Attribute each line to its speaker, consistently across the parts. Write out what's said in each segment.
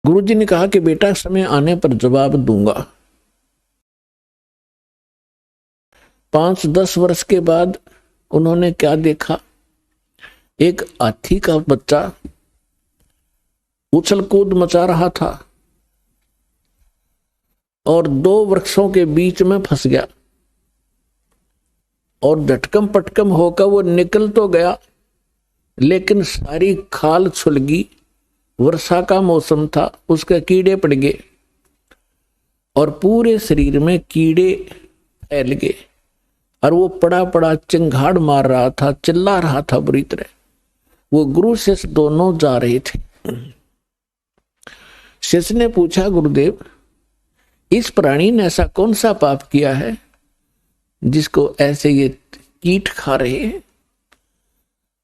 Speaker 1: गुरुजी ने कहा कि बेटा समय आने पर जवाब दूंगा। 5-10 वर्ष के बाद उन्होंने क्या देखा, एक हाथी का बच्चा उछल कूद मचा रहा था और 2 वृक्षों के बीच में फंस गया और झटकम पटकम होकर वो निकल तो गया, लेकिन सारी खाल छुल गई। वर्षा का मौसम था, उसके कीड़े पड़ गए और पूरे शरीर में कीड़े फैल गए और वो पड़ा पड़ा चिंगाड़ मार रहा था, चिल्ला रहा था बुरी तरह। वो गुरु शिष्य दोनों जा रहे थे। शिष्य ने पूछा, गुरुदेव इस प्राणी ने ऐसा कौन सा पाप किया है जिसको ऐसे ये कीट खा रहे हैं?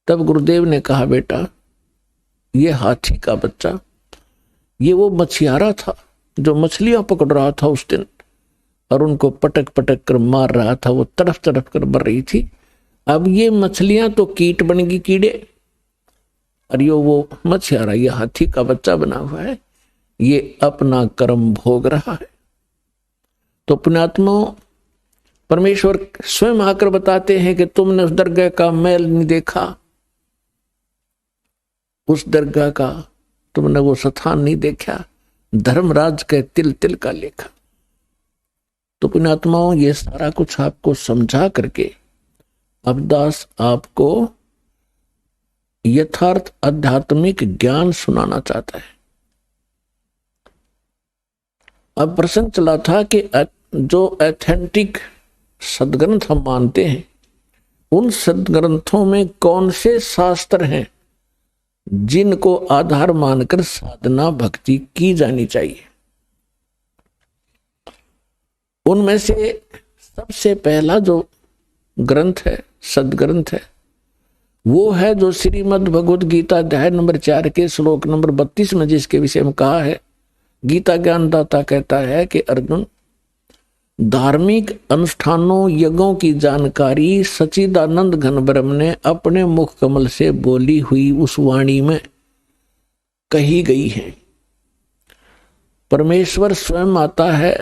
Speaker 1: तब गुरुदेव ने कहा, बेटा ये हाथी का बच्चा, ये वो मछियारा था जो मछलियां पकड़ रहा था उस दिन और उनको पटक पटक कर मार रहा था, वो तड़फ तड़फ कर मर रही थी। अब ये मछलियां तो कीट बन गई, कीड़े, और ये वो मछियारा, ये हाथी का बच्चा बना हुआ है, ये अपना कर्म भोग रहा है। तो पुण्यात्मा, परमेश्वर स्वयं आकर बताते हैं कि तुमने उस दरगाह का मैल नहीं देखा, उस दरगाह का तुमने वो स्थान नहीं देखा, धर्मराज के तिल तिल का लेखा। तो पुण्यात्माओं, ये सारा कुछ आपको समझा करके अवदास आपको यथार्थ आध्यात्मिक ज्ञान सुनाना चाहता है। अब प्रश्न चला था कि जो ऑथेंटिक सदग्रंथ हम मानते हैं, उन सदग्रंथों में कौन से शास्त्र हैं जिनको आधार मानकर साधना भक्ति की जानी चाहिए। उनमें से सबसे पहला जो ग्रंथ है, सदग्रंथ है, वो है जो श्रीमद् भगवद गीता अध्याय नंबर 4 के श्लोक नंबर 32 में जिसके विषय में कहा है, गीता ज्ञानदाता कहता है कि अर्जुन, धार्मिक अनुष्ठानों यज्ञों की जानकारी सच्चिदानंद घन ब्रह्म ने अपने मुख कमल से बोली हुई उस वाणी में कही गई है। परमेश्वर स्वयं आता है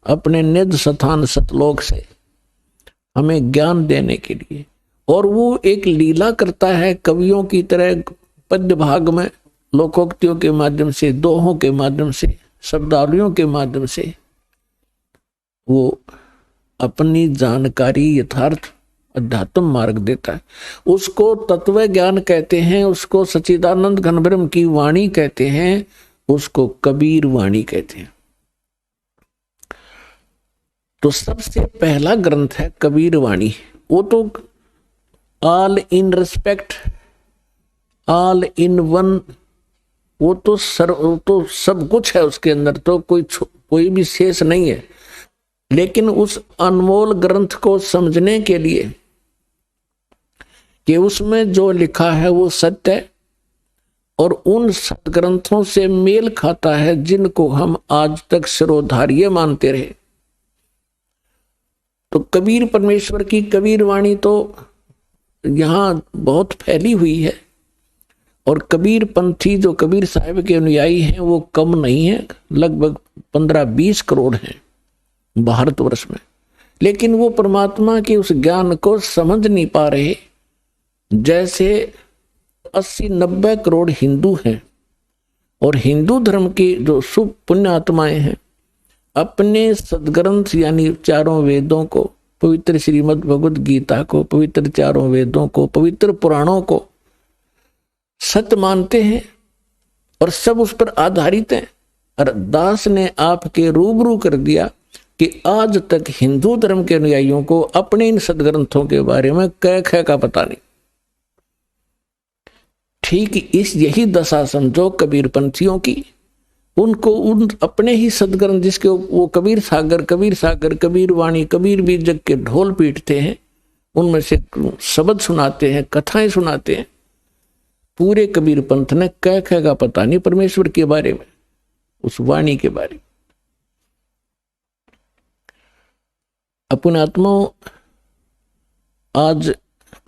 Speaker 1: अपने निज स्थान सतलोक से हमें ज्ञान देने के लिए, और वो एक लीला करता है कवियों की तरह, पद्य भाग में लोकोक्तियों के माध्यम से, दोहों के माध्यम से, शब्दावलियों के माध्यम से वो अपनी जानकारी यथार्थ अध्यात्म मार्ग देता है। उसको तत्व ज्ञान कहते हैं, उसको सच्चिदानंद घन ब्रह्म की वाणी कहते हैं, उसको कबीर वाणी कहते हैं। तो सबसे पहला ग्रंथ है कबीर वाणी। वो तो all in respect, all in one, वो तो सब कुछ है उसके अंदर, तो कोई भी शेष नहीं है। लेकिन उस अनमोल ग्रंथ को समझने के लिए कि उसमें जो लिखा है वो सत्य है और उन सदग्रंथों से मेल खाता है जिनको हम आज तक शिरोधार्य मानते रहे, तो कबीर परमेश्वर की कबीर वाणी तो यहाँ बहुत फैली हुई है। और कबीर पंथी जो कबीर साहिब के अनुयायी हैं वो कम नहीं है, लगभग 15-20 करोड़ हैं भारतवर्ष में। लेकिन वो परमात्मा के उस ज्ञान को समझ नहीं पा रहे। जैसे 80-90 करोड़ हिंदू हैं और हिंदू धर्म की जो शुभ पुण्य आत्माएं हैं अपने सदग्रंथ यानी चारों वेदों को, पवित्र श्रीमद् भगवद गीता को, पवित्र चारों वेदों को, पवित्र पुराणों को सत्य मानते हैं और सब उस पर आधारित हैं। और दास ने आपके रूबरू कर दिया कि आज तक हिंदू धर्म के अनुयायियों को अपने इन सदग्रंथों के बारे में कै ख का पता नहीं। ठीक इस यही दशा समझो कबीर पंथियों की। उनको उन अपने ही सदग्रंथ जिसके वो कबीर सागर, कबीर वाणी, कबीर बीजक के ढोल पीटते हैं, उनमें से शब्द सुनाते हैं, कथाएं सुनाते हैं। पूरे कबीर पंथ ने कै ख का पता नहीं परमेश्वर के बारे में, उस वाणी के बारे में। अपने आत्मा आज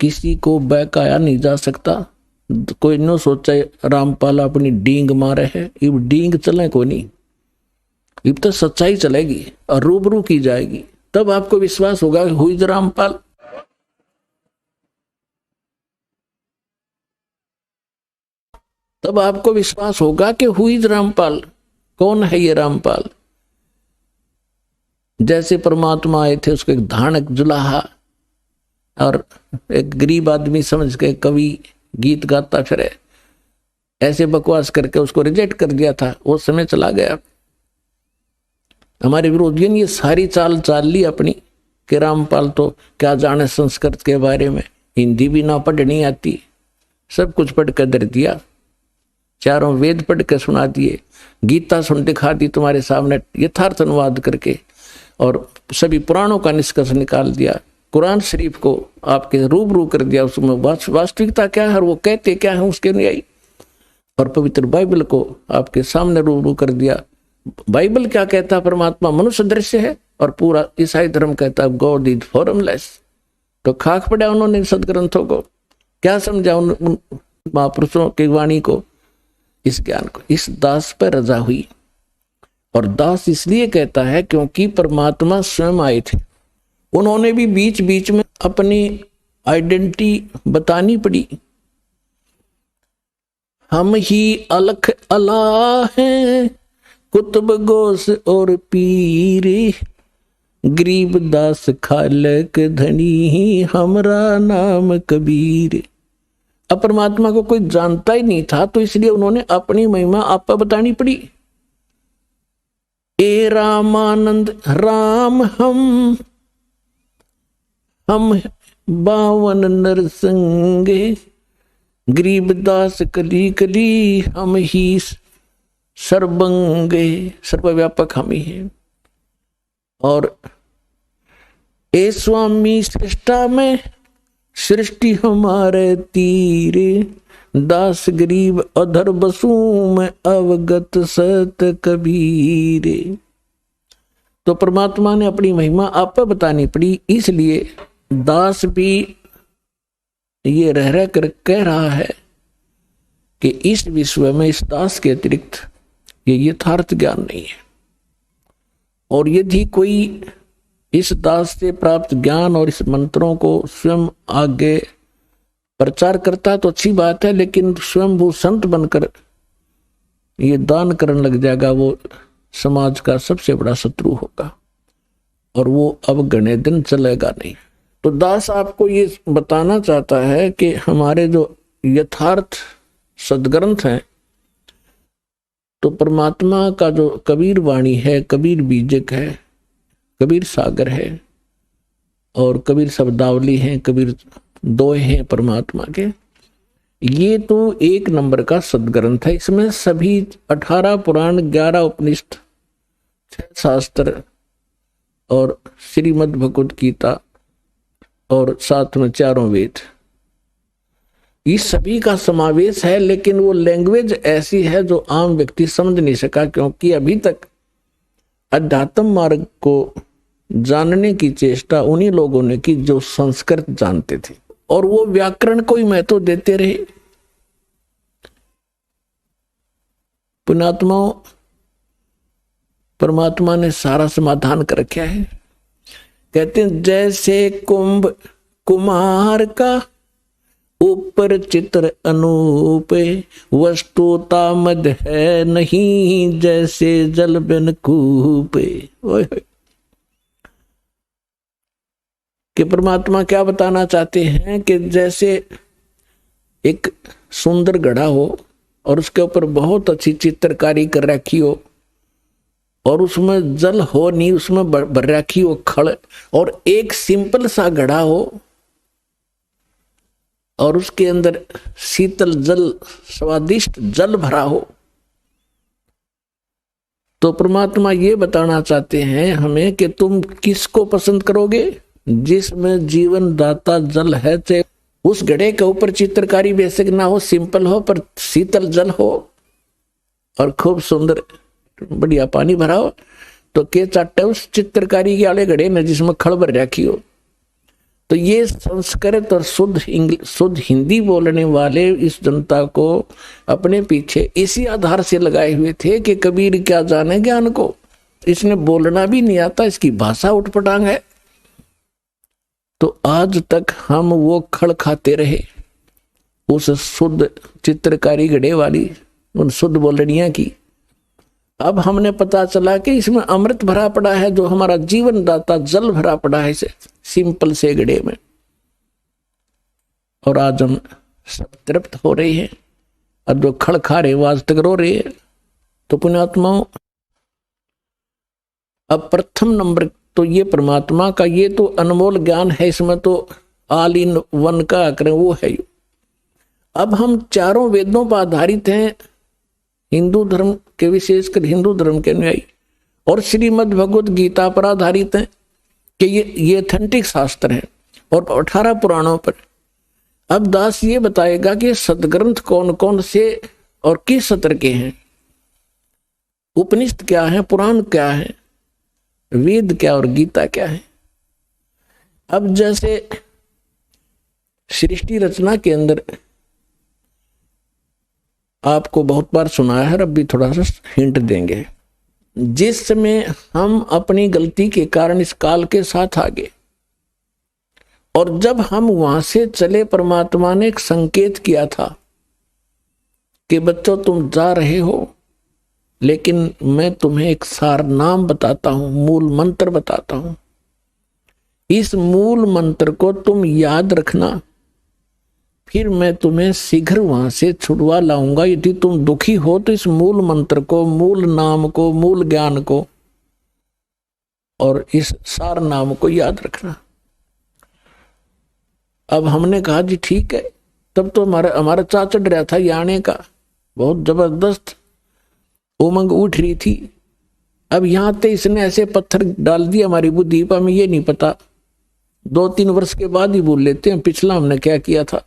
Speaker 1: किसी को बहकाया नहीं जा सकता, कोई न सोचा रामपाल अपनी डींग मारे है, इब डींग चले को नहीं, इब तो सच्चाई चलेगी और रूबरू की जाएगी, तब आपको विश्वास होगा हुई रामपाल। तब आपको विश्वास होगा कि हुई रामपाल, कौन है ये रामपाल। जैसे परमात्मा आए थे, उसको एक धानक जुलाहा और एक गरीब आदमी समझ के कवि गीत गाता फिरे, ऐसे बकवास करके उसको रिजेक्ट कर दिया था, वो समय चला गया। हमारे विरोधियों ने ये सारी चाल चाल ली अपनी कि रामपाल तो क्या जाने संस्कृत के बारे में, हिंदी भी ना पढ़नी आती, सब कुछ पढ़ कर दे दिया, चारों वेद पढ़ के सुना दिए, गीता सुन दिखा दी तुम्हारे सामने यथार्थ अनुवाद करके, और सभी पुराणों का निष्कर्ष निकाल दिया, कुरान शरीफ को आपके रूबरू कर दिया, उसमें वास्तविकता क्या है और वो कहते क्या है उसके अनुयायी, और पवित्र बाइबल को आपके सामने रूबरू कर दिया। बाइबल क्या कहता, परमात्मा मनुष्य दृश्य है, और पूरा ईसाई धर्म कहता गॉड इज फॉर्मलेस। तो खाक पड़ा उन्होंने सदग्रंथों को, क्या समझा उन महापुरुषों की वाणी को, इस ज्ञान को। इस दास पर रजा हुई, और दास इसलिए कहता है क्योंकि परमात्मा स्वयं आए थे, उन्होंने भी बीच बीच में अपनी आइडेंटिटी बतानी पड़ी। हम ही अलख अल्लाह हैं, कुतुब गोस और पीर, गरीब दास खालक धनी, हमरा नाम कबीर। अब परमात्मा को कोई जानता ही नहीं था, तो इसलिए उन्होंने अपनी महिमा आप बतानी पड़ी। ए रामानंद राम हम 52 नरसंगे, गरीबदास कली कली हम ही सर्वंगे, सर्वव्यापक हम ही हैं। और ए स्वामी सृष्टा में सृष्टि हमारे तीरे, दास गरीब अधर बसू में अवगत सत कबीरे। तो परमात्मा ने अपनी महिमा आप पर बतानी पड़ी, इसलिए दास भी ये रह कर कह रहा है कि इस विश्व में इस दास के अतिरिक्त ये यथार्थ ज्ञान नहीं है, और यदि कोई इस दास से प्राप्त ज्ञान और इस मंत्रों को स्वयं आगे प्रचार करता तो अच्छी बात है, लेकिन स्वयं वो संत बनकर ये दान करने लग जाएगा, वो समाज का सबसे बड़ा शत्रु होगा, और वो अब घने दिन चलेगा नहीं। तो दास आपको ये बताना चाहता है कि हमारे जो यथार्थ सदग्रंथ हैं, तो परमात्मा का जो कबीर वाणी है, कबीर बीजक है, कबीर सागर है, और कबीर शब्दावली है, कबीर दोहे हैं परमात्मा के, ये तो एक नंबर का सदग्रंथ है। इसमें सभी 18 पुराण, 11 उपनिषद, 6 शास्त्र और श्रीमद् भगवद गीता, और साथ में 4 वेद, इस सभी का समावेश है। लेकिन वो लैंग्वेज ऐसी है जो आम व्यक्ति समझ नहीं सका, क्योंकि अभी तक अध्यात्म मार्ग को जानने की चेष्टा उन्हीं लोगों ने की जो संस्कृत जानते थे, और वो व्याकरण को ही महत्व देते रहे। पुण्यात्माओं, परमात्मा ने सारा समाधान कर रखा है। कहते हैं जैसे कुंभ कुमार का ऊपर चित्र अनूप, वस्तुता मद है नहीं, जैसे जल बिन कूप। कि परमात्मा क्या बताना चाहते हैं कि जैसे एक सुंदर घड़ा हो और उसके ऊपर बहुत अच्छी चित्रकारी कर रखी हो, और उसमें जल हो नहीं, उसमें भर रखी हो खड़, और एक सिंपल सा घड़ा हो और उसके अंदर शीतल जल, स्वादिष्ट जल भरा हो, तो परमात्मा ये बताना चाहते हैं हमें कि तुम किसको पसंद करोगे, जिसमें जीवन दाता जल है। चाहे उस घड़े के ऊपर चित्रकारी बेसिक ना हो, सिंपल हो, पर शीतल जल हो और खूब सुंदर बढ़िया पानी भरा हो, तो के चाटे उस चित्रकारी के आले घड़े में जिसमें खड़ भर रखी हो। तो ये संस्कृत और शुद्ध हिंदी बोलने वाले इस जनता को अपने पीछे इसी आधार से लगाए हुए थे कि कबीर क्या जाने ज्ञान को, इसने बोलना भी नहीं आता, इसकी भाषा उठपटांग है। तो आज तक हम वो खड़ खाते रहे उस शुद्ध चित्रकारी गढ़े वाली उन शुद्ध बोलनिया की। अब हमने पता चला कि इसमें अमृत भरा पड़ा है, जो हमारा जीवन दाता जल भरा पड़ा है इसे सिंपल से गढ़े में। और आज हम सब तृप्त हो रहे हैं, और जो खड़ खा रहे वो आज तक रो रहे हैं। तो पुण्यात्माओं, अब प्रथम नंबर तो ये परमात्मा का ये तो अनमोल ज्ञान है, इसमें तो ऑल इन वन का करें वो है। अब हम चारों वेदों पर आधारित हैं, हिंदू धर्म के, विशेषकर हिंदू धर्म के अनुयायी, और श्रीमद् भगवत गीता पर आधारित हैं कि ये ऑथेंटिक शास्त्र है, और 18 पुराणों पर। अब दास ये बताएगा कि सदग्रंथ कौन कौन से और किस सत्र के हैं, उपनिषद क्या है, पुराण क्या है, वेद क्या और गीता क्या है। अब जैसे सृष्टि रचना के अंदर आपको बहुत बार सुनाया है, अब भी थोड़ा सा हिंट देंगे। जिस समय हम अपनी गलती के कारण इस काल के साथ आगे, और जब हम वहां से चले, परमात्मा ने एक संकेत किया था कि बच्चों तुम जा रहे हो, लेकिन मैं तुम्हें एक सार नाम बताता हूं, मूल मंत्र बताता हूं। इस मूल मंत्र को तुम याद रखना, फिर मैं तुम्हें शीघ्र वहां से छुड़वा लाऊंगा। यदि तुम दुखी हो तो इस मूल मंत्र को, मूल नाम को, मूल ज्ञान को और इस सार नाम को याद रखना। अब हमने कहा जी ठीक है। तब तो हमारा चा चढ़ रहा था ये आने का, बहुत जबरदस्त उमंग उठ रही थी। अब यहां तक इसने ऐसे पत्थर डाल दिया हमारी बुद्धि पर, हमें ये नहीं पता, 2-3 वर्ष के बाद ही भूल लेते हैं पिछला हमने क्या किया था।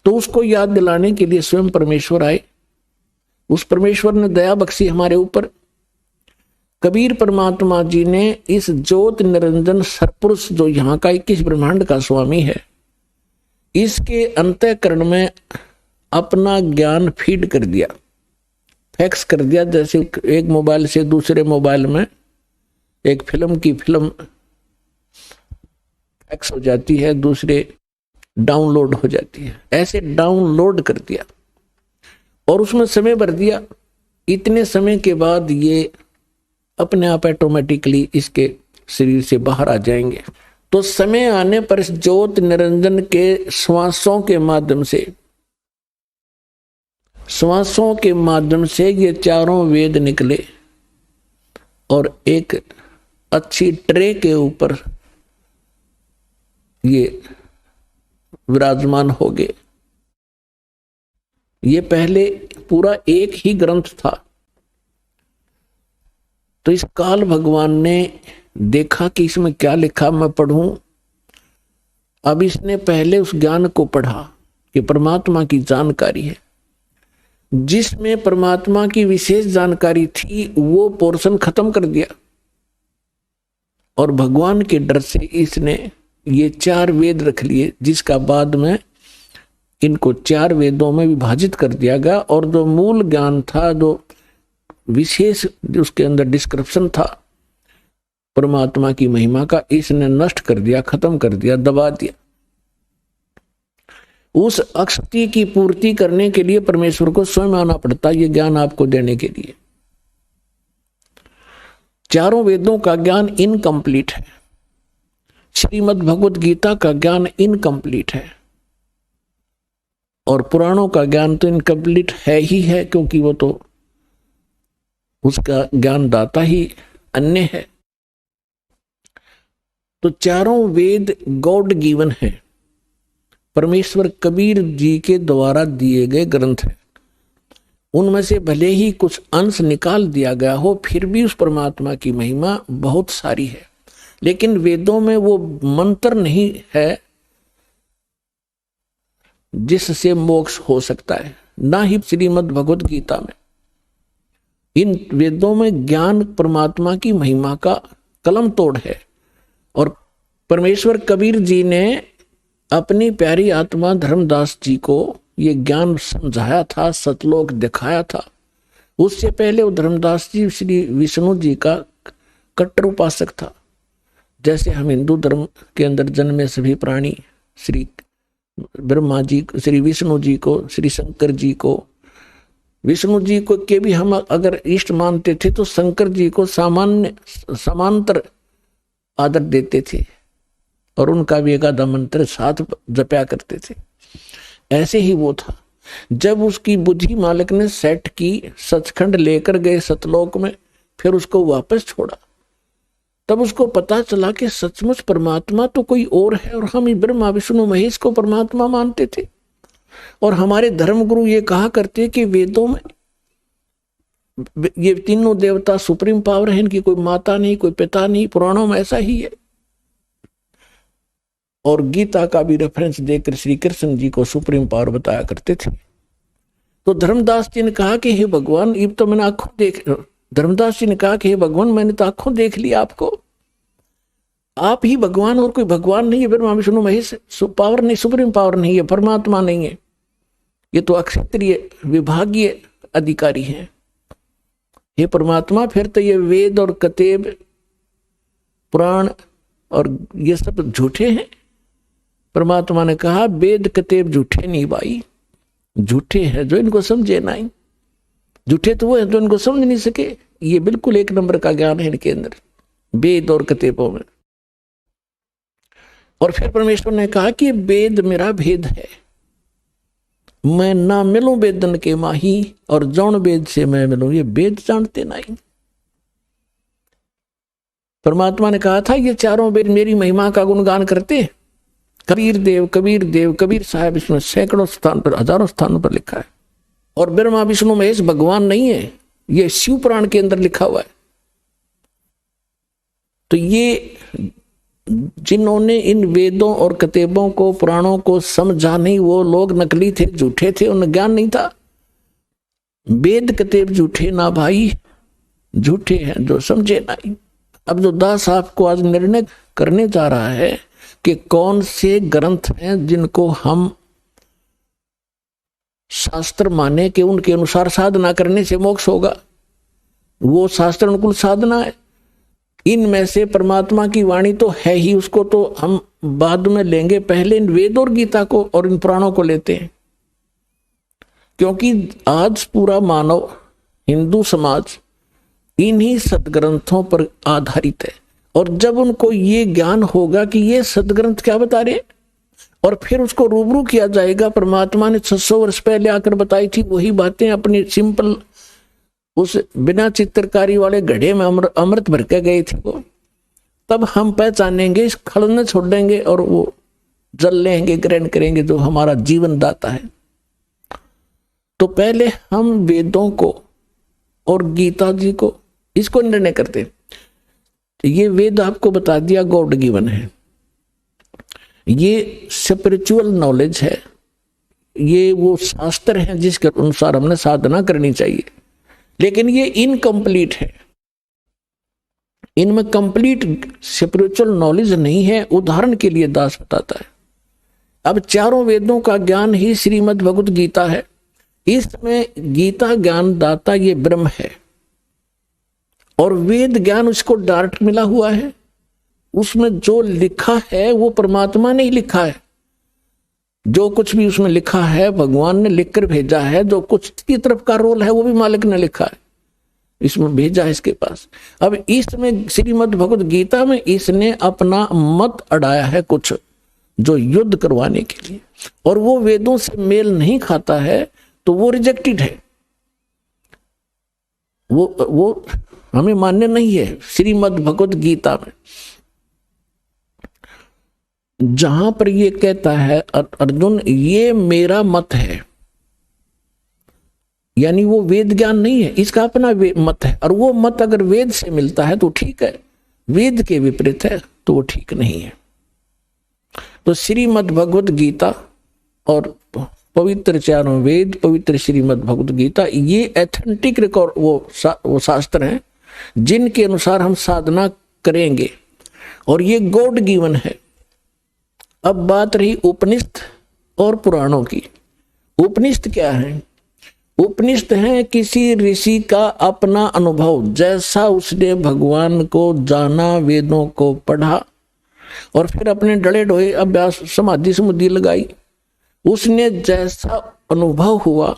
Speaker 1: तो उसको याद दिलाने के लिए स्वयं परमेश्वर आए। उस परमेश्वर ने दया बख्शी हमारे ऊपर। कबीर परमात्मा जी ने इस ज्योत निरंजन सरपुरुष, जो यहाँ का 21 ब्रह्मांड का स्वामी है, इसके अंतःकरण में अपना ज्ञान फीड कर दिया, फैक्स कर दिया। जैसे एक मोबाइल से दूसरे मोबाइल में एक फिल्म की फिल्म फैक्स हो जाती है, दूसरे डाउनलोड हो जाती है, ऐसे डाउनलोड कर दिया और उसमें समय भर दिया। इतने समय के बाद ये अपने आप ऑटोमेटिकली इसके शरीर से बाहर आ जाएंगे। तो समय आने पर इस ज्योत निरंजन के श्वासों के माध्यम से ये चारों वेद निकले और एक अच्छी ट्रे के ऊपर ये विराजमान हो गए। ये पहले पूरा एक ही ग्रंथ था। तो इस काल भगवान ने देखा कि इसमें क्या लिखा, मैं पढ़ूं। अब इसने पहले उस ज्ञान को पढ़ा कि परमात्मा की जानकारी है। जिसमें परमात्मा की विशेष जानकारी थी वो पोर्शन खत्म कर दिया, और भगवान के डर से इसने ये 4 वेद रख लिए, जिसका बाद में इनको 4 वेदों में विभाजित कर दिया गया। और जो मूल ज्ञान था, जो विशेष उसके अंदर डिस्क्रिप्शन था परमात्मा की महिमा का, इसने नष्ट कर दिया, खत्म कर दिया, दबा दिया। उस अक्षति की पूर्ति करने के लिए परमेश्वर को स्वयं आना पड़ता, ये ज्ञान आपको देने के लिए। चारों वेदों का ज्ञान इनकम्प्लीट है, श्रीमद् भगवत गीता का ज्ञान इनकम्प्लीट है, और पुराणों का ज्ञान तो इनकम्प्लीट है ही है, क्योंकि वो तो उसका ज्ञान दाता ही अन्य है। तो चारों वेद गॉड गिवन है, परमेश्वर कबीर जी के द्वारा दिए गए ग्रंथ हैं। उनमें से भले ही कुछ अंश निकाल दिया गया हो, फिर भी उस परमात्मा की महिमा बहुत सारी है। लेकिन वेदों में वो मंत्र नहीं है जिससे मोक्ष हो सकता है, ना ही श्रीमद् भगवत गीता में। इन वेदों में ज्ञान परमात्मा की महिमा का कलम तोड़ है, और परमेश्वर कबीर जी ने अपनी प्यारी आत्मा धर्मदास जी को ये ज्ञान समझाया था, सतलोक दिखाया था। उससे पहले वो धर्मदास जी श्री विष्णु जी का कट्टर उपासक था। जैसे हम हिंदू धर्म के अंदर जन्मे सभी प्राणी श्री ब्रह्मा जी, श्री विष्णु जी को, श्री शंकर जी को, विष्णु जी को के भी हम अगर इष्ट मानते थे तो शंकर जी को समांतर आदर देते थे और उनका भी एकादा मंत्र साथ जपया करते थे। ऐसे ही वो था। जब उसकी बुद्धि मालिक ने सेट की, सचखंड लेकर गए सतलोक में, फिर उसको वापस छोड़ा, तब उसको पता चला कि सचमुच परमात्मा तो कोई और है और हम ब्रह्मा विष्णु महेश को परमात्मा मानते थे। और हमारे धर्मगुरु ये कहा करते कि वेदों में ये तीनों देवता सुप्रीम पावर है, इनकी कोई माता नहीं, कोई पिता नहीं, पुराणों में ऐसा ही है। और गीता का भी रेफरेंस देकर श्री कृष्ण जी को सुप्रीम पावर बताया करते थे। तो धर्मदास जी ने कहा कि हे भगवान, ये तो मैंने आंखों देख, धर्मदास जी ने कहा कि हे भगवान, मैंने तो आंखों देख लिया आपको, आप ही भगवान और कोई भगवान नहीं है। ब्रह्मा विष्णु महेश पावर नहीं, सुप्रीम पावर नहीं है, परमात्मा नहीं है, ये तो अक्षत्रिय विभागीय अधिकारी हैं। हे परमात्मा, फिर तो ये वेद और कतेब पुराण और ये सब झूठे हैं। परमात्मा ने कहा वेद कतेब झूठे नहीं भाई, झूठे हैं जो इनको समझे नहीं। झूठे तो वो है जो इनको समझ नहीं सके। ये बिल्कुल एक नंबर का ज्ञान है इनके अंदर, वेद और कतेबों में। और फिर परमेश्वर ने कहा कि वेद मेरा भेद है, मैं ना मिलूं वेदन के माही, और जौन वेद से मैं मिलूं ये वेद जानते नहीं। परमात्मा ने कहा था ये चारों वेद मेरी महिमा का गुणगान करते। कबीर देव, कबीर देव, कबीर साहब, इसमें सैकड़ों स्थान पर, हजारों स्थानों पर लिखा है। और ब्रह्मा विष्णु महेश भगवान नहीं है, ये शिव पुराण के अंदर लिखा हुआ है। तो ये जिन्होंने इन वेदों और कतेबों को, पुराणों को समझा नहीं, वो लोग नकली थे, झूठे थे, उन्हें ज्ञान नहीं था। वेद कतेब झूठे ना भाई, झूठे हैं जो समझे नहीं। अब जो दास आपको आज निर्णय करने जा रहा है कि कौन से ग्रंथ हैं जिनको हम शास्त्र माने कि उनके अनुसार साधना करने से मोक्ष होगा, वो शास्त्र अनुकूल साधना है। इनमें से परमात्मा की वाणी तो है ही, उसको तो हम बाद में लेंगे, पहले इन वेद और गीता को और इन पुराणों को लेते हैं। क्योंकि आज पूरा मानव हिंदू समाज इन्हीं सदग्रंथों पर आधारित है। और जब उनको ये ज्ञान होगा कि ये सदग्रंथ क्या बता रहे, और फिर उसको रूबरू किया जाएगा, परमात्मा ने 600 वर्ष पहले आकर बताई थी वही बातें अपनी सिंपल उस बिना चित्रकारी वाले घड़े में अमृत भर के गए थे वो, तब हम पहचानेंगे, इस खड़ने छोड़ देंगे और वो जल लेंगे, ग्रहण करेंगे जो हमारा जीवन दाता है। तो पहले हम वेदों को और गीता जी को इसको निर्णय करते। ये वेद आपको बता दिया गॉड गिवन है, ये स्पिरिचुअल नॉलेज है, ये वो शास्त्र है जिसके अनुसार हमने साधना करनी चाहिए। लेकिन ये इनकम्प्लीट है, इनमें कंप्लीट स्पिरिचुअल नॉलेज नहीं है। उदाहरण के लिए दास बताता है, अब चारों वेदों का ज्ञान ही श्रीमद् भगवत गीता है। इसमें गीता ज्ञान दाता ये ब्रह्म है और वेद ज्ञान उसको डायरेक्ट मिला हुआ है। उसमें जो लिखा है वो परमात्मा ने ही लिखा है, जो कुछ भी उसमें लिखा है भगवान ने लिखकर भेजा है। जो कुछ की तरफ का रोल है वो भी मालिक ने लिखा है, इसमें भेजा है इसके पास। अब इसमें श्रीमद् भगवत गीता में इसने अपना मत अड़ाया है कुछ, जो युद्ध करवाने के लिए, और वो वेदों से मेल नहीं खाता है तो वो रिजेक्टेड है, वो हमें मान्य नहीं है। श्रीमद् भगवत गीता में जहां पर ये कहता है अर्जुन ये मेरा मत है, यानी वो वेद ज्ञान नहीं है, इसका अपना मत है। और वो मत अगर वेद से मिलता है तो ठीक है, वेद के विपरीत है तो वो ठीक नहीं है। तो श्रीमद् भगवत गीता और पवित्र चारों वेद, पवित्र श्रीमद् भगवत गीता, ये एथेंटिक रिकॉर्ड वो शास्त्र हैं जिनके अनुसार हम साधना करेंगे। और ये गॉड गिवन है। अब बात रही उपनिषद और पुराणों की। उपनिषद क्या है? उपनिषद है किसी ऋषि का अपना अनुभव, जैसा उसने भगवान को जाना, वेदों को पढ़ा और फिर अपने डले ढोए अभ्यास समाधि समुद्धि लगाई, उसने जैसा अनुभव हुआ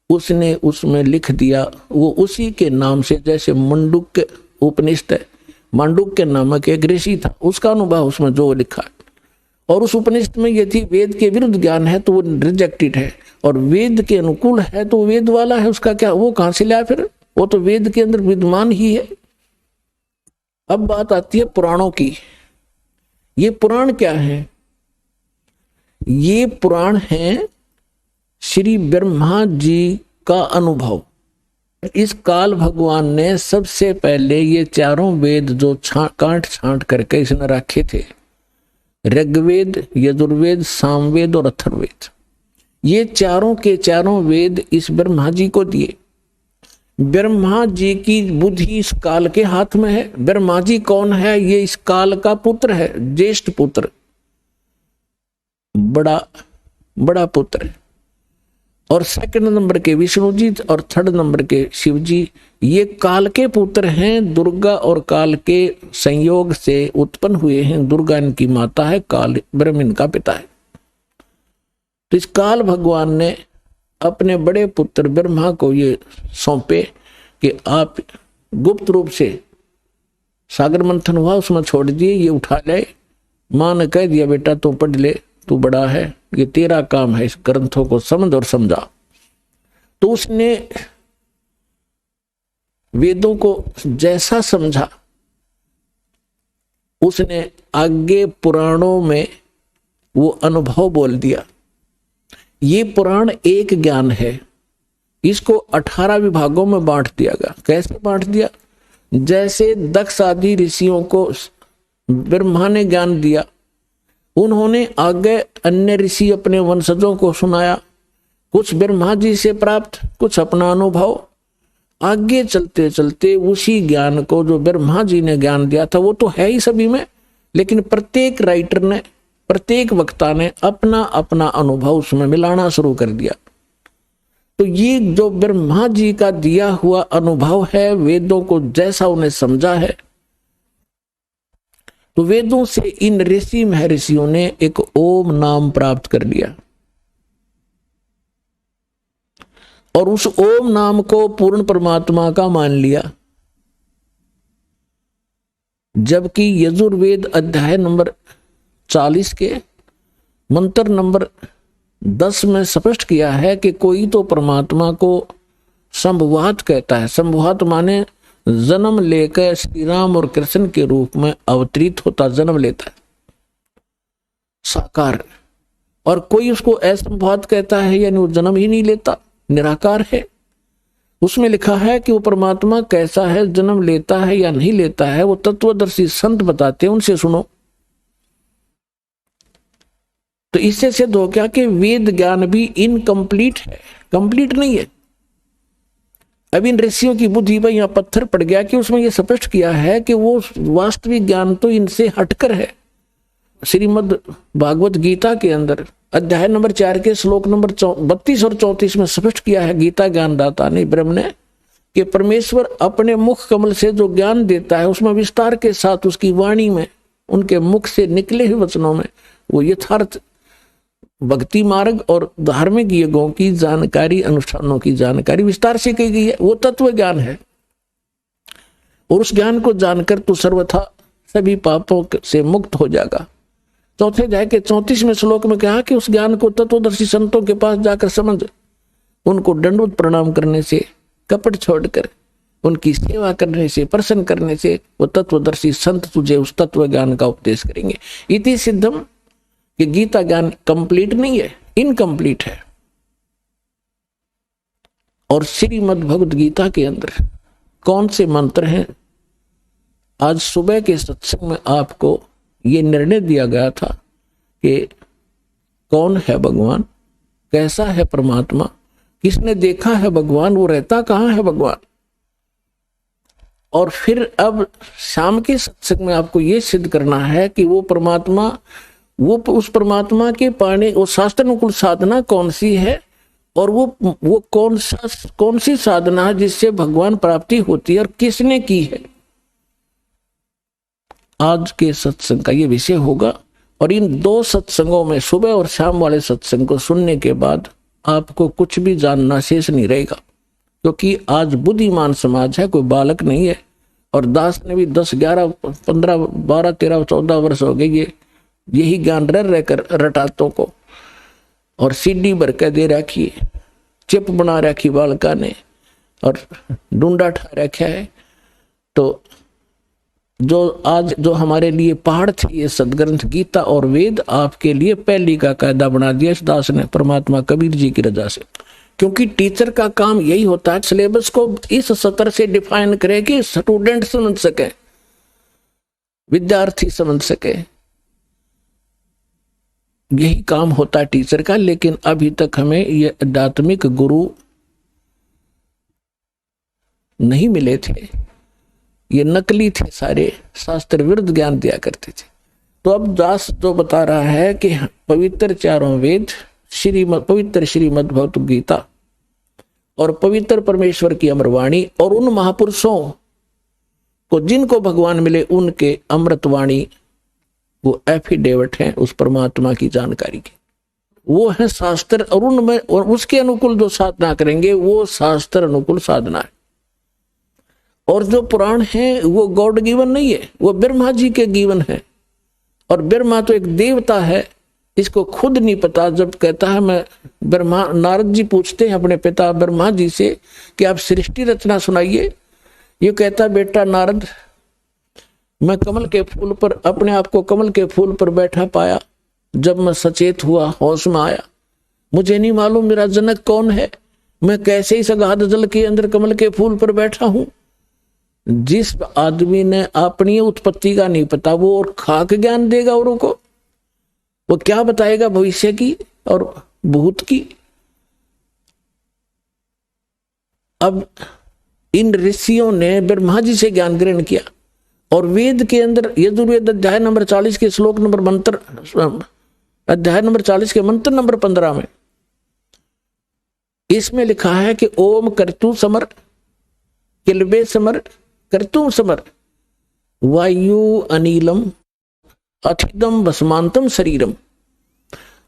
Speaker 1: उसने उसमें लिख दिया। वो उसी के नाम से, जैसे मंडूक्य उपनिषद है, मांडुक्य नामक एक ऋषि था, उसका अनुभव उसमें जो लिखा है। और उस उपनिषद में यदि वेद के विरुद्ध ज्ञान है तो वो रिजेक्टेड है, और वेद के अनुकूल है तो वेद वाला है, उसका क्या, वो कहां से लाया फिर? वो तो वेद के अंदर विद्यमान ही है। अब बात आती है पुराणों की। ये पुराण क्या है? ये पुराण है श्री ब्रह्मा जी का अनुभव। इस काल भगवान ने सबसे पहले ये चारों वेद जो काट छांट करके इसने रखे थे, ऋग्वेद, यजुर्वेद, सामवेद और अथर्ववेद, ये चारों के चारों वेद इस ब्रह्मा जी को दिए। ब्रह्मा जी की बुद्धि इस काल के हाथ में है। ब्रह्मा जी कौन है? ये इस काल का पुत्र है, ज्येष्ठ पुत्र, बड़ा पुत्र। और सेकंड नंबर के विष्णु जी और थर्ड नंबर के शिव जी, ये काल के पुत्र हैं। दुर्गा और काल के संयोग से उत्पन्न हुए हैं। दुर्गा इनकी माता है, काल ब्रह्म इनका पिता है। तो इस काल भगवान ने अपने बड़े पुत्र ब्रह्मा को ये सौंपे कि आप गुप्त रूप से, सागर मंथन हुआ उसमें छोड़ दिए, ये उठा ले। मां ने कह दिया बेटा तू पढ़ ले, तू बड़ा है, ये तेरा काम है, इस ग्रंथों को समझ और समझा। तो उसने वेदों को जैसा समझा, उसने आगे पुराणों में वो अनुभव बोल दिया। ये पुराण एक ज्ञान है, इसको 18 विभागों में बांट दिया गया। कैसे बांट दिया? जैसे दक्ष आदि ऋषियों को ब्रह्मा ने ज्ञान दिया, उन्होंने आगे अन्य ऋषि अपने वंशजों को सुनाया, कुछ ब्रह्मा जी से प्राप्त, कुछ अपना अनुभव। आगे चलते चलते उसी ज्ञान को जो ब्रह्मा जी ने ज्ञान दिया था वो तो है ही सभी में, लेकिन प्रत्येक राइटर ने, प्रत्येक वक्ता ने अपना अपना अनुभव उसमें मिलाना शुरू कर दिया। तो ये जो ब्रह्मा जी का दिया हुआ अनुभव है, वेदों को जैसा उन्हें समझा है, तो वेदों से इन ऋषि महर्षियों ने एक ओम नाम प्राप्त कर लिया और उस ओम नाम को पूर्ण परमात्मा का मान लिया। जबकि यजुर्वेद अध्याय नंबर 40 के मंत्र नंबर 10 में स्पष्ट किया है कि कोई तो परमात्मा को संभवात कहता है। संभवात माने जन्म लेकर श्री राम और कृष्ण के रूप में अवतरित होता, जन्म लेता है, साकार। और कोई उसको असंभवात कहता है, यानी वो जन्म ही नहीं लेता, निराकार है। उसमें लिखा है कि वो परमात्मा कैसा है, जन्म लेता है या नहीं लेता है, वो तत्वदर्शी संत बताते हैं, उनसे सुनो। तो इससे सिद्ध हो गया कि वेद ज्ञान भी इनकम्प्लीट है, कंप्लीट नहीं है। अब इन ऋषियों की बुद्धि पर यहां पत्थर पड़ गया कि उसमें यह स्पष्ट किया है कि वो वास्तविक ज्ञान तो इनसे हटकर है। श्रीमद् भागवत गीता के अंदर अध्याय नंबर 4 के श्लोक नंबर 32 और 34 में स्पष्ट किया है गीता ज्ञानदाता ने, ब्रह्म ने, कि परमेश्वर अपने मुख कमल से जो ज्ञान देता है उसमें विस्तार के साथ उसकी वाणी में, उनके मुख से निकले हुए वचनों में वो यथार्थ भक्ति मार्ग और धार्मिक यज्ञों की जानकारी, अनुष्ठानों की जानकारी विस्तार से की गई है। वो तत्व ज्ञान है और उस ज्ञान को जानकर तू सर्वथा सभी पापों से मुक्त हो जाएगा। चौथे अध्याय के 34वें श्लोक में कहा कि उस ज्ञान को तत्वदर्शी संतों के पास जाकर समझ, उनको दंडवत प्रणाम करने से, कपट छोड़कर उनकी सेवा करने से, प्रसन्न करने से वो तत्वदर्शी संत तुझे उस तत्व ज्ञान का उपदेश करेंगे। इति सिद्धम कि गीता ज्ञान कंप्लीट नहीं है, इनकम्प्लीट है। और श्रीमद् भगवद गीता के अंदर कौन से मंत्र हैं? आज सुबह के सत्संग में आपको ये निर्णय दिया गया था कि कौन है भगवान, कैसा है परमात्मा, किसने देखा है भगवान, वो रहता कहाँ है भगवान। और फिर अब शाम के सत्संग में आपको ये सिद्ध करना है कि वो परमात्मा, वो उस परमात्मा के पाने वो शास्त्रानुकूल साधना कौन सी है, और वो कौन सी साधना है जिससे भगवान प्राप्ति होती है और किसने की है। आज के सत्संग का ये विषय होगा। और इन 2 सत्संगों में, सुबह और शाम वाले सत्संग को सुनने के बाद आपको कुछ भी जानना शेष नहीं रहेगा, क्योंकि आज बुद्धिमान समाज है, कोई बालक नहीं है। और दास ने भी 10, 11, 15, 12, 13, 14 वर्ष हो गए यही ज्ञान रहकर रटातों को, और सीडी भर के दे रखी है, चिप बना रखी बालका ने, और डूंडा ठा रखा है। तो जो हमारे लिए पहाड़ थे, ये सदग्रंथ गीता और वेद आपके लिए पहली का कायदा बना दिया इस दास ने, परमात्मा कबीर जी की रजा से। क्योंकि टीचर का काम यही होता है, सिलेबस को इस सत्र से डिफाइन करे कि स्टूडेंट समझ सके, विद्यार्थी समझ सके, यही काम होता है टीचर का। लेकिन अभी तक हमें ये आध्यात्मिक गुरु नहीं मिले थे, ये नकली थे, सारे शास्त्र विरुद्ध ज्ञान दिया करते थे। तो अब दास जो बता रहा है कि पवित्र चारों वेद, पवित्र श्रीमद् भगवत गीता और पवित्र परमेश्वर की अमरवाणी, और उन महापुरुषों को जिनको भगवान मिले उनके अमृतवाणी, वो एफिडेविट हैं उस परमात्मा की जानकारी की, वो है शास्त्र। और उनमें और उसके अनुकूल जो साधना करेंगे वो शास्त्र अनुकूल साधना है। और जो पुराण है वो गॉड गिवन नहीं है, वो ब्रह्मा जी के गिवन है। और ब्रह्मा तो एक देवता है, इसको खुद नहीं पता। जब कहता है मैं ब्रह्मा, नारद जी पूछते हैं अपने पिता ब्रह्मा जी से कि आप सृष्टि रचना सुनाइए। ये कहता बेटा नारद, मैं कमल के फूल पर, अपने आप को कमल के फूल पर बैठा पाया, जब मैं सचेत हुआ, होश में आया, मुझे नहीं मालूम मेरा जनक कौन है, मैं कैसे इस अगाध जल के अंदर कमल के फूल पर बैठा हूं। जिस आदमी ने अपनी उत्पत्ति का नहीं पता, वो और खाक ज्ञान देगा औरों को, वो क्या बताएगा भविष्य की और भूत की। अब इन ऋषियों ने ब्रह्मा जी से ज्ञान ग्रहण किया, और वेद के अंदर यजुर्वेद अध्याय नंबर 40 के श्लोक नंबर मंत्र, अध्याय नंबर 40 के मंत्र नंबर 15 में इसमें लिखा है कि ओम कर्तु समर, किलबे समर, कर्तुम समर, वायु अनिलम, अथिदम भस्मांतम शरीरम।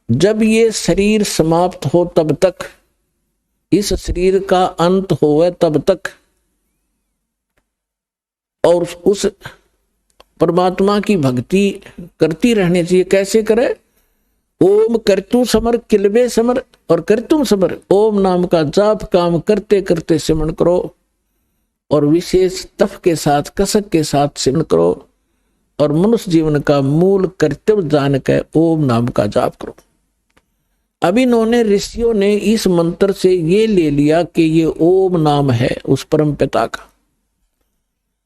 Speaker 1: जब ये शरीर समाप्त हो तब तक, इस शरीर का अंत होवे तब तक, और उस परमात्मा की भक्ति करती रहनी चाहिए। कैसे करे? ओम कर्तु समर, किलबे समर और कर्तुम समर। ओम नाम का जाप काम करते करते सिमरण करो, और विशेष तप के साथ, कसक के साथ सिमरण करो, और मनुष्य जीवन का मूल कर्तव्य जान के ओम नाम का जाप करो। अब इन्होंने, ऋषियों ने इस मंत्र से ये ले लिया कि ये ओम नाम है उस परम पिता का।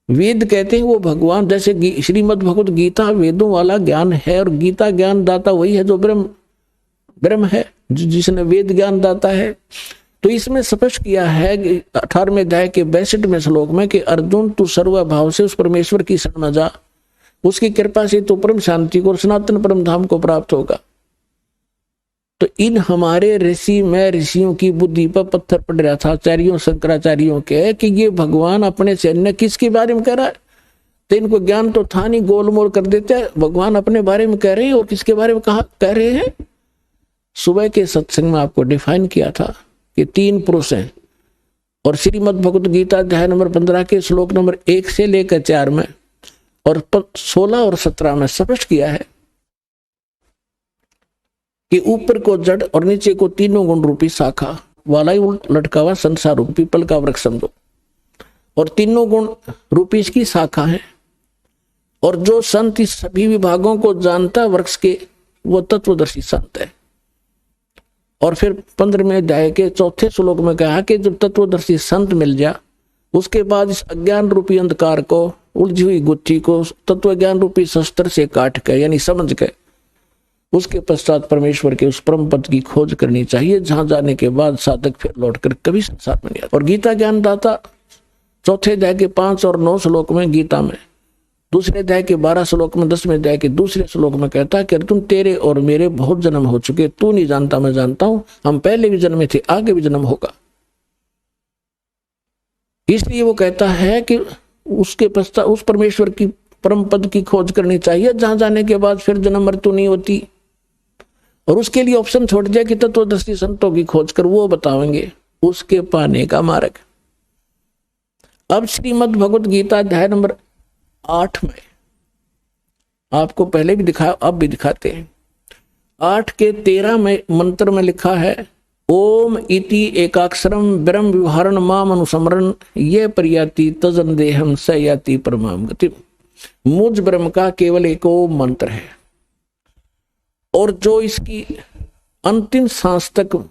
Speaker 1: वेद कहते हैं वो भगवान, जैसे श्रीमद् भगवत गीता वेदों वाला ज्ञान है, और गीता ज्ञान दाता वही है जो ब्रह्म है, जिसने वेद ज्ञान दाता है। तो इसमें स्पष्ट किया है 18वें अध्याय के 62वें श्लोक में कि अर्जुन तू सर्वभाव से उस परमेश्वर की शरण में जा, उसकी कृपा से तो परम शांति को और सनातन परम धाम को प्राप्त होगा। तो इन हमारे ऋषि में ऋषियों की बुद्धि पर पत्थर पड़ रहा था, आचार्यों शंकराचार्यों के, कि ये भगवान अपने से अन्य किसके बारे में कह रहा है। तो इनको ज्ञान तो था नहीं, गोलमोल कर देते हैं, भगवान अपने बारे में कह रहे हैं और किसके बारे में कह रहे हैं। सुबह के सत्संग में आपको डिफाइन किया था कि 3 पुरुष हैं, और श्रीमद् भगवत गीता अध्याय नंबर 15 के श्लोक नंबर 1 से लेकर 4 में और 16 और 17 में स्पष्ट किया है कि ऊपर को जड़ और नीचे को तीनों गुण रूपी शाखा वाला ही लटका हुआ संसार रूपी पीपल का वृक्ष समझो, और तीनों गुण रूपी इसकी शाखा है। और जो संत इस सभी विभागों को जानता वृक्ष के, वो तत्वदर्शी संत है। और फिर 15वें अध्याय के 4थे श्लोक में कहा कि जब तत्वदर्शी संत मिल जा, उसके बाद इस अज्ञान रूपी अंधकार को, उलझी हुई गुत्थी को तत्व ज्ञान रूपी शस्त्र से काट के, यानी समझ के, उसके पश्चात परमेश्वर के उस परम पद की खोज करनी चाहिए, जहां जाने के बाद साधक फिर लौटकर कभी संसार में नहीं आता। और गीता ज्ञान दाता चौथे अध्याय के 5 और 9 श्लोक में गीता में, दूसरे अध्याय के 12 श्लोक में, 10वें अध्याय के दूसरे श्लोक में कहता है कि अर्जुन तेरे और मेरे बहुत जन्म हो चुके, तू नहीं जानता मैं जानता हूं, हम पहले भी जन्मे थे, आगे भी जन्म होगा। इसलिए वो कहता है कि उसके पश्चात उस परमेश्वर की परम पद की खोज करनी चाहिए जहां जाने के बाद फिर जन्म मृत्यु नहीं होती, और उसके लिए ऑप्शन छोड़ दिया कि तत्वदर्शी संतों की खोज कर, वो बताएंगे उसके पाने का मार्ग। अब श्रीमद् भगवत गीता अध्याय नंबर 8 में आपको पहले भी दिखाया, अब भी दिखाते हैं। 8 के 13 में मंत्र में लिखा है ओम इति एकाक्षरम ब्रह्म विवहारण माम अनुसमरण ये परियाति तजन देहम स याति परमाम गति। मुझ ब्रह्म का केवल एक ओम मंत्र है, और जो इसकी अंतिम सांस तक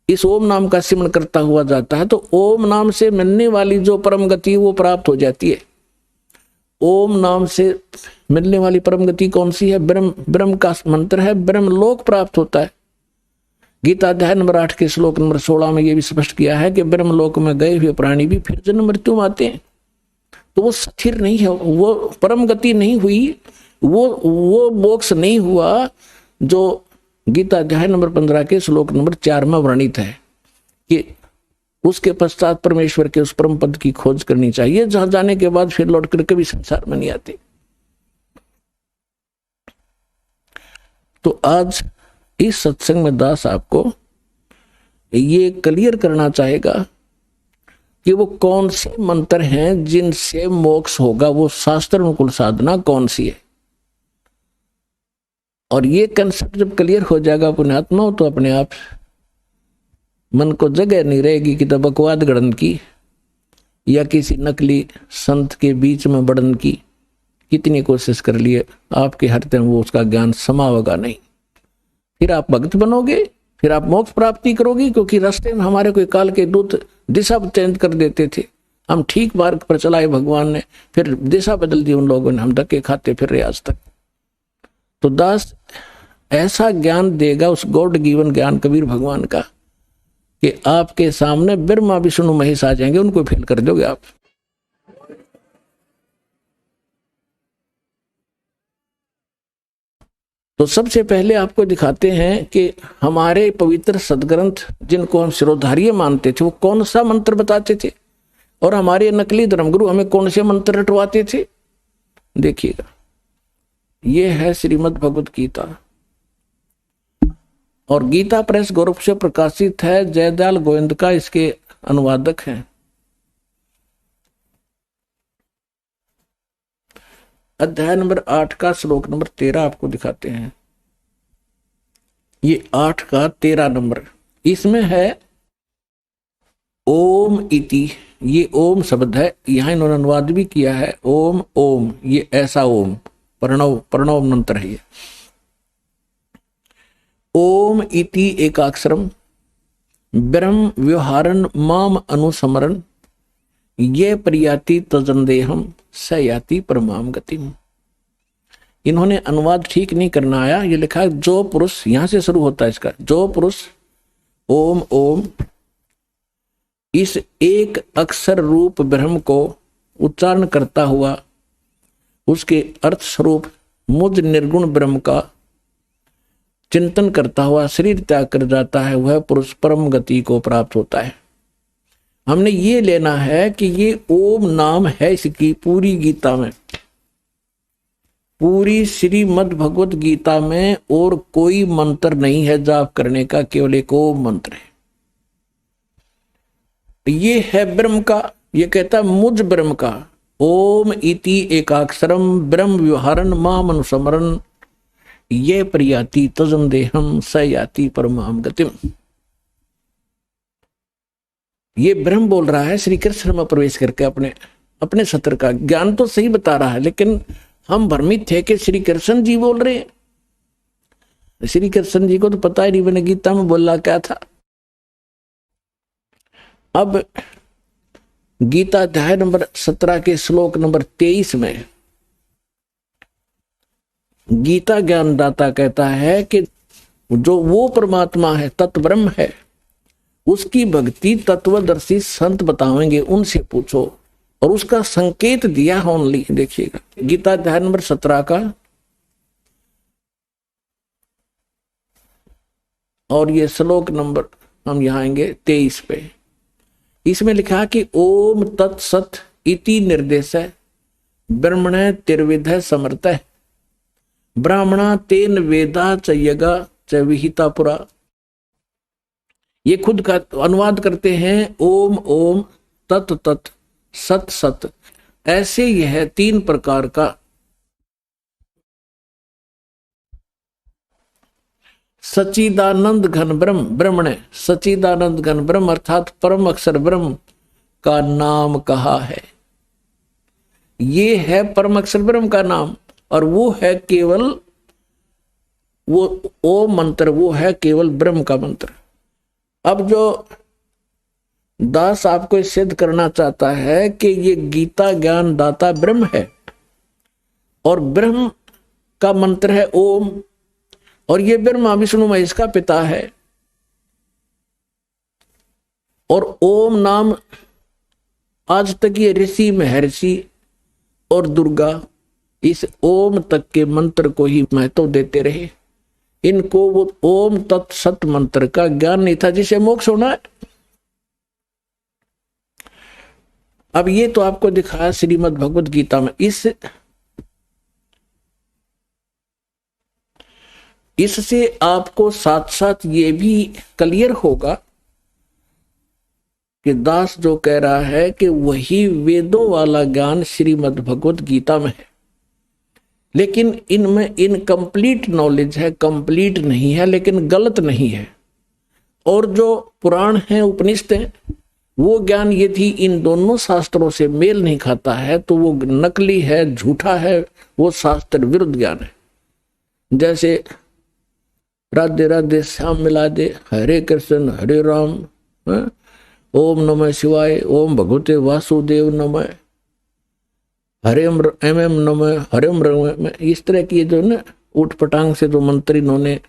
Speaker 1: इस ओम नाम का सिमरण करता हुआ जाता है, तो ओम नाम से मिलने वाली जो परम गति वो प्राप्त हो जाती है। ओम नाम से मिलने वाली परम गति कौन सी है? ब्रह्म, ब्रह्म का मंत्र है, ब्रह्म लोक प्राप्त होता है। गीता अध्याय नंबर 8 के श्लोक नंबर 16 में यह भी स्पष्ट किया है कि ब्रह्म लोक में गए हुए प्राणी भी फिर जन्म मृत्यु में आते हैं। तो वो स्थिर नहीं है, वो परम गति नहीं हुई, वो मोक्ष नहीं हुआ जो गीता अध्याय नंबर 15 के श्लोक नंबर 4 में वर्णित है कि उसके पश्चात परमेश्वर के उस परम पद की खोज करनी चाहिए जहां जाने के बाद फिर लौट कर कभी संसार में नहीं आते। तो आज इस सत्संग में दास आपको ये क्लियर करना चाहेगा कि वो कौन से मंत्र हैं जिनसे मोक्ष होगा, वो शास्त्र अनुकूल साधना कौन सी है। और ये कंसेप्ट जब क्लियर हो जाएगा पुण्यात्मा, तो अपने आप मन को जगह नहीं रहेगी कि तब बकवाद गढ़न की या किसी नकली संत के बीच में बढ़न की। कितनी कोशिश कर लिए आपके हृदय में वो उसका ज्ञान समावेगा नहीं। फिर आप भक्त बनोगे, फिर आप मोक्ष प्राप्ति करोगे, क्योंकि रास्ते में हमारे कोई काल के दूत दिशा चेंज कर देते थे, हम ठीक मार्ग पर चलाए भगवान ने, फिर दिशा बदल दी उन लोगों ने, हम धक्के खाते फिर रहे आज तक। तो दास ऐसा ज्ञान देगा उस गॉड गिवन ज्ञान कबीर भगवान का कि आपके सामने ब्रह्मा विष्णु महेश आ जाएंगे, उनको फेल कर दोगे आप। तो सबसे पहले आपको दिखाते हैं कि हमारे पवित्र सदग्रंथ जिनको हम शिरोधार्य मानते थे वो कौन सा मंत्र बताते थे, और हमारे नकली धर्मगुरु हमें कौन से मंत्र रटवाते थे। देखिएगा, ये है श्रीमद् भगवत गीता, और गीता प्रेस गोरख से प्रकाशित है, जयदयाल गोविंद का इसके अनुवादक हैं। अध्याय नंबर 8 का श्लोक नंबर 13 आपको दिखाते हैं। ये 8 का 13 नंबर, इसमें है ओम इति, ये ओम शब्द है, यहां इन्होंने अनुवाद भी किया है ओम ओम, ये ऐसा ओम प्रणव मंत्र है। ये ओम इति एकाक्षरम ब्रह्म व्यवहारन माम अनुसमरण ये परियाति तजनदेहम स याति परमाम गतिम। इन्होंने अनुवाद ठीक नहीं करना आया, ये लिखा है जो पुरुष, यहां से शुरू होता है इसका, जो पुरुष ओम ओम इस एक अक्षर रूप ब्रह्म को उच्चारण करता हुआ उसके अर्थ स्वरूप मुझ निर्गुण ब्रह्म का चिंतन करता हुआ शरीर त्याग कर जाता है, वह पुरुष परम गति को प्राप्त होता है। हमने ये लेना है कि ये ओम नाम है इसकी पूरी गीता में, पूरी श्रीमद् भगवत गीता में और कोई मंत्र नहीं है जाप करने का, केवल एक ओम मंत्र है। ये है ब्रह्म का, ये कहता है मुझ ब्रह्म का, ओम इति एकाक्षरम ब्रह्म व्यवहारन माम अनुसमरण ये परियाति तजन देहम स याति परमाम गतिम। ये ब्रह्म बोल रहा है श्री कृष्ण में प्रवेश करके अपने सत्र का ज्ञान तो सही बता रहा है, लेकिन हम भ्रमित थे कि श्री कृष्ण जी बोल रहे हैं। श्री कृष्ण जी को तो पता ही नहीं मैंने गीता में बोला क्या था। अब गीता अध्याय नंबर 17 के श्लोक नंबर 23 में गीता ज्ञानदाता कहता है कि जो वो परमात्मा है, तत्व ब्रह्म है, उसकी भक्ति तत्वदर्शी संत बतावेंगे, उनसे पूछो। और उसका संकेत दिया ओनली। देखिएगा गीता अध्याय नंबर 17 का, और ये श्लोक नंबर हम यहाँ आएंगे 23 पे। इसमें लिखा कि ओम तत्सत इति निर्देश ब्रह्मण तिर्विध समर्थ ब्राह्मणा तेन वेदा च यगा च विहिता पुरा। ये खुद का अनुवाद करते हैं ओम ओम तत् तत् सत सत। ऐसे यह 3 प्रकार का सच्चिदानंद घन ब्रह्म, ब्रह्मण सच्चिदानंद घन ब्रह्म अर्थात परम अक्षर ब्रह्म का नाम कहा है। ये है परम अक्षर ब्रह्म का नाम, और वो है केवल वो ओम मंत्र, वो है केवल ब्रह्म का मंत्र। अब जो दास आपको सिद्ध करना चाहता है कि ये गीता ज्ञान दाता ब्रह्म है, और ब्रह्म का मंत्र है ओम, और ये ब्रह्मा विष्णु महेश का पिता है। और ओम नाम आज तक ये ऋषि महर्षि और दुर्गा इस ओम तक के मंत्र को ही महत्व देते रहे। इनको वो ओम तत्सत मंत्र का ज्ञान नहीं था जिसे मोक्ष होना है। अब ये तो आपको दिखाया श्रीमद् भगवत गीता में। इससे आपको साथ साथ ये भी क्लियर होगा कि दास जो कह रहा है कि वही वेदों वाला ज्ञान श्रीमद् भगवत गीता में है, लेकिन इनमें इनकम्प्लीट नॉलेज है, कंप्लीट नहीं है, लेकिन गलत नहीं है। और जो पुराण है उपनिषद है वो ज्ञान यदि इन दोनों शास्त्रों से मेल नहीं खाता है तो वो नकली है, झूठा है, वो शास्त्र विरुद्ध ज्ञान है। जैसे राधे राधे श्याम मिला दे, हरे कृष्ण हरे राम, ओम नमः शिवाय, ओम भगवते वासुदेव नमः, हरे एम नमः, हरिम रम, इस तरह की जो ना उठ पटांग से जो मंत्र इन्होंने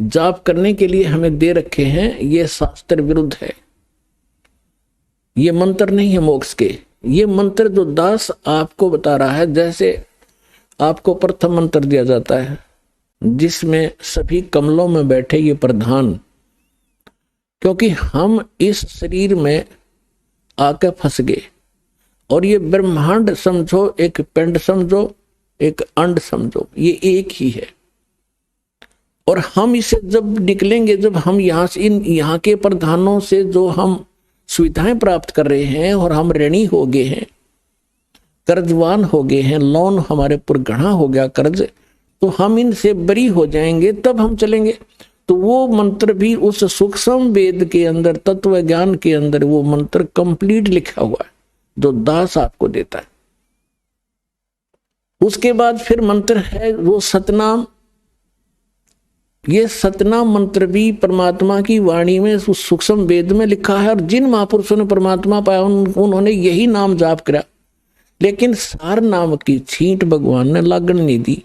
Speaker 1: जाप करने के लिए हमें दे रखे हैं, ये शास्त्र विरुद्ध है। ये मंत्र नहीं है मोक्ष के। ये मंत्र जो दास आपको बता रहा है, जैसे आपको प्रथम मंत्र दिया जाता है जिसमें सभी कमलों में बैठे ये प्रधान, क्योंकि हम इस शरीर में आके फंस गए, और ये ब्रह्मांड समझो, एक पिंड समझो, एक अंड समझो, ये एक ही है। और हम इसे जब निकलेंगे, जब हम यहाँ से यहाँ के प्रधानों से जो हम सुविधाएं प्राप्त कर रहे हैं, और हम ऋणी हो गए हैं, कर्जवान हो गए हैं, लोन हमारे पर गढ़ा हो गया कर्ज, तो हम इनसे बरी हो जाएंगे, तब हम चलेंगे। तो वो मंत्र भी उस सूक्ष्म वेद के अंदर, तत्व ज्ञान के अंदर वो मंत्र कंप्लीट लिखा हुआ है जो दास आपको देता है। उसके बाद फिर मंत्र है वो सतनाम। ये सतनाम मंत्र भी परमात्मा की वाणी में उस सूक्ष्म वेद में लिखा है, और जिन महापुरुषों ने परमात्मा पाया उन्होंने यही नाम जाप करा, लेकिन सार नाम की छींट भगवान ने लागण नहीं दी।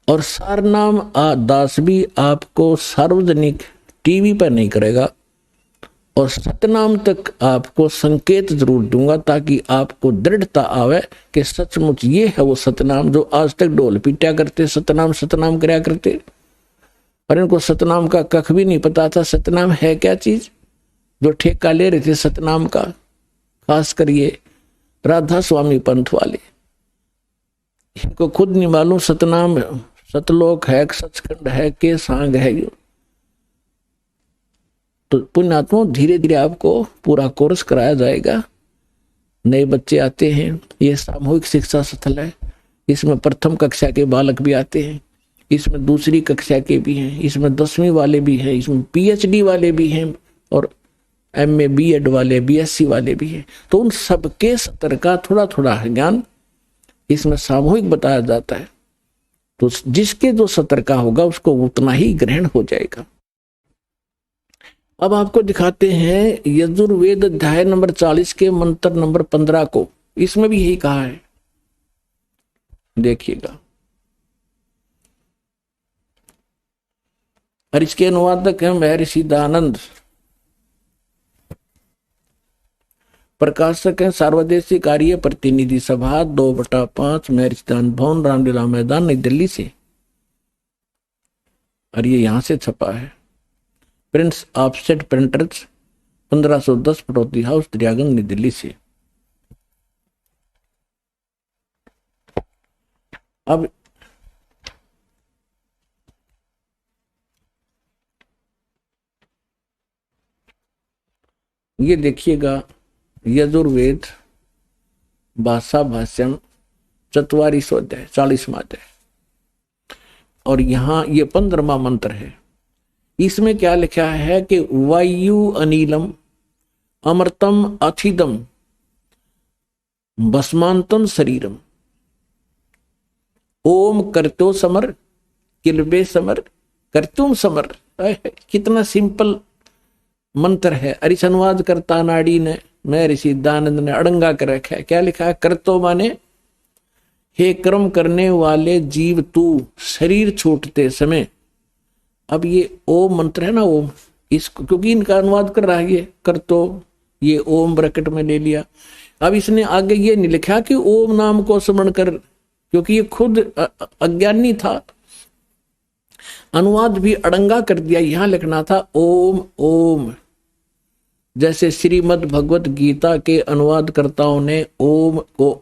Speaker 1: और सार नाम दास भी आपको सार्वजनिक टीवी पर नहीं करेगा, और सतनाम तक आपको संकेत जरूर दूंगा ताकि आपको दृढ़ता आवे कि सचमुच ये है वो सतनाम जो आज तक ढोल पीटा करते, सतनाम सतनाम कराया करते, पर इनको सतनाम का कख भी नहीं पता था। सतनाम है क्या चीज, जो ठेका ले रहे थे सतनाम का, खास कर ये राधा स्वामी पंथ वाले, इनको खुद नहीं मालूम सतनाम सतलोक है, सचखंड है, के सांग है। तो पुण्यात्मा धीरे धीरे आपको पूरा कोर्स कराया जाएगा। नए बच्चे आते हैं, ये सामूहिक शिक्षा स्थल है, इसमें प्रथम कक्षा के बालक भी आते हैं, इसमें दूसरी कक्षा के भी हैं, इसमें 10वीं वाले भी हैं, इसमें PhD वाले भी हैं, और MA B.Ed वाले, BSc वाले भी हैं। तो उन सबके स्तर का थोड़ा थोड़ा ज्ञान इसमें सामूहिक बताया जाता है। तो जिसके जो सतर का होगा उसको उतना ही ग्रहण हो जाएगा। अब आपको दिखाते हैं यजुर्वेद अध्याय नंबर 40 के मंत्र नंबर 15 को। इसमें भी यही कहा है, देखिएगा। और इसके अनुवादक हैं महर्षि दयानंद। प्रकाशक हैं सार्वदेशिक आर्य प्रतिनिधि सभा 2/5 मैरिजदान भवन रामलीला मैदान नई दिल्ली से, और ये यहां से छपा है। Prints offset printers 1510 Pataudi house Daryaganj Nai Delhi से। अब ये देखिएगा, यजुर्वेद भाषा भाष्यम 44वां अध्याय 40वां अध्याय, और यहां ये 15वां मंत्र है। इसमें क्या लिखा है कि वायु अनिलम अमृतम अथिदम भस्मांतम शरीरम ओम करतो समर किलबे समर करतुम समर। कितना सिंपल मंत्र है। अरिश अनुवाद करता नाड़ी ने मैं ऋषि दानंद ने अड़ंगा कर रखा है। क्या लिखा है? करतो माने हे कर्म करने वाले जीव तू शरीर छूटते समय। अब ये ओम मंत्र है ना, ओम, इसको क्योंकि इनका अनुवाद कर रहा है ये करतो, ये ओम ब्रैकेट में ले लिया। अब इसने आगे ये नहीं लिखा कि ओम नाम को स्मरण कर, क्योंकि ये खुद अज्ञानी था, अनुवाद भी अड़ंगा कर दिया। यहां लिखना था ओम ओम, जैसे श्रीमद् भगवत गीता के अनुवादकर्ताओं ने ओम को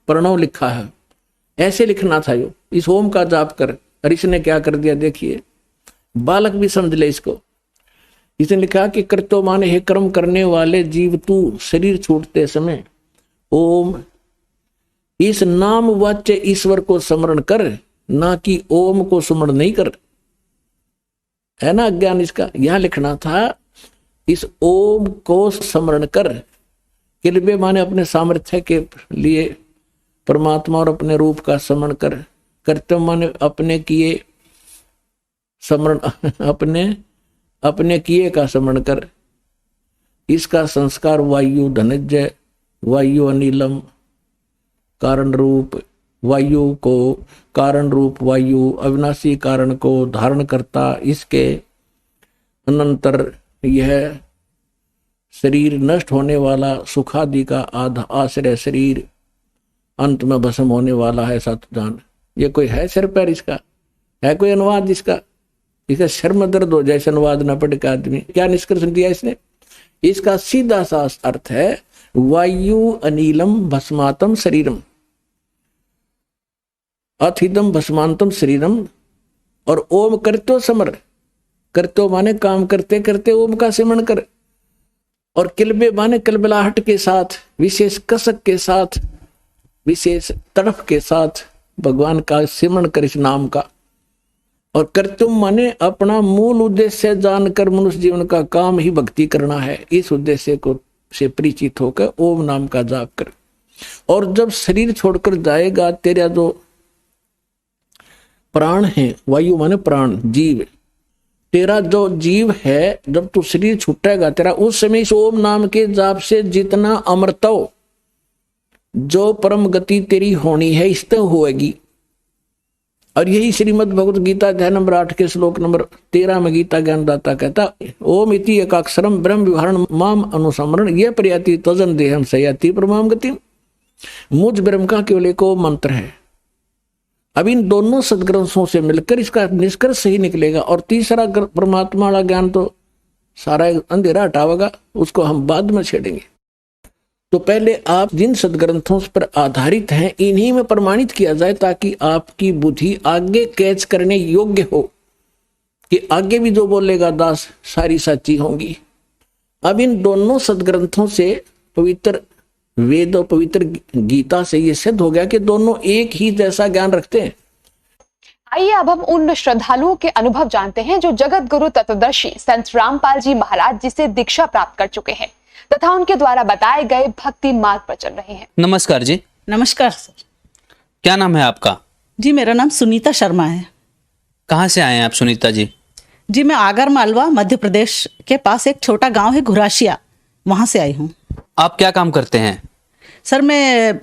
Speaker 1: प्रणव लिखा है, ऐसे लिखना था यो, इस ओम का जाप कर। और इसने क्या कर दिया देखिए, बालक भी समझ ले इसको। इसने लिखा कि कर्तो माने हे कर्म करने वाले जीव तू शरीर छूटते समय ओम, इस नाम वाच्य ईश्वर को स्मरण कर, ना कि ओम को स्मरण नहीं कर। है ना अज्ञान इसका। यहां लिखना था इस ओम को स्मरण कर। किलबे माने अपने सामर्थ्य के लिए परमात्मा और अपने रूप का स्मरण कर। कर्तव्य माने अपने किए स्मरण, अपने किए का स्मरण कर। इसका संस्कार वायु धनंजय, वायु अनिलम कारण रूप वायु को, कारण रूप वायु अविनाशी कारण को धारण करता। इसके अनंतर यह शरीर नष्ट होने वाला सुखादि का आश्रय शरीर अंत में भस्म होने वाला है सतजान। ये कोई है सिर पैर इसका? है कोई अनुवाद इसका? इसका शर्म दर्द हो जाए अनुवाद ना पढ़ के आदमी। क्या निष्कर्ष दिया इसने? इसका सीधा सा अर्थ है वायु अनिलम भस्मातम शरीरम, अथिदम भस्मांतम शरीरम, और ओम करतो समर। करतो माने काम करते करते ओम का सिमरण कर, और किलबे माने कलबलाहट के साथ, विशेष कसक के साथ, विशेष तड़फ के साथ भगवान का सिमरण कर इस नाम का। और कर्तुम माने अपना मूल उद्देश्य जानकर मनुष्य जीवन का काम ही भक्ति करना है। इस उद्देश्य को से परिचित होकर ओम नाम का जाप कर। और जब शरीर छोड़कर जाएगा, तेरा जो प्राण है, वायु माने प्राण जीव, तेरा जो जीव है, जब तू शरीर छूटेगा तेरा, उस समय इस ओम नाम के जाप से जितना अमृतो, जो परम गति तेरी होनी है, इस तक होएगी। और यही श्रीमद् भगवत गीता अध्याय नंबर 8 के श्लोक नंबर 13 में गीता ज्ञानदाता कहता ओम इति एकाक्षरम ब्रह्म विवरण माम अनुसमरण ये प्रयाति तजन देहम सयाति परमाम गति। मुझ ब्रह्म का केवल एक मंत्र है। अब इन दोनों सदग्रंथों से मिलकर इसका निष्कर्ष सही निकलेगा। और तीसरा परमात्मा वाला ज्ञान तो सारा अंधेरा हटावेगा, उसको हम बाद में छेड़ेंगे। तो पहले आप जिन सदग्रंथों पर आधारित हैं इन्हीं में प्रमाणित किया जाए, ताकि आपकी बुद्धि आगे कैच करने योग्य हो कि आगे भी जो बोलेगा दास सारी सच्ची होंगी। अब इन दोनों सदग्रंथों से, पवित्र वेद और पवित्र गीता से ये सिद्ध हो गया कि दोनों एक ही जैसा ज्ञान रखते हैं।
Speaker 2: आइए अब हम उन श्रद्धालुओं के अनुभव जानते हैं जो जगत गुरु तत्वदर्शी संत रामपाल जी महाराज जी से दीक्षा प्राप्त कर चुके हैं तथा उनके द्वारा बताए गए भक्ति मार्ग पर चल रहे हैं।
Speaker 3: नमस्कार जी।
Speaker 4: नमस्कार सर।
Speaker 3: क्या नाम है आपका?
Speaker 4: जी मेरा नाम सुनीता शर्मा है।
Speaker 3: कहाँ से आए हैं आप सुनीता जी?
Speaker 4: जी मैं आगर मालवा मध्य प्रदेश के पास एक छोटा गांव है घुराशिया, वहां से आई हूँ।
Speaker 3: आप क्या काम करते हैं?
Speaker 4: सर मैं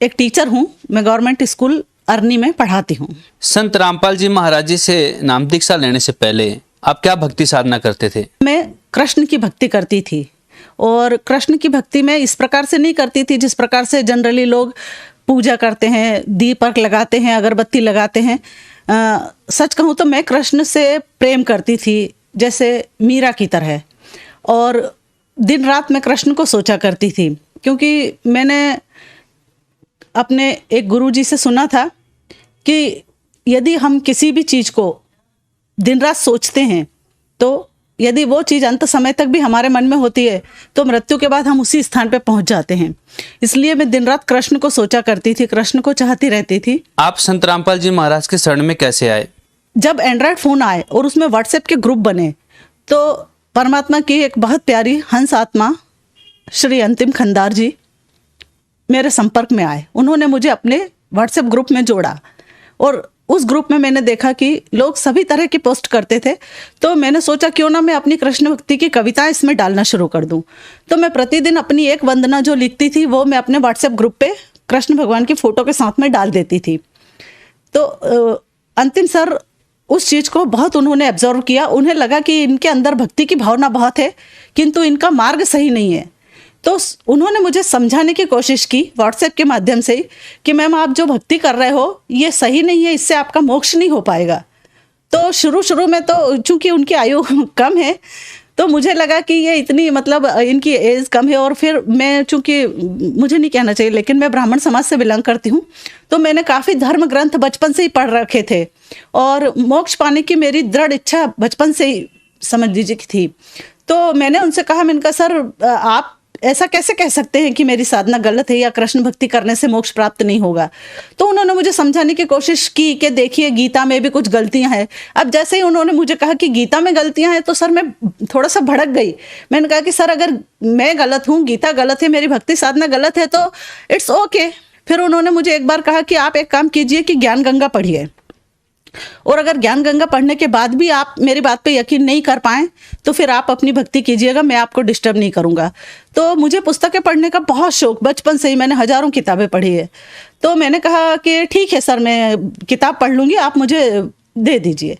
Speaker 4: एक टीचर हूँ, मैं गवर्नमेंट स्कूल अरनी में पढ़ाती हूँ।
Speaker 3: संत रामपाल जी महाराज जी से नाम दीक्षा लेने से पहले आप क्या भक्ति साधना करते थे?
Speaker 4: मैं कृष्ण की भक्ति करती थी। और कृष्ण की भक्ति मैं इस प्रकार से नहीं करती थी जिस प्रकार से जनरली लोग पूजा करते हैं, दीपक लगाते हैं, अगरबत्ती लगाते हैं। सच कहूँ तो मैं कृष्ण से प्रेम करती थी जैसे मीरा की तरह, और दिन रात मैं कृष्ण को सोचा करती थी, क्योंकि मैंने अपने एक गुरुजी से सुना था कि यदि हम किसी भी चीज़ को दिन रात सोचते हैं तो यदि वो चीज़ अंत समय तक भी हमारे मन में होती है तो मृत्यु के बाद हम उसी स्थान पे पहुंच जाते हैं। इसलिए मैं दिन रात कृष्ण को सोचा करती थी, कृष्ण को चाहती रहती थी।
Speaker 3: आप संत रामपाल जी महाराज के शरण में कैसे आए?
Speaker 4: जब एंड्रॉयड फ़ोन आए और उसमें व्हाट्सएप के ग्रुप बने तो परमात्मा की एक बहुत प्यारी हंस आत्मा श्री अंतिम खंदार जी मेरे संपर्क में आए। उन्होंने मुझे अपने व्हाट्सएप ग्रुप में जोड़ा और उस ग्रुप में मैंने देखा कि लोग सभी तरह की पोस्ट करते थे, तो मैंने सोचा क्यों ना मैं अपनी कृष्ण भक्ति की कविताएं इसमें डालना शुरू कर दूं। तो मैं प्रतिदिन अपनी एक वंदना जो लिखती थी वो मैं अपने व्हाट्सएप ग्रुप पे कृष्ण भगवान की फ़ोटो के साथ में डाल देती थी। तो अंतिम सर उस चीज़ को बहुत उन्होंने एब्जॉर्व किया। उन्हें लगा कि इनके अंदर भक्ति की भावना बहुत है किंतु इनका मार्ग सही नहीं है। तो उन्होंने मुझे समझाने की कोशिश की व्हाट्सएप के माध्यम से कि मैम आप जो भक्ति कर रहे हो ये सही नहीं है, इससे आपका मोक्ष नहीं हो पाएगा। तो शुरू में तो चूंकि उनकी आयु कम है तो मुझे लगा कि ये इतनी मतलब इनकी एज कम है, और फिर मैं चूंकि मुझे नहीं कहना चाहिए लेकिन मैं ब्राह्मण समाज से बिलोंग करती हूँ, तो मैंने काफ़ी धर्म ग्रंथ बचपन से ही पढ़ रखे थे और मोक्ष पाने की मेरी दृढ़ इच्छा बचपन से ही समझ लीजिए की थी। तो मैंने उनसे कहा, मैंने कहा सर आप ऐसा कैसे कह सकते हैं कि मेरी साधना गलत है या कृष्ण भक्ति करने से मोक्ष प्राप्त नहीं होगा। तो उन्होंने मुझे समझाने की कोशिश की कि देखिए गीता में भी कुछ गलतियां हैं। अब जैसे ही उन्होंने मुझे कहा कि गीता में गलतियां हैं तो सर मैं थोड़ा सा भड़क गई। मैंने कहा कि सर अगर मैं गलत हूँ, गीता गलत है, मेरी भक्ति साधना गलत है तो इट्स ओके। फिर उन्होंने मुझे एक बार कहा कि आप एक काम कीजिए कि ज्ञान गंगा पढ़िए, और अगर ज्ञान गंगा पढ़ने के बाद भी आप मेरी बात पे यकीन नहीं कर पाए तो फिर आप अपनी भक्ति कीजिएगा, मैं आपको डिस्टर्ब नहीं करूँगा। तो मुझे पुस्तकें पढ़ने का बहुत शौक, बचपन से ही मैंने हजारों किताबें पढ़ी है। तो मैंने कहा कि ठीक है सर मैं किताब पढ़ लूँगी, आप मुझे दे दीजिए।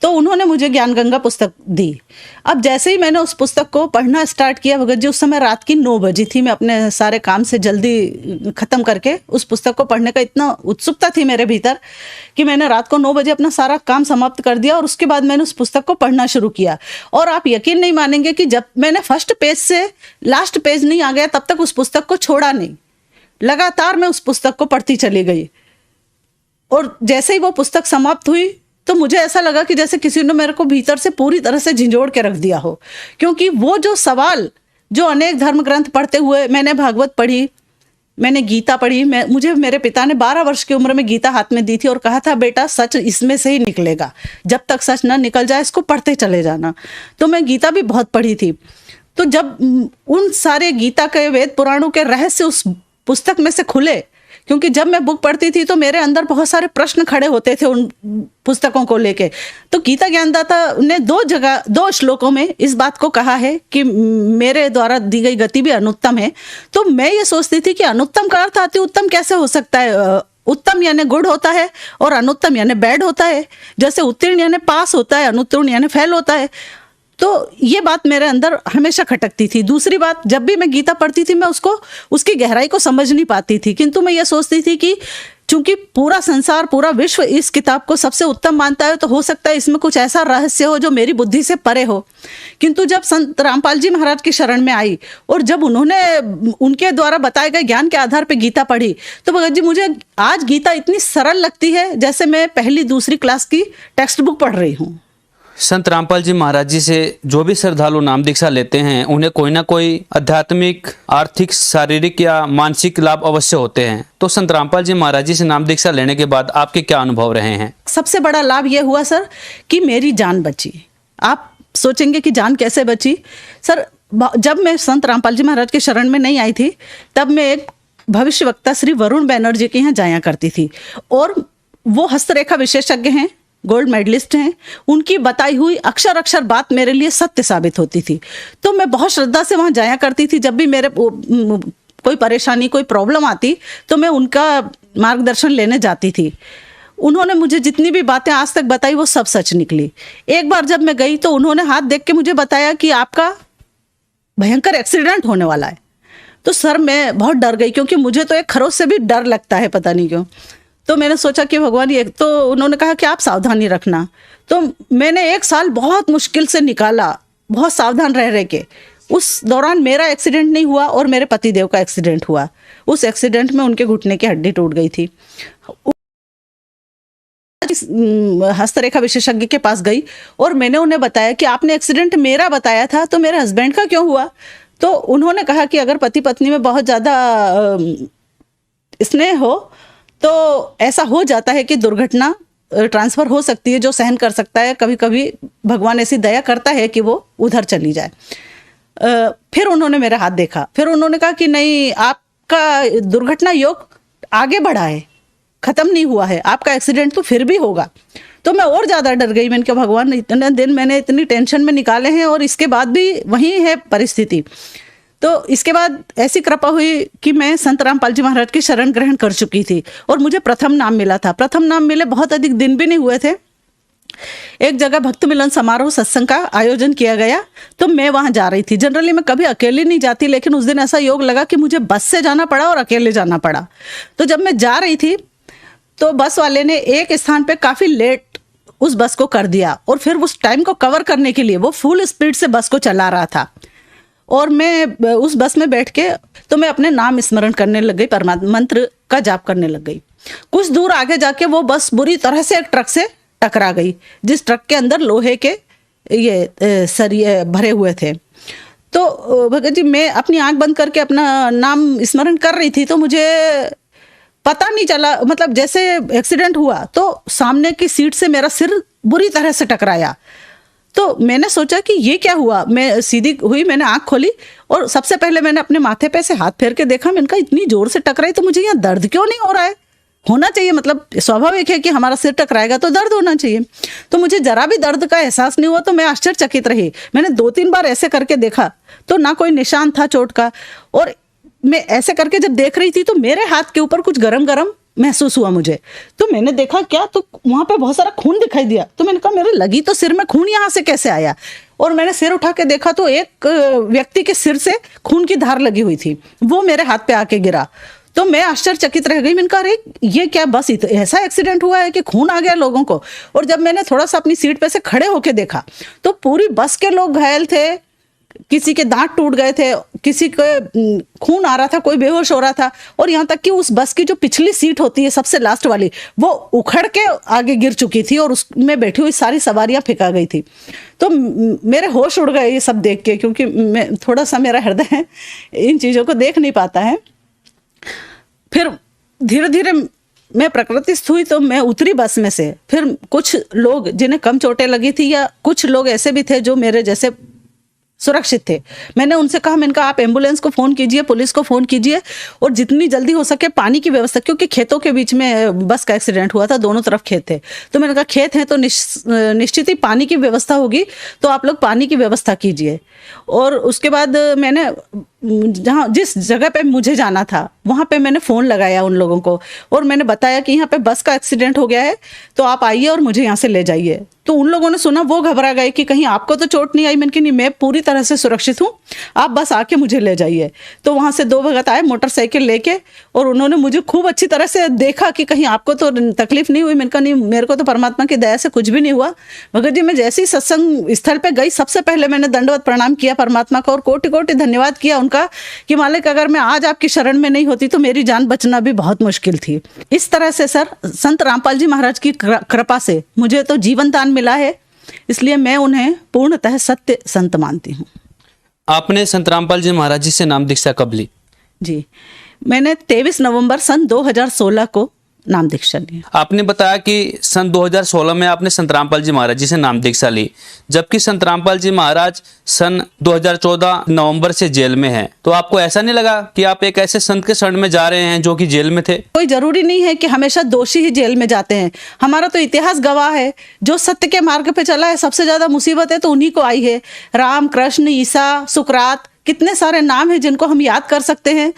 Speaker 4: तो उन्होंने मुझे ज्ञान गंगा पुस्तक दी। अब जैसे ही मैंने उस पुस्तक को पढ़ना स्टार्ट किया भगत जी, उस समय रात की 9 बजी थी, मैं अपने सारे काम से जल्दी ख़त्म करके उस पुस्तक को पढ़ने का इतना उत्सुकता थी मेरे भीतर कि मैंने रात को 9 बजे अपना सारा काम समाप्त कर दिया और उसके बाद मैंने उस पुस्तक को पढ़ना शुरू किया। और आप यकीन नहीं मानेंगे कि जब मैंने फर्स्ट पेज से लास्ट पेज नहीं आ गया तब तक उस पुस्तक को छोड़ा नहीं, लगातार मैं उस पुस्तक को पढ़ती चली गई। और जैसे ही वो पुस्तक समाप्त हुई तो मुझे ऐसा लगा कि जैसे किसी ने मेरे को भीतर से पूरी तरह से झिंझोड़ के रख दिया हो, क्योंकि वो जो सवाल जो अनेक धर्म ग्रंथ पढ़ते हुए मैंने भागवत पढ़ी, मैंने गीता पढ़ी, मुझे मेरे पिता ने 12 वर्ष की उम्र में गीता हाथ में दी थी और कहा था बेटा सच इसमें से ही निकलेगा, जब तक सच ना निकल जाए इसको पढ़ते चले जाना। तो मैं गीता भी बहुत पढ़ी थी। तो जब उन सारे गीता के वेद पुराणों के रहस्य उस पुस्तक में से खुले, क्योंकि जब मैं बुक पढ़ती थी तो मेरे अंदर बहुत सारे प्रश्न खड़े होते थे उन पुस्तकों को लेके। तो गीता ज्ञानदाता ने 2 श्लोकों में इस बात को कहा है कि मेरे द्वारा दी गई गति भी अनुत्तम है। तो मैं ये सोचती थी कि अनुत्तम का अर्थ अति उत्तम कैसे हो सकता है? उत्तम यानी गुड होता है और अनुत्तम यानी बैड होता है। जैसे उत्तीर्ण यानी पास होता है, अनुत्तीर्ण यानी फेल होता है। तो ये बात मेरे अंदर हमेशा खटकती थी। दूसरी बात, जब भी मैं गीता पढ़ती थी मैं उसकी गहराई को समझ नहीं पाती थी, किंतु मैं ये सोचती थी कि चूंकि पूरा संसार, पूरा विश्व इस किताब को सबसे उत्तम मानता है तो हो सकता है इसमें कुछ ऐसा रहस्य हो जो मेरी बुद्धि से परे हो। किंतु जब संत रामपाल जी महाराज की शरण में आई और जब उन्होंने उनके द्वारा बताए गए ज्ञान के आधार पर गीता पढ़ी तो भगत जी मुझे आज गीता इतनी सरल लगती है जैसे मैं पहली दूसरी क्लास की टेक्स्ट बुक पढ़ रही हूँ।
Speaker 3: संत रामपाल जी महाराज जी से जो भी श्रद्धालु नाम दीक्षा लेते हैं उन्हें कोई ना कोई आध्यात्मिक, आर्थिक, शारीरिक या मानसिक लाभ अवश्य होते हैं। तो संत रामपाल जी महाराज जी से नाम दीक्षा लेने के बाद आपके क्या अनुभव रहे हैं? सबसे
Speaker 4: बड़ा लाभ यह हुआ सर कि मेरी जान बची। आप सोचेंगे कि जान कैसे बची? सर जब मैं संत रामपाल जी महाराज के शरण में नहीं आई थी तब मैं एक भविष्य वक्ता श्री वरुण बैनर्जी के यहाँ जाया करती थी और वो हस्तरेखा विशेषज्ञ हैं, गोल्ड मेडलिस्ट हैं। उनकी बताई हुई अक्षर अक्षर बात मेरे लिए सत्य साबित होती थी। तो मैं बहुत श्रद्धा से वहाँ जाया करती थी। जब भी मेरे कोई परेशानी, कोई प्रॉब्लम आती तो मैं उनका मार्गदर्शन लेने जाती थी। उन्होंने मुझे जितनी भी बातें आज तक बताई वो सब सच निकली। एक बार जब मैं गई तो उन्होंने हाथ देख के मुझे बताया कि आपका भयंकर एक्सीडेंट होने वाला है। तो सर मैं बहुत डर गई, क्योंकि मुझे तो एक खरोच से भी डर लगता है, पता नहीं क्यों। तो मैंने सोचा कि भगवान, ये तो उन्होंने कहा कि आप सावधानी रखना। तो मैंने 1 साल बहुत मुश्किल से निकाला, बहुत सावधान रह के। उस दौरान मेरा एक्सीडेंट नहीं हुआ और मेरे पतिदेव का एक्सीडेंट हुआ। उस एक्सीडेंट में उनके घुटने की हड्डी टूट गई थी। हस्तरेखा विशेषज्ञ के पास गई और मैंने उन्हें बताया कि आपने एक्सीडेंट मेरा बताया था, तो मेरे हस्बैंड का क्यों हुआ? तो उन्होंने कहा कि अगर पति पत्नी में बहुत ज़्यादा स्नेह हो तो ऐसा हो जाता है कि दुर्घटना ट्रांसफ़र हो सकती है, जो सहन कर सकता है। कभी कभी भगवान ऐसी दया करता है कि वो उधर चली जाए। फिर उन्होंने मेरा हाथ देखा, फिर उन्होंने कहा कि नहीं, आपका दुर्घटना योग आगे बढ़ा है, ख़त्म नहीं हुआ है, आपका एक्सीडेंट तो फिर भी होगा। तो मैं और ज़्यादा डर गई। मैंने कहा भगवान, इतने दिन मैंने इतनी टेंशन में निकाले हैं और इसके बाद भी वही है परिस्थिति। तो इसके बाद ऐसी कृपा हुई कि मैं संत रामपाल जी महाराज की शरण ग्रहण कर चुकी थी और मुझे प्रथम नाम मिला था। प्रथम नाम मिले बहुत अधिक दिन भी नहीं हुए थे। एक जगह भक्त मिलन समारोह सत्संग का आयोजन किया गया, तो मैं वहां जा रही थी। जनरली मैं कभी अकेले नहीं जाती, लेकिन उस दिन ऐसा योग लगा कि मुझे बस से जाना पड़ा और अकेले जाना पड़ा। तो जब मैं जा रही थी तो बस वाले ने एक स्थान पे काफ़ी लेट उस बस को कर दिया और फिर उस टाइम को कवर करने के लिए वो फुल स्पीड से बस को चला रहा था। और मैं उस बस में बैठ के तो मैं अपने नाम स्मरण करने लग गई, परमात्मा मंत्र का जाप करने लग गई। कुछ दूर आगे जाके वो बस बुरी तरह से एक ट्रक से टकरा गई, जिस ट्रक के अंदर लोहे के ये सरिये भरे हुए थे। तो भगत जी, मैं अपनी आंख बंद करके अपना नाम स्मरण कर रही थी, तो मुझे पता नहीं चला, मतलब जैसे एक्सीडेंट हुआ तो सामने की सीट से मेरा सिर बुरी तरह से टकराया। तो मैंने सोचा कि ये क्या हुआ। मैं सीधी हुई, मैंने आंख खोली और सबसे पहले मैंने अपने माथे पे से हाथ फेर के देखा। मैंने कहा इतनी जोर से टकराई तो मुझे यहाँ दर्द क्यों नहीं हो रहा है? होना चाहिए, मतलब स्वाभाविक है कि हमारा सिर टकराएगा तो दर्द होना चाहिए। तो मुझे जरा भी दर्द का एहसास नहीं हुआ। तो मैं आश्चर्यचकित रही। मैंने 2-3 बार ऐसे करके देखा तो ना कोई निशान था चोट का। और मैं ऐसे करके जब देख रही थी तो मेरे हाथ के ऊपर कुछ गरम गरम महसूस हुआ मुझे। तो मैंने देखा क्या, तो वहां पे बहुत सारा खून दिखाई दिया। तो मैंने कहा मेरे लगी तो सिर में खून यहाँ से कैसे आया? और मैंने सिर उठा के देखा तो एक व्यक्ति के सिर से खून की धार लगी हुई थी, वो मेरे हाथ पे आके गिरा। तो मैं आश्चर्यचकित रह गई। मैंने कहा अरे ये क्या, बस ऐसा एक्सीडेंट हुआ है कि खून आ गया लोगों को? और जब मैंने थोड़ा सा अपनी सीट पे से खड़े होके देखा तो पूरी बस के लोग घायल थे, किसी के दांत टूट गए थे, किसी के खून आ रहा था, कोई बेहोश हो रहा था। और यहाँ तक कि उस बस की जो पिछली सीट होती है सबसे लास्ट वाली, वो उखड़ के आगे गिर चुकी थी और उसमें बैठी हुई सारी सवारियां फेंका गई थी। तो मेरे होश उड़ गए ये सब देख के, क्योंकि मैं थोड़ा सा, मेरा हृदय इन चीज़ों को देख नहीं पाता है। फिर धीरे धीरे मैं प्रकृतिस्थ हुई तो मैं उतरी बस में से। फिर कुछ लोग जिन्हें कम चोटें लगी थी या कुछ लोग ऐसे भी थे जो मेरे जैसे सुरक्षित थे, मैंने उनसे कहा, मैंने कहा आप एम्बुलेंस को फ़ोन कीजिए, पुलिस को फ़ोन कीजिए और जितनी जल्दी हो सके पानी की व्यवस्था, क्योंकि खेतों के बीच में बस का एक्सीडेंट हुआ था, दोनों तरफ खेत थे। तो मैंने कहा खेत हैं तो निश्चित ही पानी की व्यवस्था होगी, तो आप लोग पानी की व्यवस्था कीजिए। और उसके बाद मैंने जिस जगह पे मुझे जाना था वहाँ पे मैंने फ़ोन लगाया उन लोगों को और मैंने बताया कि यहाँ पे बस का एक्सीडेंट हो गया है, तो आप आइए और मुझे यहाँ से ले जाइए। तो उन लोगों ने सुना, वो घबरा गए कि कहीं आपको तो चोट नहीं आई। मैंने कहा नहीं, मैं पूरी तरह से सुरक्षित हूँ, आप बस आके मुझे ले जाइए। तो वहाँ से 2 भगत आए मोटरसाइकिल लेके और उन्होंने मुझे खूब अच्छी तरह से देखा कि कहीं आपको तो तकलीफ नहीं हुई। मैंने कहा नहीं, मेरे को तो परमात्मा की दया से कुछ भी नहीं हुआ। भगत जी, मैं जैसे ही सत्संग स्थल पर गई सबसे पहले मैंने दंडवत प्रणाम किया परमात्मा का और कोटि कोटि धन्यवाद किया उनका कि मालिक, अगर मैं आज आपकी शरण में नहीं होती तो मेरी जान बचना भी बहुत मुश्किल थी। इस तरह से सर, संत रामपाल जी महाराज की कृपा से मुझे तो जीवन दान मिला है, इसलिए मैं उन्हें पूर्णतः सत्य संत मानती हूँ।
Speaker 3: आपने संत रामपाल जी महाराज जी से नाम दीक्षा कब ली? जी,
Speaker 4: मैंने 23 नवंबर सन 2016 को नाम दीक्षा ली।
Speaker 3: आपने बताया कि सन 2016 में आपने संत रामपाल जी महाराज जी से नाम दीक्षा ली, जबकि संत रामपाल जी महाराज सन 2014 नवंबर से जेल में हैं। तो आपको ऐसा नहीं लगा कि आप एक ऐसे संत के शरण में जा रहे हैं जो कि जेल में थे?
Speaker 4: कोई जरूरी नहीं है कि हमेशा दोषी ही जेल में जाते हैं। हमारा तो इतिहास गवाह है, जो सत्य के मार्ग पे चला है, सबसे ज्यादा मुसीबत है तो उन्हीं को आई है। राम, कृष्ण, ईसा, सुकरात, कितने सारे नाम हैं जिनको हम याद कर सकते हैं।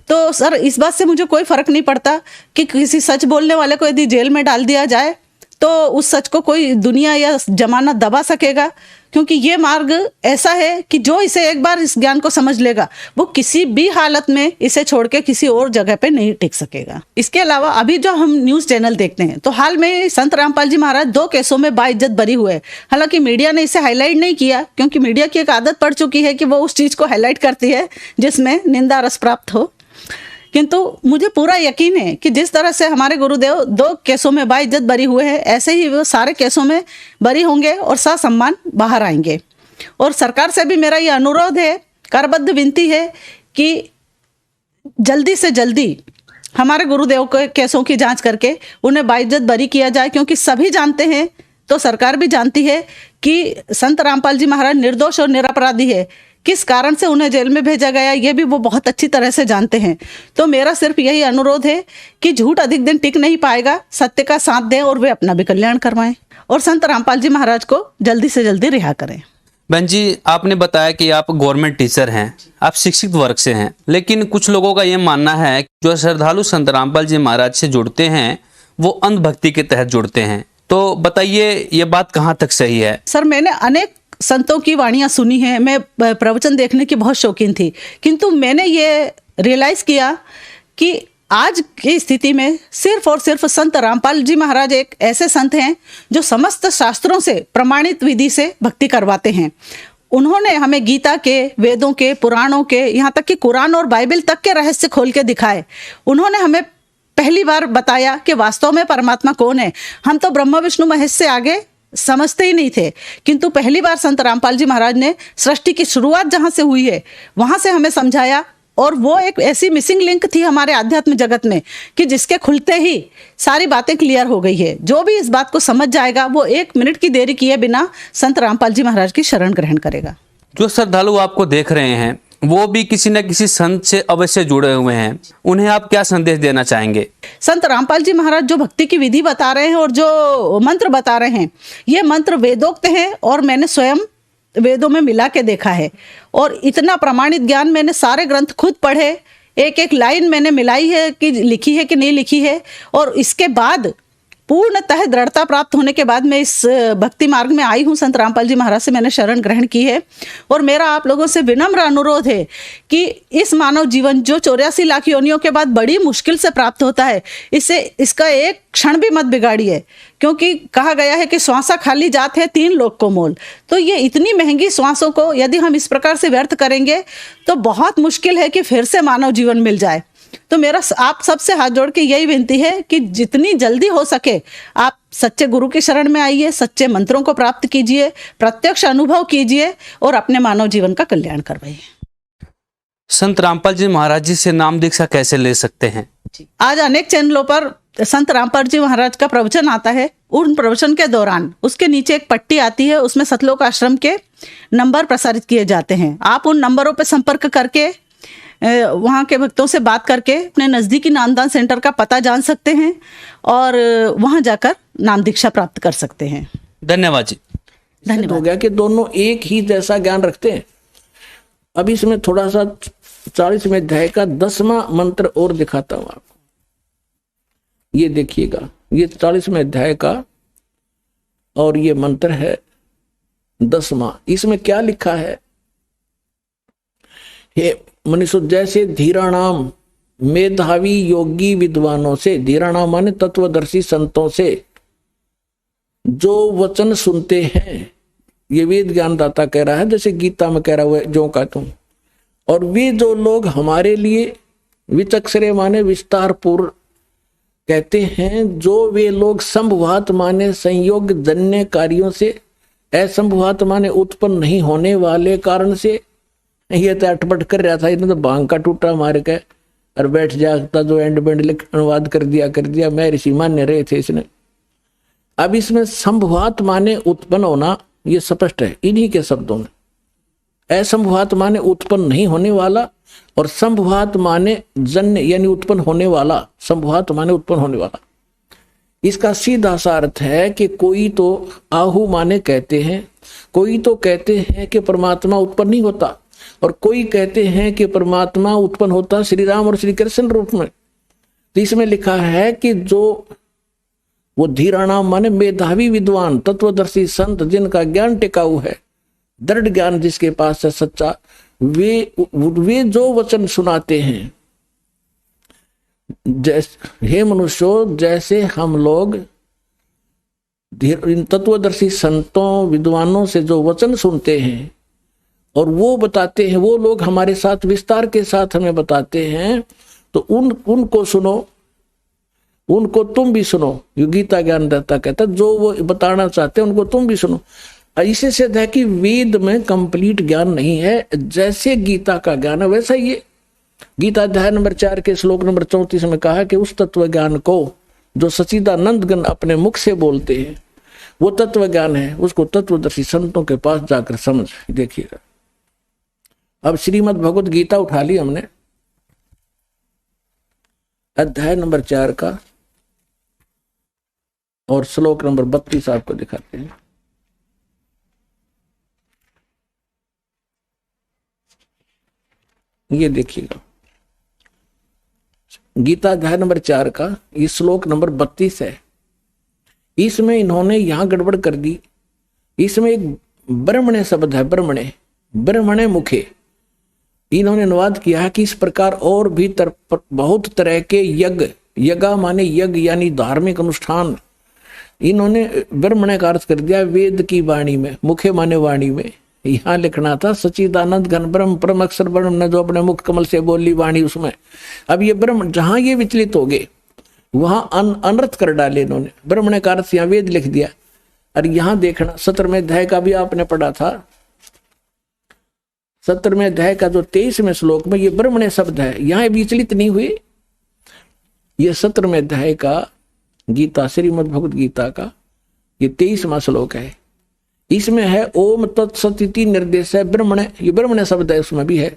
Speaker 4: तो सर, इस बात से मुझे कोई फर्क नहीं पड़ता कि किसी सच बोलने वाले को यदि जेल में डाल दिया जाए तो उस सच को कोई दुनिया या जमाना दबा सकेगा, क्योंकि ये मार्ग ऐसा है कि जो इसे एक बार इस ज्ञान को समझ लेगा वो किसी भी हालत में इसे छोड़ के किसी और जगह पे नहीं टिक सकेगा। इसके अलावा अभी जो हम न्यूज़ चैनल देखते हैं तो हाल में संत रामपाल जी महाराज 2 केसों में बाइज्जत बरी हुए। हालांकि मीडिया ने इसे हाईलाइट नहीं किया, क्योंकि मीडिया की एक आदत पड़ चुकी है कि वो उस चीज़ को हाईलाइट करती है जिसमें निंदा रस प्राप्त हो। किंतु मुझे पूरा यकीन है कि जिस तरह से हमारे गुरुदेव 2 केसों में बाइज्जत बरी हुए हैं, ऐसे ही वो सारे केसों में बरी होंगे और ससम्मान बाहर आएंगे। और सरकार से भी मेरा ये अनुरोध है, करबद्ध विनती है कि जल्दी से जल्दी हमारे गुरुदेव के केसों की जांच करके उन्हें बाइज्जत बरी किया जाए, क्योंकि सभी जानते हैं, तो सरकार भी जानती है कि संत रामपाल जी महाराज निर्दोष और निरपराधी है। किस कारण से उन्हें जेल में भेजा गया ये भी वो बहुत अच्छी तरह से जानते हैं। तो मेरा सिर्फ यही अनुरोध है कि झूठ अधिक दिन टिक नहीं पाएगा, सत्य का साथ दें और वे अपना भी कल्याण करवाएं और संत रामपाल जी महाराज को जल्दी से जल्दी रिहा करें।
Speaker 3: बहन जी, आपने बताया कि आप गवर्नमेंट टीचर हैं, आप शिक्षित वर्ग से हैं, लेकिन कुछ लोगों का ये मानना है कि जो श्रद्धालु संत रामपाल जी महाराज से जुड़ते हैं वो अंधभक्ति के तहत जुड़ते हैं। तो बताइए ये बात कहाँ तक सही है?
Speaker 4: सर, मैंने अनेक संतों की वाणियाँ सुनी हैं, मैं प्रवचन देखने की बहुत शौकीन थी, किंतु मैंने ये रियलाइज़ किया कि आज की स्थिति में सिर्फ और सिर्फ संत रामपाल जी महाराज एक ऐसे संत हैं जो समस्त शास्त्रों से प्रमाणित विधि से भक्ति करवाते हैं। उन्होंने हमें गीता के, वेदों के, पुराणों के, यहाँ तक कि कुरान और बाइबल तक के रहस्य खोल के दिखाए। उन्होंने हमें पहली बार बताया कि वास्तव में परमात्मा कौन है। हम तो ब्रह्मा विष्णु महेश से आगे समझते ही नहीं थे, किंतु पहली बार संत रामपाल जी महाराज ने सृष्टि की शुरुआत जहाँ से हुई है वहाँ से हमें समझाया। और वो एक ऐसी मिसिंग लिंक थी हमारे आध्यात्म जगत में कि जिसके खुलते ही सारी बातें क्लियर हो गई है। जो भी इस बात को समझ जाएगा वो 1 मिनट की देरी किए बिना संत रामपाल जी महाराज की शरण ग्रहण करेगा।
Speaker 3: जो श्रद्धालु आपको देख रहे हैं वो भी किसी न किसी संत से अवश्य जुड़े हुए हैं, उन्हें आप क्या संदेश देना चाहेंगे?
Speaker 4: संत रामपाल जी महाराज जो भक्ति की विधि बता रहे हैं और जो मंत्र बता रहे हैं, ये मंत्र वेदोक्त हैं और मैंने स्वयं वेदों में मिला के देखा है। और इतना प्रमाणित ज्ञान मैंने सारे ग्रंथ खुद पढ़े, एक एक लाइन मैंने मिलाई है कि लिखी है कि नहीं लिखी है। और इसके बाद पूर्णतः दृढ़ता प्राप्त होने के बाद मैं इस भक्ति मार्ग में आई हूँ। संत रामपाल जी महाराज से मैंने शरण ग्रहण की है। और मेरा आप लोगों से विनम्र अनुरोध है कि इस मानव जीवन जो 84 लाख योनियों के बाद बड़ी मुश्किल से प्राप्त होता है, इसका एक क्षण भी मत बिगाड़िए, क्योंकि कहा गया है कि श्वासा खाली जात है 3 लोक को मोल। तो ये इतनी महंगी श्वासों को यदि हम इस प्रकार से व्यर्थ करेंगे तो बहुत मुश्किल है कि फिर से मानव जीवन मिल जाए। तो मेरा आप सबसे हाथ जोड़ के यही विनती है कि जितनी जल्दी हो सके आप सच्चे गुरु की शरण में आइए, सच्चे मंत्रों को प्राप्त कीजिए, प्रत्यक्ष अनुभव कीजिए और अपने मानव जीवन का कल्याण करवाइए।
Speaker 3: संत रामपाल जी महाराज जी से नाम दीक्षा कैसे ले सकते हैं?
Speaker 4: आज अनेक चैनलों पर संत रामपाल जी महाराज का प्रवचन आता है। उन प्रवचन के दौरान उसके नीचे एक पट्टी आती है, उसमें सतलोक आश्रम के नंबर प्रसारित किए जाते हैं। आप उन नंबरों पर संपर्क करके वहाँ के भक्तों से बात करके अपने नज़दीकी नामदान सेंटर का पता जान सकते हैं और वहाँ जाकर नाम दीक्षा प्राप्त कर सकते हैं।
Speaker 3: धन्यवाद जी।
Speaker 1: धन्यवाद। हो गया कि दोनों एक ही जैसा ज्ञान रखते हैं। अब इसमें थोड़ा सा 40वें अध्याय का 10वां मंत्र और दिखाता हूँ आपको। ये देखिएगा, ये 40वें अध्याय का और ये मंत्र है 10वां। इसमें क्या लिखा है? हे मनुष्य, जैसे धीराणाम मेधावी योगी विद्वानों से, धीराणाम माने तत्वदर्शी संतों से जो वचन सुनते हैं, ये वेद ज्ञानदाता कह रहा है, जैसे गीता में कह रहा हुआ है जो का तुम। और वे जो लोग हमारे लिए विचक्षरे माने विस्तार पूर्व कहते हैं, जो वे लोग संभवात माने संयोग जन्य कार्यों से, असंभवात माने उत्पन्न नहीं होने वाले कारण से। ये तो अटपट कर रहा था, इतना तो भांग का टूटा मार के और बैठ जाता, जो एंड बेंड लिख अनुवाद कर दिया। मैं ऋषि मान्य रहे थे इसने। अब इसमें संभवात माने उत्पन्न होना, ये स्पष्ट है इन्हीं के शब्दों में। असंभवात माने उत्पन्न नहीं होने वाला और संभवात माने जन्य यानी उत्पन्न होने वाला। संभवात माने उत्पन्न होने वाला, इसका सीधा सा अर्थ है कि कोई तो आहु माने कहते हैं, कोई तो कहते हैं कि परमात्मा उत्पन्न नहीं होता, और कोई कहते हैं कि परमात्मा उत्पन्न होता श्री राम और श्री कृष्ण रूप में। तो इसमें लिखा है कि जो वो धीराणाम माने मेधावी विद्वान तत्वदर्शी संत जिनका ज्ञान टिकाऊ है, दृढ़ ज्ञान जिसके पास है सच्चा, वे जो वचन सुनाते हैं, जैसे हे मनुष्यों, जैसे हम लोग इन तत्वदर्शी संतों विद्वानों से जो वचन सुनते हैं और वो बताते हैं, वो लोग हमारे साथ विस्तार के साथ हमें बताते हैं, तो उनको सुनो, उनको तुम भी सुनो। यो गीता ज्ञानदाता कहता है, जो वो बताना चाहते हैं उनको तुम भी सुनो। ऐसे से है कि वेद में कंप्लीट ज्ञान नहीं है, जैसे गीता का ज्ञान है वैसा ये गीता अध्याय नंबर 4 के श्लोक नंबर 34 में कहा कि उस तत्व ज्ञान को जो सच्चिदानंद गण अपने मुख से बोलते हैं, वो तत्व ज्ञान है, उसको तत्वदर्शी संतों के पास जाकर समझ। देखिएगा, अब श्रीमद् भगवत गीता उठा ली हमने, अध्याय नंबर 4 का और श्लोक नंबर 32 आपको दिखाते हैं। ये देखिएगा, गीता अध्याय नंबर 4 का ये श्लोक नंबर 32 है। इसमें इन्होंने यहां गड़बड़ कर दी। इसमें एक ब्रह्मणे शब्द है, ब्रह्मणे मुखे, इन्होंने अनुवाद किया है कि इस प्रकार और भी बहुत तरह के यज्ञ, यज्ञ माने यज्ञ यानी धार्मिक अनुष्ठान, इन्होंने ब्रह्मणे का अर्थ कर दिया वेद की वाणी में, मुखे माने वाणी में। यहां लिखना था सच्चिदानंद घन ब्रह्म परम अक्षर ब्रह्म ने जो अपने मुख कमल से बोली वाणी, उसमें अब ये ब्रह्म जहां ये विचलित हो गए वहां अनर्थ कर डाले इन्होंने, ब्रह्मणे का अर्थ यहां वेद लिख दिया। और यहां देखना 17वें अध्याय का भी आपने पढ़ा था, 17वें अध्याय का जो 23वें श्लोक में ये ब्रह्मणे शब्द है, यहां विचलित नहीं हुए। ये 17वें अध्याय का गीता, श्रीमद् भगवत गीता का ये 23वां श्लोक है। इसमें है ओम तत्सत निर्देश है ब्रह्मणे, ये ब्रह्मणे शब्द है, उसमें भी है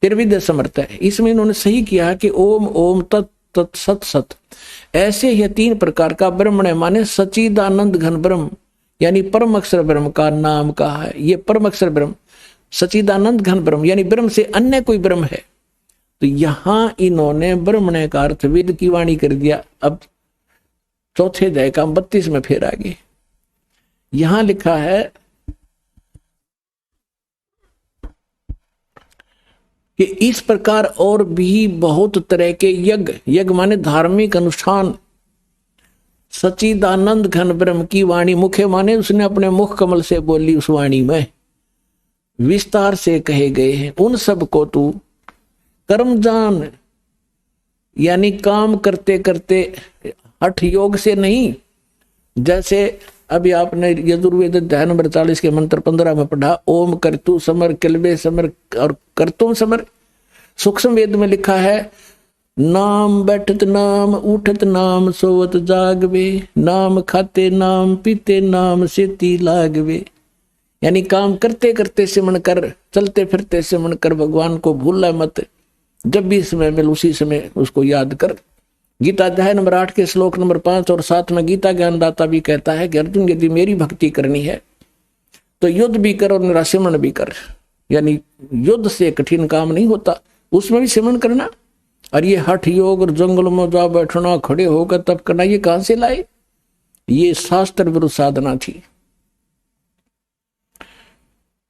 Speaker 1: त्रिविध समर्थ है। इसमें इन्होंने सही किया कि ओम ओम तत् तत् सत सत, ऐसे ही 3 प्रकार का ब्रह्मणे माने सच्चिदानंद घन ब्रह्म यानी परम अक्षर ब्रह्म का नाम कहा है। ये परम अक्षर ब्रह्म सच्चिदानंद घन ब्रह्म यानी ब्रह्म से अन्य कोई ब्रह्म है। तो यहां इन्होंने ब्रह्मणे का अर्थ वेद की वाणी कर दिया। अब चौथे अध्याय का 32 में फिर आगे यहां लिखा है कि इस प्रकार और भी बहुत तरह के यज्ञ, यज्ञ माने धार्मिक अनुष्ठान, सच्चिदानंद घन ब्रह्म की वाणी, मुखे माने उसने अपने मुख कमल से बोली उस वाणी में विस्तार से कहे गए हैं। उन सब को तू कर्म जान यानी काम करते करते, हठ योग से नहीं। जैसे अभी आपने यजुर्वेद अध्याय नंबर 40 के मंत्र 15 में पढ़ा, ओम करतु समर किलबे समर और करतुम समर। सूक्ष्म वेद में लिखा है नाम बैठत नाम उठत नाम सोवत जागवे, नाम खाते नाम पीते नाम सेती लागवे। यानी काम करते करते सिमरण कर, चलते फिरते सिमरण कर, भगवान को भूलना मत, जब भी समय मिले उसी समय उसको याद कर। गीता अध्याय नंबर 8 के श्लोक नंबर 5 और 7 में गीता ज्ञानदाता भी कहता है कि अर्जुन यदि मेरी भक्ति करनी है तो युद्ध भी कर और मेरा सिमरण भी कर। यानी युद्ध से कठिन काम नहीं होता, उसमें भी सिमरण करना। और ये हठ योग और जंगल में जा बैठना, खड़े होकर तब करना, ये कहां से लाए? ये शास्त्र विरुद्ध साधना थी।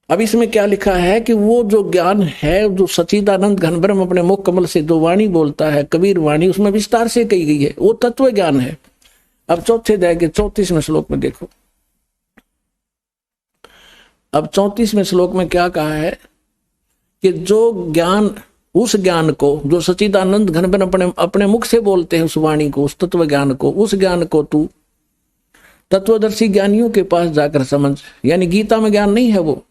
Speaker 1: अब इसमें क्या लिखा है कि वो जो ज्ञान है, जो सच्चिदानंद घन ब्रह्म अपने मुख कमल से जो वाणी बोलता है, कबीर वाणी, उसमें विस्तार से कही गई है, वो तत्व ज्ञान है। अब चौथे अध्याय के 34वें श्लोक में देखो, अब 34वें श्लोक में क्या कहा है कि जो ज्ञान, उस ज्ञान को जो सच्चिदानंद घन ब्रह्म अपने मुख से बोलते हैं, उस वाणी को, उस तत्व ज्ञान को, उस ज्ञान को तू तत्वदर्शी ज्ञानियों के पास जाकर समझ। यानी गीता में ज्ञान नहीं है वो,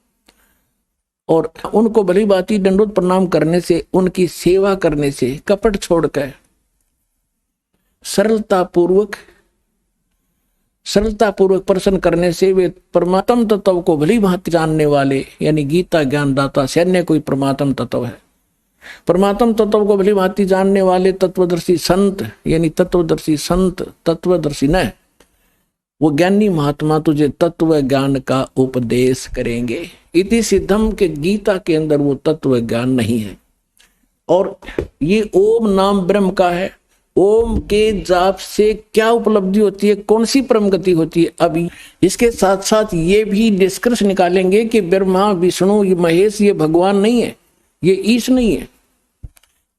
Speaker 1: और उनको भली भांति दंडोत प्रणाम करने से, उनकी सेवा करने से, कपट छोड़कर सरलता पूर्वक प्रश्न करने से वे परमात्म तत्व को भली भांति जानने वाले, यानी गीता ज्ञानदाता से अन्य कोई परमात्म तत्व है। परमात्म तत्व को भली भांति जानने वाले तत्वदर्शी संत, यानी तत्वदर्शी संत, तत्वदर्शी न, वो ज्ञानी महात्मा तुझे तत्व ज्ञान का उपदेश करेंगे। इति सिद्धम के गीता के अंदर वो तत्व ज्ञान नहीं है। और ये ओम नाम ब्रह्म का है, ओम के जाप से क्या उपलब्धि होती है, कौन सी परम गति होती है। अभी इसके साथ साथ ये भी निष्कर्ष निकालेंगे कि ब्रह्मा विष्णु ये महेश ये भगवान नहीं है, ये ईश नहीं है।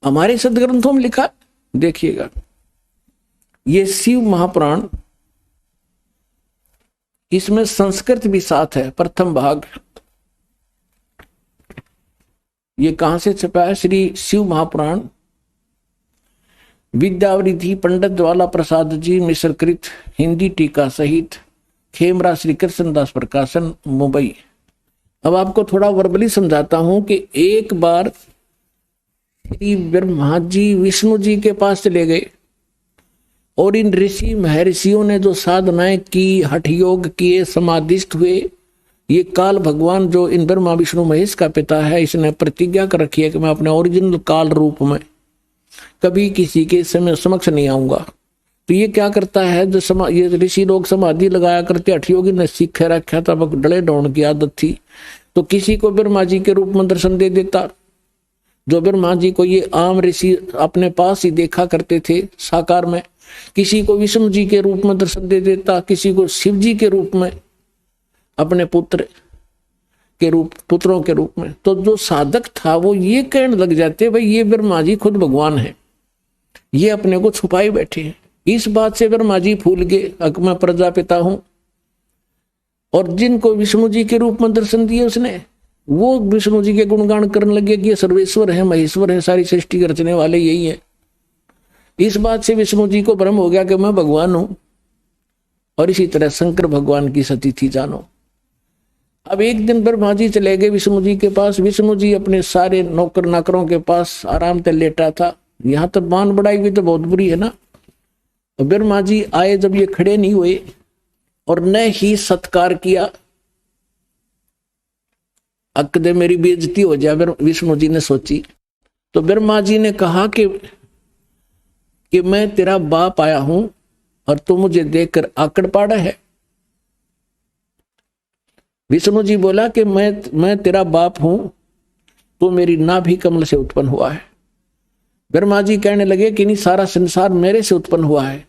Speaker 1: हमारे सदग्रंथों में लिखा, देखिएगा ये शिव महापुराण, इसमें संस्कृत भी साथ है, प्रथम भाग। ये कहां से छपा है? श्री शिव महापुराण विद्यावृद्धि पंडित ज्वाला प्रसाद जी मिश्रकृत, हिंदी टीका सहित, खेमरा श्री कृष्णदास प्रकाशन, मुंबई। अब आपको थोड़ा वर्बली समझाता हूं कि एक बार श्री ब्रह्मा जी विष्णु जी के पास चले गए और इन ऋषि महर्षियों ने जो साधनाएं की, हठ योग किए, समाधिस्थ हुए, ये काल भगवान जो इन ब्रह्मा विष्णु महेश का पिता है, इसने प्रतिज्ञा कर रखी है कि मैं अपने ओरिजिनल काल रूप में कभी किसी के समक्ष नहीं आऊंगा। तो ये क्या करता है, जो ये ऋषि लोग समाधि लगाया करते, हठ योगी ने सीख रखा था, डले डाउन की आदत थी, तो किसी को ब्रह्मा जी के रूप में दर्शन दे देता। जो ब्रह्मा जी को ये आम ऋषि अपने पास ही देखा करते थे साकार में, किसी को विष्णु जी के रूप में दर्शन दे देता, किसी को शिव जी के रूप में, अपने पुत्रों के रूप में। तो जो साधक था वो ये कहने लग जाते, भाई ये ब्रह्मा जी खुद भगवान है, ये अपने को छुपाए बैठे हैं। इस बात से ब्रह्मा जी फूल गए, अक मैं प्रजापिता हूं। और जिनको विष्णु जी के रूप में दर्शन दिए उसने, वो विष्णु जी के गुणगान करने लगे कि ये सर्वेश्वर है, महेश्वर है, सारी सृष्टि रचने वाले यही है। इस बात से विष्णु जी को भ्रम हो गया कि मैं भगवान हूं। और इसी तरह शंकर भगवान की सती थी जानो। अब एक दिन ब्रह्मा जी चले गए विष्णु जी के पास। विष्णु जी अपने सारे नौकर नाकरों के पास आराम से लेटा था। यहां तक बान बढ़ाई भी तो बहुत बुरी है ना। ब्रह्मा जी आए, जब ये खड़े नहीं हुए और न ही सत्कार किया, अक्दे मेरी बेइज्जती हो जाए, विष्णु जी ने सोची। तो ब्रह्मा जी ने कहा कि मैं तेरा बाप आया हूं और तू मुझे देखकर आकड़ पाड़ा है। विष्णु जी बोला कि मैं तेरा बाप हूं, तो मेरी नाभि कमल से उत्पन्न हुआ है। ब्रह्मा जी कहने लगे कि नहीं, सारा संसार मेरे से उत्पन्न हुआ है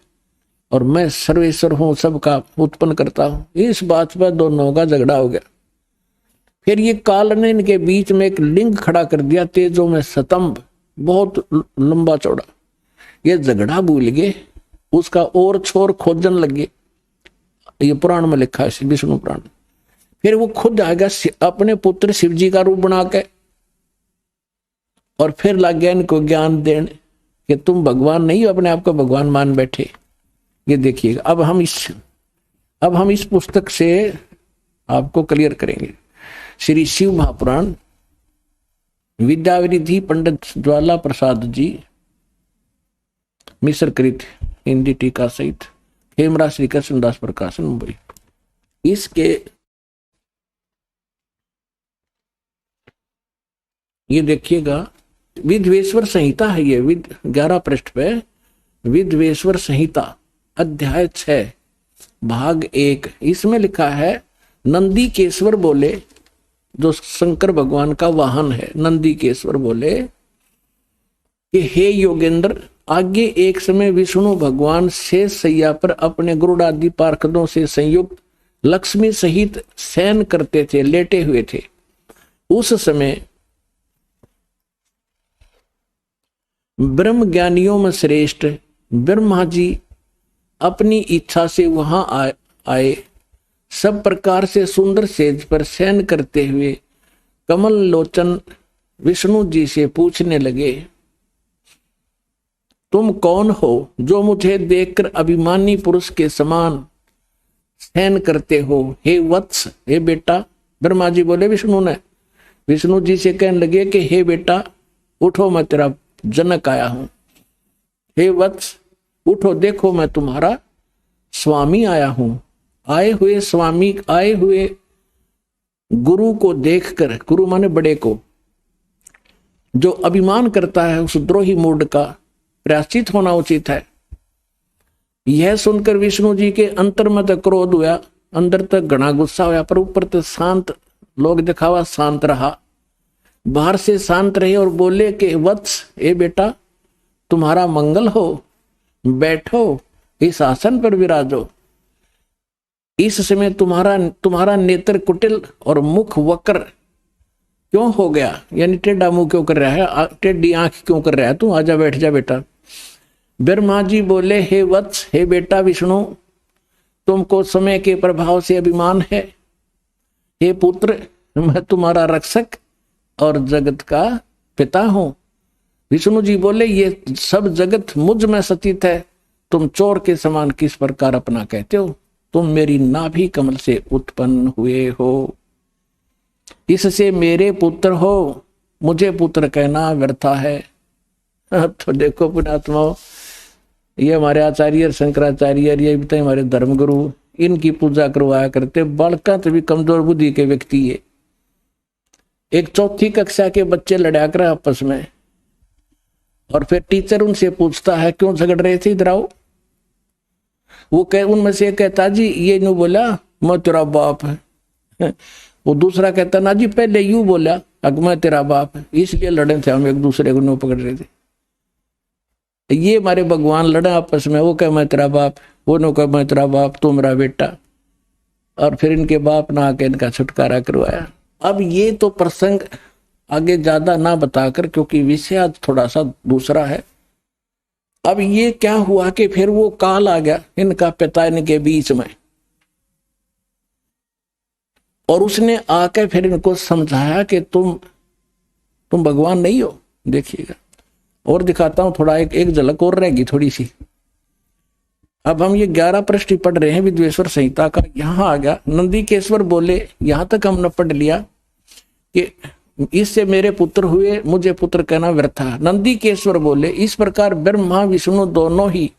Speaker 1: और मैं सर्वेश्वर हूं, सबका उत्पन्न करता हूं। इस बात पर दोनों का झगड़ा हो गया। फिर ये काल ने इनके बीच में एक लिंग खड़ा कर दिया, तेजों में स्तंभ, बहुत लंबा चौड़ा। ये झगड़ा भूल गए, उसका और छोर खोजन लगे। ये पुराण में लिखा है, विष्णु पुराण। फिर वो खुद आ गया अपने पुत्र शिव जी का रूप बना के, और फिर लग गया इनको ज्ञान देने कि तुम भगवान नहीं हो, अपने आप को भगवान मान बैठे। ये देखिएगा, अब हम इस पुस्तक से आपको क्लियर करेंगे। श्री शिव महापुराण विद्यावृद्धि पंडित ज्वाला प्रसाद जी मिश्रकृत, हिंदी टीका सहित, हेमरा श्री कृष्णदास प्रकाशन, मुंबई। इसके ये देखिएगा, विद्वेश्वर संहिता है ये, 11 पृष्ठ पे विद्वेश्वर संहिता, अध्याय 6, भाग 1। इसमें लिखा है, नंदी केश्वर बोले, जो शंकर भगवान का वाहन है, नंदी केश्वर बोले कि हे योगेंद्र, आगे एक समय विष्णु भगवान शेष सैया पर अपने गरुड़ आदि पार्षदों से संयुक्त लक्ष्मी सहित शयन करते थे, लेटे हुए थे। उस समय ब्रह्म ज्ञानियों में श्रेष्ठ ब्रह्मा जी अपनी इच्छा से वहां आए। सब प्रकार से सुंदर सेज पर शयन करते हुए कमल लोचन विष्णु जी से पूछने लगे, तुम कौन हो जो मुझे देखकर अभिमानी पुरुष के समान शयन करते हो? हे वत्स, हे बेटा। ब्रह्मा जी बोले विष्णु जी से कहने लगे कि हे बेटा उठो, मैं तेरा जनक आया हूं। हे वत्स उठो, देखो मैं तुम्हारा स्वामी आया हूं। आए हुए गुरु को देखकर, गुरु माने बड़े को, जो अभिमान करता है उस द्रोही मूड का प्रायश्चित होना उचित है। यह सुनकर विष्णु जी के अंतर में तक क्रोध हुआ, अंदर तक घना गुस्सा हुआ, पर ऊपर तक शांत, लोग दिखावा शांत रहा, बाहर से शांत रहे और बोले कि वत्स, ए बेटा तुम्हारा मंगल हो। बैठो, इस आसन पर विराजो। इस समय तुम्हारा नेत्र कुटिल और मुख वक्र क्यों हो गया, यानी टेढ़ा मुंह क्यों कर रहा है, टेढ़ी आंख क्यों कर रहा है तू, आजा बैठ जा बेटा। ब्रह्मा जी बोले, हे वत्स, हे बेटा विष्णु, तुमको समय के प्रभाव से अभिमान है। हे पुत्र, मैं तुम्हारा रक्षक और जगत का पिता हूं। विष्णु जी बोले, ये सब जगत मुझ में स्थित है, तुम चोर के समान किस प्रकार अपना कहते हो, तुम मेरी नाभि कमल से उत्पन्न हुए हो, इससे मेरे पुत्र हो, मुझे पुत्र कहना व्यर्था है। अब तो देखो पुण्यात्माओं, ये हमारे आचार्य शंकराचार्य, ये भी हमारे धर्मगुरु, इनकी पूजा करवाया करते। बालका तो भी कमजोर बुद्धि के व्यक्ति है। एक चौथी कक्षा के बच्चे लड़ा कर आपस में, और फिर टीचर उनसे पूछता है क्यों झगड़ रहे थे, इधर आओ। वो उनमें से कहता, जी ये यूं बोला, मैं तेरा बाप है। वो दूसरा कहता, ना जी पहले यूं बोला, अब मैं तेरा बाप है, इसलिए लड़े थे हम, एक दूसरे को नो पकड़ रहे थे। ये हमारे भगवान लड़े आपस में, वो कहे मैं तेरा बाप, वो नो कहे मैं तेरा बाप, तू मेरा बेटा, और फिर इनके बाप ना आके इनका छुटकारा करवाया। अब ये तो प्रसंग आगे ज्यादा ना बताकर, क्योंकि विषय आज थोड़ा सा दूसरा है। अब ये क्या हुआ कि फिर वो काल आ गया इनका पिता इनके बीच में, और उसने आकर फिर इनको समझाया कि तुम भगवान नहीं हो। देखिएगा, और दिखाता हूं थोड़ा, एक झलक और रहेगी थोड़ी सी। अब हम ये 11 पृष्ठ पढ़ रहे हैं विद्वेश्वर संहिता का। यहां आ गया, नंदीकेश्वर बोले, यहां तक हमने पढ़ लिया कि इससे मेरे पुत्र हुए, मुझे पुत्र कहना व्यर्था। नंदीकेश्वर बोले, इस प्रकार ब्रह्मा विष्णु दोनों ही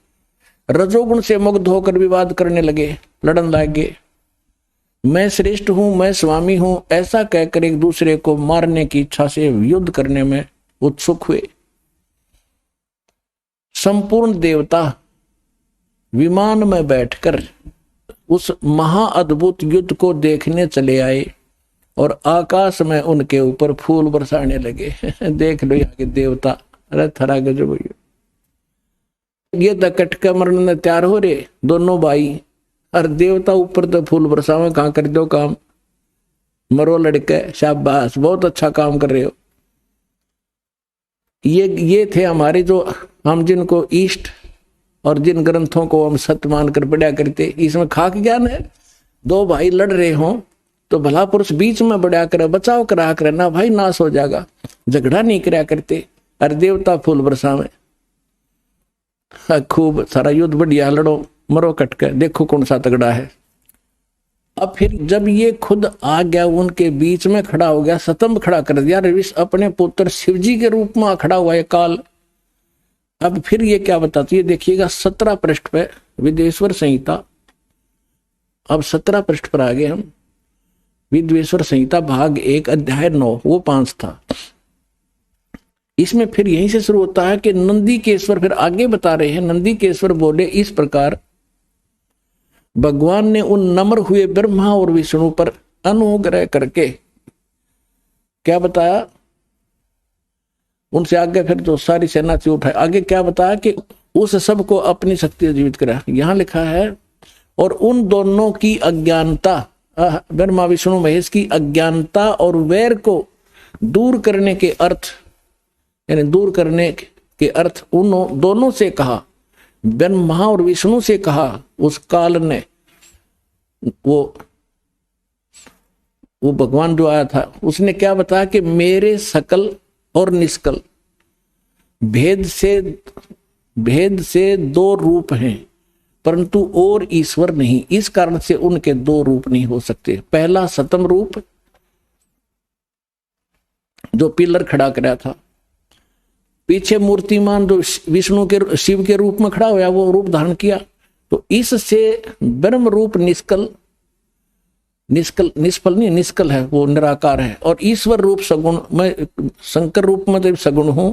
Speaker 1: रजोगुण से मुग्ध होकर विवाद करने लगे, लड़न लगे। मैं श्रेष्ठ हूं, मैं स्वामी हूं, ऐसा कहकर एक दूसरे को मारने की इच्छा से युद्ध करने में उत्सुक हुए। संपूर्ण देवता विमान में बैठकर उस महाअद्भुत युद्ध को देखने चले आए, और आकाश में उनके ऊपर फूल बरसाने लगे। देख लो यहाँ के देवता, अरे थरा गजब। ये दकट के मरने तैयार हो रहे दोनों भाई, और देवता ऊपर तो फूल बरसावे, कहाँ कर दो काम, मरो लड़के, शाबाश, बहुत अच्छा काम कर रहे हो। ये थे हमारे जो, हम जिनको ईष्ट और जिन ग्रंथों को हम सत्य मानकर पढ़ा करते, इसमें खाक ज्ञान है। दो भाई लड़ रहे हों तो भला पुरुष बीच में बढ़ा कर बचाव करा कर, ना भाई नाश हो जाएगा, झगड़ा नहीं करा करते। अरे देवता फूल बरसावे, खूब सारा युद्ध बढ़िया, लड़ो मरो कट कर, देखो कौन सा तगड़ा है। अब फिर जब ये खुद आ गया, उनके बीच में खड़ा हो गया, स्तंभ खड़ा कर दिया, रविश अपने पुत्र शिवजी के रूप में खड़ा हुआ है काल। अब फिर ये क्या बताती है, देखिएगा 17 पृष्ठ पे विद्वेश्वर संहिता। अब 17 पृष्ठ पर आ गए हम। विद्वेश्वर संहिता भाग 1 अध्याय 9, वो 5 था। इसमें फिर यहीं से शुरू होता है कि नंदीकेश्वर फिर आगे बता रहे हैं। नंदीकेश्वर बोले, इस प्रकार भगवान ने उन नम्र हुए ब्रह्मा और विष्णु पर अनुग्रह करके क्या बताया, उनसे आगे फिर जो सारी सेना से उठाए, आगे क्या बताया कि उस सब को अपनी शक्ति से जीवित करा। यहां लिखा है, और उन दोनों की अज्ञानता, ब्रह्मा विष्णु महेश की अज्ञानता और वैर को दूर करने के अर्थ, यानी दूर करने के अर्थ उन दोनों से कहा, ब्रह्मा और विष्णु से कहा उस काल ने। वो भगवान जो आया था उसने क्या बताया कि मेरे सकल और निष्कल भेद से 2 रूप हैं, परंतु और ईश्वर नहीं। इस कारण से उनके 2 रूप नहीं हो सकते। पहला सतम रूप जो पिलर खड़ा कराया था, पीछे मूर्तिमान जो विष्णु के शिव के रूप में खड़ा हुआ, वो रूप धारण किया। तो इससे ब्रह्म रूप निष्कल है, वो निराकार है। और ईश्वर रूप सगुण, मैं शंकर रूप में जब सगुण हूं,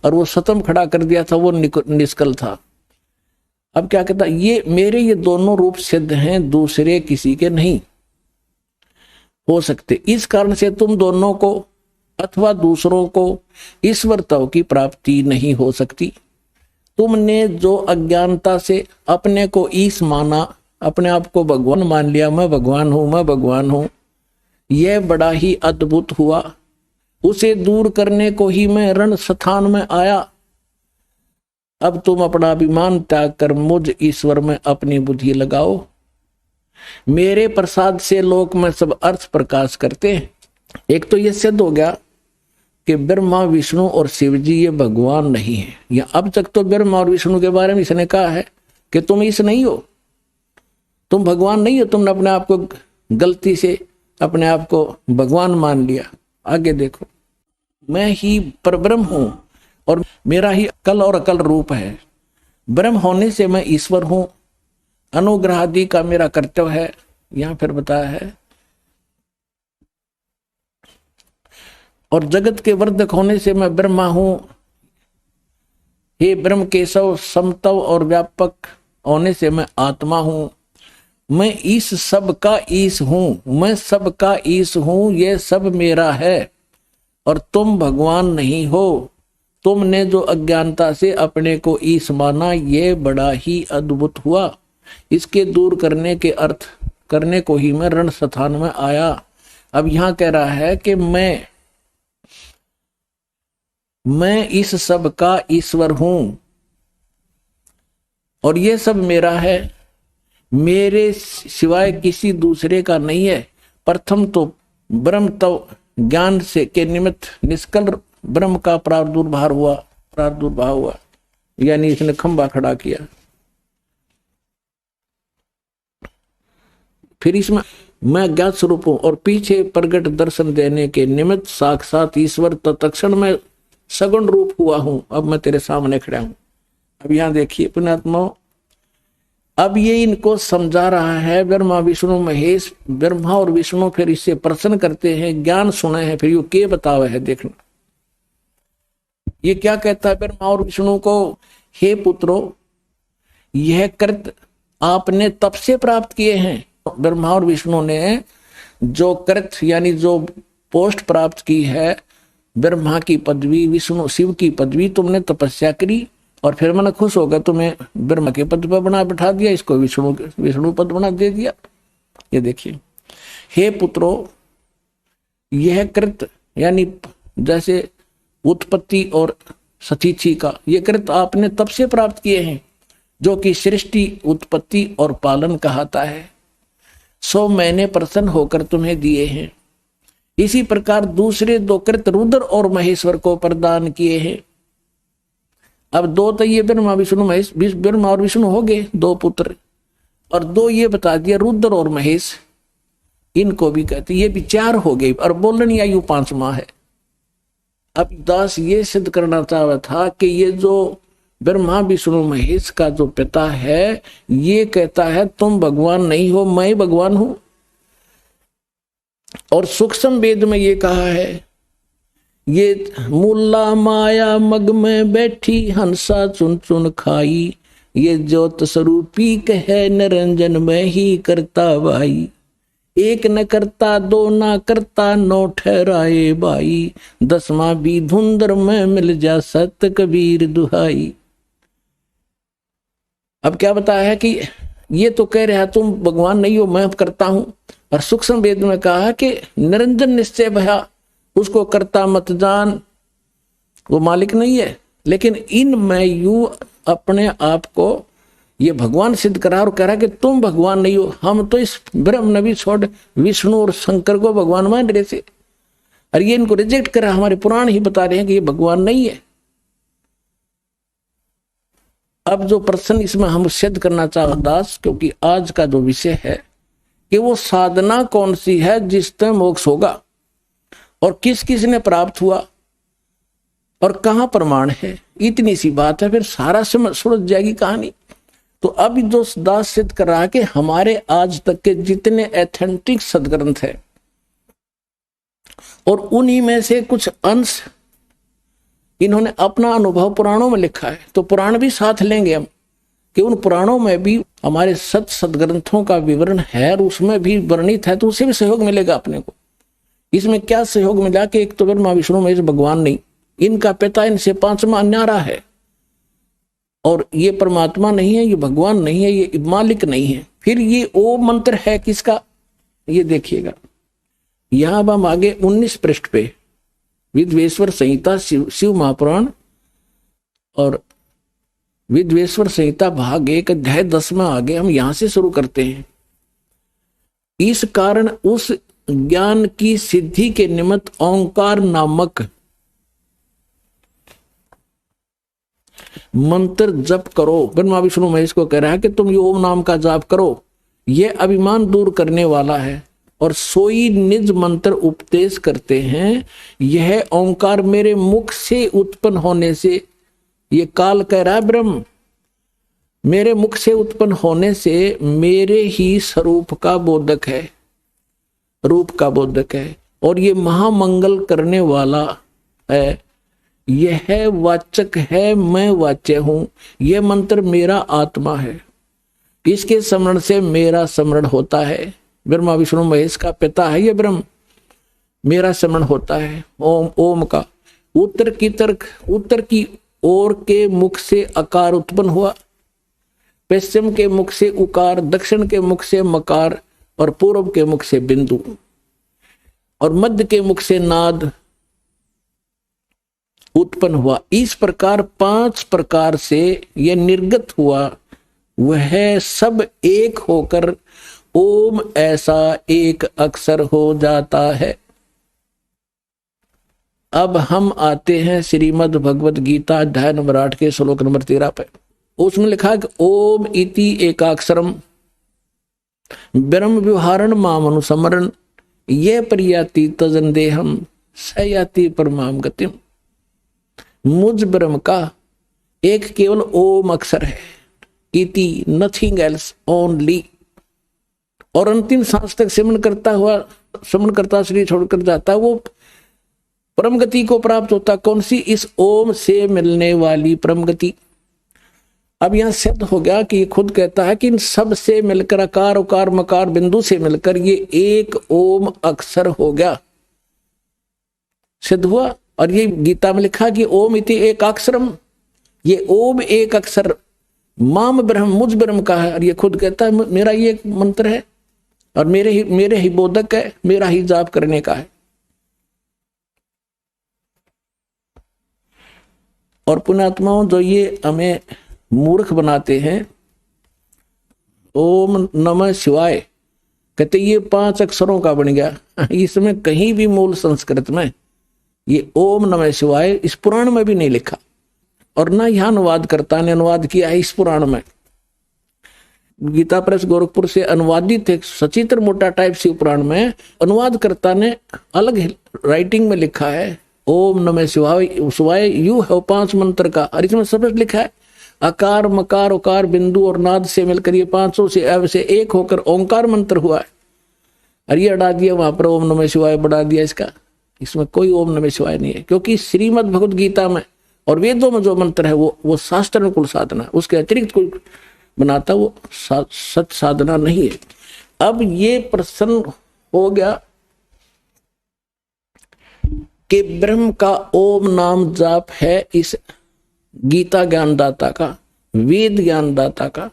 Speaker 1: और वो सतम खड़ा कर दिया था, वो निष्कल था। अब क्या कहता, ये मेरे ये दोनों रूप सिद्ध हैं, दूसरे किसी के नहीं हो सकते। इस कारण से तुम दोनों को अथवा दूसरों को ईश्वरत्व की प्राप्ति नहीं हो सकती। तुमने जो अज्ञानता से अपने को ईश माना, अपने आप को भगवान मान लिया, मैं भगवान हूं, मैं भगवान हूं, यह बड़ा ही अद्भुत हुआ। उसे दूर करने को ही मैं रण स्थान में आया। अब तुम अपना अभिमान त्याग कर मुझ ईश्वर में अपनी बुद्धि लगाओ। मेरे प्रसाद से लोक में सब अर्थ प्रकाश करते हैं। एक तो यह सिद्ध हो गया कि ब्रह्मा विष्णु और शिव जी ये भगवान नहीं है। या अब तक तो ब्रह्मा और विष्णु के बारे में इसने कहा है कि तुम इस नहीं हो, तुम भगवान नहीं हो, तुमने अपने आप को गलती से अपने आप को भगवान मान लिया। आगे देखो, मैं ही परब्रह्म हूं और मेरा ही अकल और अकल रूप है। ब्रह्म होने से मैं ईश्वर हूं, अनुग्रह आदि का मेरा कर्तव्य है। यहां फिर बताया है, और जगत के वर्धक होने से मैं ब्रह्मा हूं। हे ब्रह्म केशव, समतव और व्यापक होने से मैं आत्मा हूं। मैं इस सब का ईश हूं, मैं सब का ईश हूं, ये सब मेरा है और तुम भगवान नहीं हो। तुमने जो अज्ञानता से अपने को ईश माना, ये बड़ा ही अद्भुत हुआ। इसके दूर करने के अर्थ करने को ही मैं रण स्थान में आया। अब यहां कह रहा है कि मैं इस सब का ईश्वर हूं और ये सब मेरा है, मेरे सिवाय किसी दूसरे का नहीं है। प्रथम तो ब्रह्म तो ज्ञान से के निमित्त निष्कल ब्रह्म का प्रादुर्भाव हुआ, यानी इसने खंबा खड़ा किया। फिर इसमें मैं ज्ञात स्वरूप हूं और पीछे प्रगट दर्शन देने के निमित्त साक्षात ईश्वर तत्क्षण में सगुण रूप हुआ हूं। अब मैं तेरे सामने खड़ा हूं। अब यहां देखिए पुण्यात्मा, अब ये इनको समझा रहा है ब्रह्मा विष्णु महेश। ब्रह्मा और विष्णु फिर इससे प्रश्न करते हैं, ज्ञान सुने हैं, फिर ये के बतावे है। देखना ये क्या कहता है ब्रह्मा और विष्णु को, हे पुत्रो, यह कृत आपने तप से प्राप्त किए हैं। ब्रह्मा और विष्णु ने जो कृत यानी जो पोस्ट प्राप्त की है, ब्रह्मा की पदवी, विष्णु शिव की पदवी, तुमने तपस्या करी और फिर मन खुश होगा, तुम्हें ब्रह्मा के पद पर बना बैठा दिया, इसको विष्णु पद बना दे दिया। ये देखिए, हे पुत्रो, यह कृत यानी जैसे उत्पत्ति और सतीथि का, ये कृत आपने तब से प्राप्त किए हैं जो कि सृष्टि, उत्पत्ति और पालन कहता है। सो मैंने प्रसन्न होकर तुम्हें दिए हैं। इसी प्रकार दूसरे दो कृत रुद्र और महेश्वर को प्रदान किए हैं। अब दो तो ये ब्रह्मा विष्णु महेश, ब्रह्मा और विष्णु हो गए दो पुत्र, और दो ये बता दिया रुद्र और महेश, इनको भी कहते, ये भी चार हो गए। और बोलनी आयु 5 माह है। अब दास ये सिद्ध करना चाह था कि ये जो ब्रह्मा विष्णु महेश का जो पिता है, ये कहता है तुम भगवान नहीं हो, मैं भगवान हूं। और सूक्ष्म वेद में ये कहा है, ये मुल्ला माया मग में बैठी हंसा चुन चुन खाई, ये ज्योत स्वरूपी कहे निरंजन में ही करता भाई। एक न करता दो ना करता नौ ठहराए भाई, 10वां भी धुंधर में मिल जा सत कबीर दुहाई। अब क्या बताया है कि ये तो कह रहा तुम भगवान नहीं हो, मैं करता हूं। और सूक्ष्म वेद में कहा कि निरंजन निश्चय भया, उसको करता मत जान, वो मालिक नहीं है। लेकिन इन मैं यू अपने आप को ये भगवान सिद्ध करा और कह रहा कि तुम भगवान नहीं हो। हम तो इस ब्रह्म नबी छोड़ विष्णु और शंकर को भगवान मान रहे थे, और ये इनको रिजेक्ट करा। हमारे पुराण ही बता रहे हैं कि ये भगवान नहीं है। अब जो प्रश्न इसमें हम सिद्ध करना चाह दास, क्योंकि आज का जो विषय है कि वो साधना कौन सी है जिससे मोक्ष होगा, और किस किस ने प्राप्त हुआ, और कहां प्रमाण है, इतनी सी बात है। फिर सारा सुलझ जाएगी कहानी। तो अब जो दास सिद्ध कर रहा है कि हमारे आज तक के जितने एथेंटिक सदग्रंथ है, और उन्हीं में से कुछ अंश इन्होंने अपना अनुभव पुराणों में लिखा है, तो पुराण भी साथ लेंगे हम कि उन पुराणों में भी हमारे सदग्रंथों का विवरण है और उसमें भी वर्णित है, तो उसे भी सहयोग मिलेगा अपने को। इसमें क्या सहयोग मिला कि एक तो ब्रह्मा विष्णु महेश भगवान नहीं, इनका पिता इनसे 5वां न्यारा है, और ये परमात्मा नहीं है, ये भगवान नहीं है, ये मालिक नहीं है। फिर ये ओम मंत्र है किसका, ये देखिएगा। यहां अब हम आगे 19 पृष्ठ पे विद्वेश्वर संहिता शिव महापुराण और विद्वेश्वर संहिता भाग 1 अध्याय 10 में आगे हम यहां से शुरू करते हैं। इस कारण उस ज्ञान की सिद्धि के निमित्त ओंकार नामक मंत्र जप करो। ब्रह्मा विष्णु महेश को कह रहा है कि तुम ये ओम नाम का जाप करो, यह अभिमान दूर करने वाला है। और सोई निज मंत्र उपदेश करते हैं, यह ओंकार मेरे मुख से उत्पन्न होने से, ये काल कह रहा है ब्रह्म, मेरे मुख से उत्पन्न होने से मेरे ही स्वरूप का बोधक है, रूप का बोधक है, और ये महामंगल करने वाला है, यह वाचक है, मैं वाच्य हूं, यह मंत्र मेरा आत्मा है, इसके स्मरण से मेरा स्मरण होता है। ब्रह्मा विष्णु महेश का पिता है ये ब्रह्म, मेरा स्मरण होता है ओम। ओम का उत्तर की ओर के मुख से अकार उत्पन्न हुआ, पश्चिम के मुख से उकार, दक्षिण के मुख से मकार, और पूर्व के मुख से बिंदु, और मध्य के मुख से नाद उत्पन्न हुआ। इस प्रकार 5 प्रकार से यह निर्गत हुआ, वह सब एक होकर ओम ऐसा एक अक्षर हो जाता है। अब हम आते हैं श्रीमद् भगवत गीता अध्याय नंबर 8 के श्लोक नंबर 13 पे। उसमें लिखा है कि ओम इति एकाक्षरम ब्रह्म व्यवहारण माम अनुसमरण ये परियाति तजन देहम सयाति परमाम गतिम। मुझ ब्रह्म का एक केवल ओम अक्षर है, इति नथिंग एल्स ओनली, और अंतिम सांस तक सिमरण करता शरीर छोड़कर जाता, वो परम गति को प्राप्त होता। कौन सी? इस ओम से मिलने वाली परम गति। अब यहां सिद्ध हो गया कि ये खुद कहता है कि इन सब से मिलकर अकार उकार मकार बिंदु से मिलकर ये एक ओम अक्षर हो गया, सिद्ध हुआ। और ये गीता में लिखा कि ओम इति एक अक्षरम, ये ओम एक अक्षर माम ब्रह्म मुझ ब्रह्म का है, और ये खुद कहता है मेरा ये मंत्र है और मेरे ही बोधक है, मेरा ही जाप करने का है। और पुण्यात्माओं जो ये हमें मूर्ख बनाते हैं, ओम नमः शिवाय कहते ये 5 अक्षरों का बन गया। इसमें कहीं भी मूल संस्कृत में ये ओम नमः शिवाय इस पुराण में भी नहीं लिखा, और ना यहां अनुवादकर्ता ने अनुवाद किया है इस पुराण में। गीता प्रेस गोरखपुर से अनुवादित एक सचित्र मोटा टाइप शिव पुराण में अनुवादकर्ता ने अलग राइटिंग में लिखा है ओम नमः शिवाय यू है 5 मंत्र का, और इसमें सब लिखा है अकार मकार उकार बिंदु और नाद से मिलकर ये 500 से ऐसे एक होकर ओंकार मंत्र हुआ है। और ये अड़ा दिया वहां पर ओम नमः शिवाय बढ़ा दिया इसका, इसमें कोई ओम नमः शिवाय नहीं है, क्योंकि श्रीमद् भगवद गीता में और वेदों में जो मंत्र है वो शास्त्र अनुकूल साधना, उसके अतिरिक्त कोई बनाता वो सच साधना नहीं है। अब ये प्रश्न हो गया कि ब्रह्म का ओम नाम जाप है इस गीता ज्ञानदाता का, वेद ज्ञानदाता का,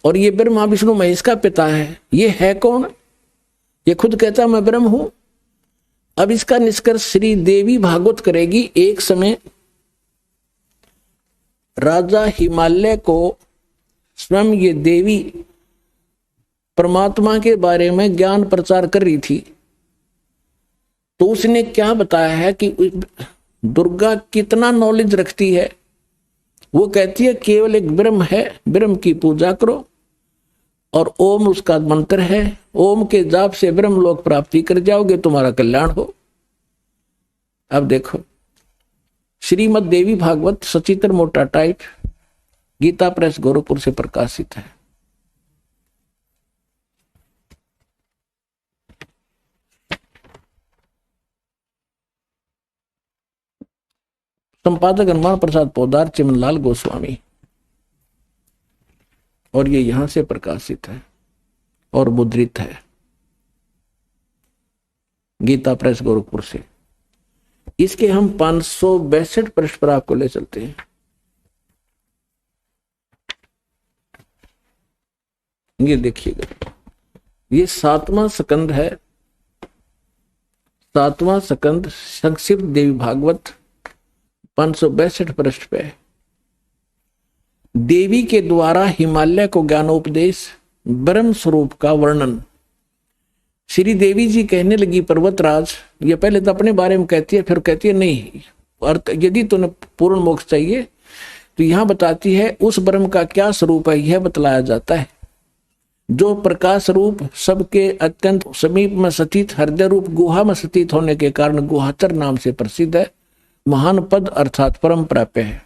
Speaker 1: और ये ब्रह्मा विष्णु महेश का पिता है। ये है कौन? ये खुद कहता मैं ब्रह्म हूं। अब इसका निष्कर्ष श्री देवी भागवत करेगी। एक समय राजा हिमालय को स्वयं ये देवी परमात्मा के बारे में ज्ञान प्रचार कर रही थी, तो उसने क्या बताया है कि दुर्गा कितना नॉलेज रखती है। वो कहती है केवल एक ब्रह्म है, ब्रह्म की पूजा करो, और ओम उसका मंत्र है, ओम के जाप से ब्रह्म लोक प्राप्ति कर जाओगे, तुम्हारा कल्याण हो। अब देखो श्रीमद् देवी भागवत सचित्र मोटा टाइप गीता प्रेस गोरखपुर से प्रकाशित है। संपादक हनुमान प्रसाद पोदार, चिमनलाल गोस्वामी, और ये यहां से प्रकाशित है और मुद्रित है गीता प्रेस गोरखपुर से। इसके हम 562 पृष्ठ पर आपको ले चलते हैं। ये देखिएगा, ये 7वां स्कंद है, 7वां स्कंद संक्षिप्त देवी भागवत 562 पृष्ठ पे है। देवी के द्वारा हिमालय को ज्ञानोपदेश, ब्रह्म स्वरूप का वर्णन। श्री देवी जी कहने लगी, पर्वतराज, ये पहले तो अपने बारे में कहती है, फिर कहती है नहीं, अर्थ यदि तुम्हें पूर्ण मोक्ष चाहिए तो यहां बताती है उस ब्रह्म का क्या स्वरूप है, यह बतलाया जाता है जो प्रकाश रूप, सबके अत्यंत समीप में स्थित, हृदय रूप गुहा में स्थित होने के कारण गुहाचर नाम से प्रसिद्ध है, महान पद अर्थात परम प्राप्य है।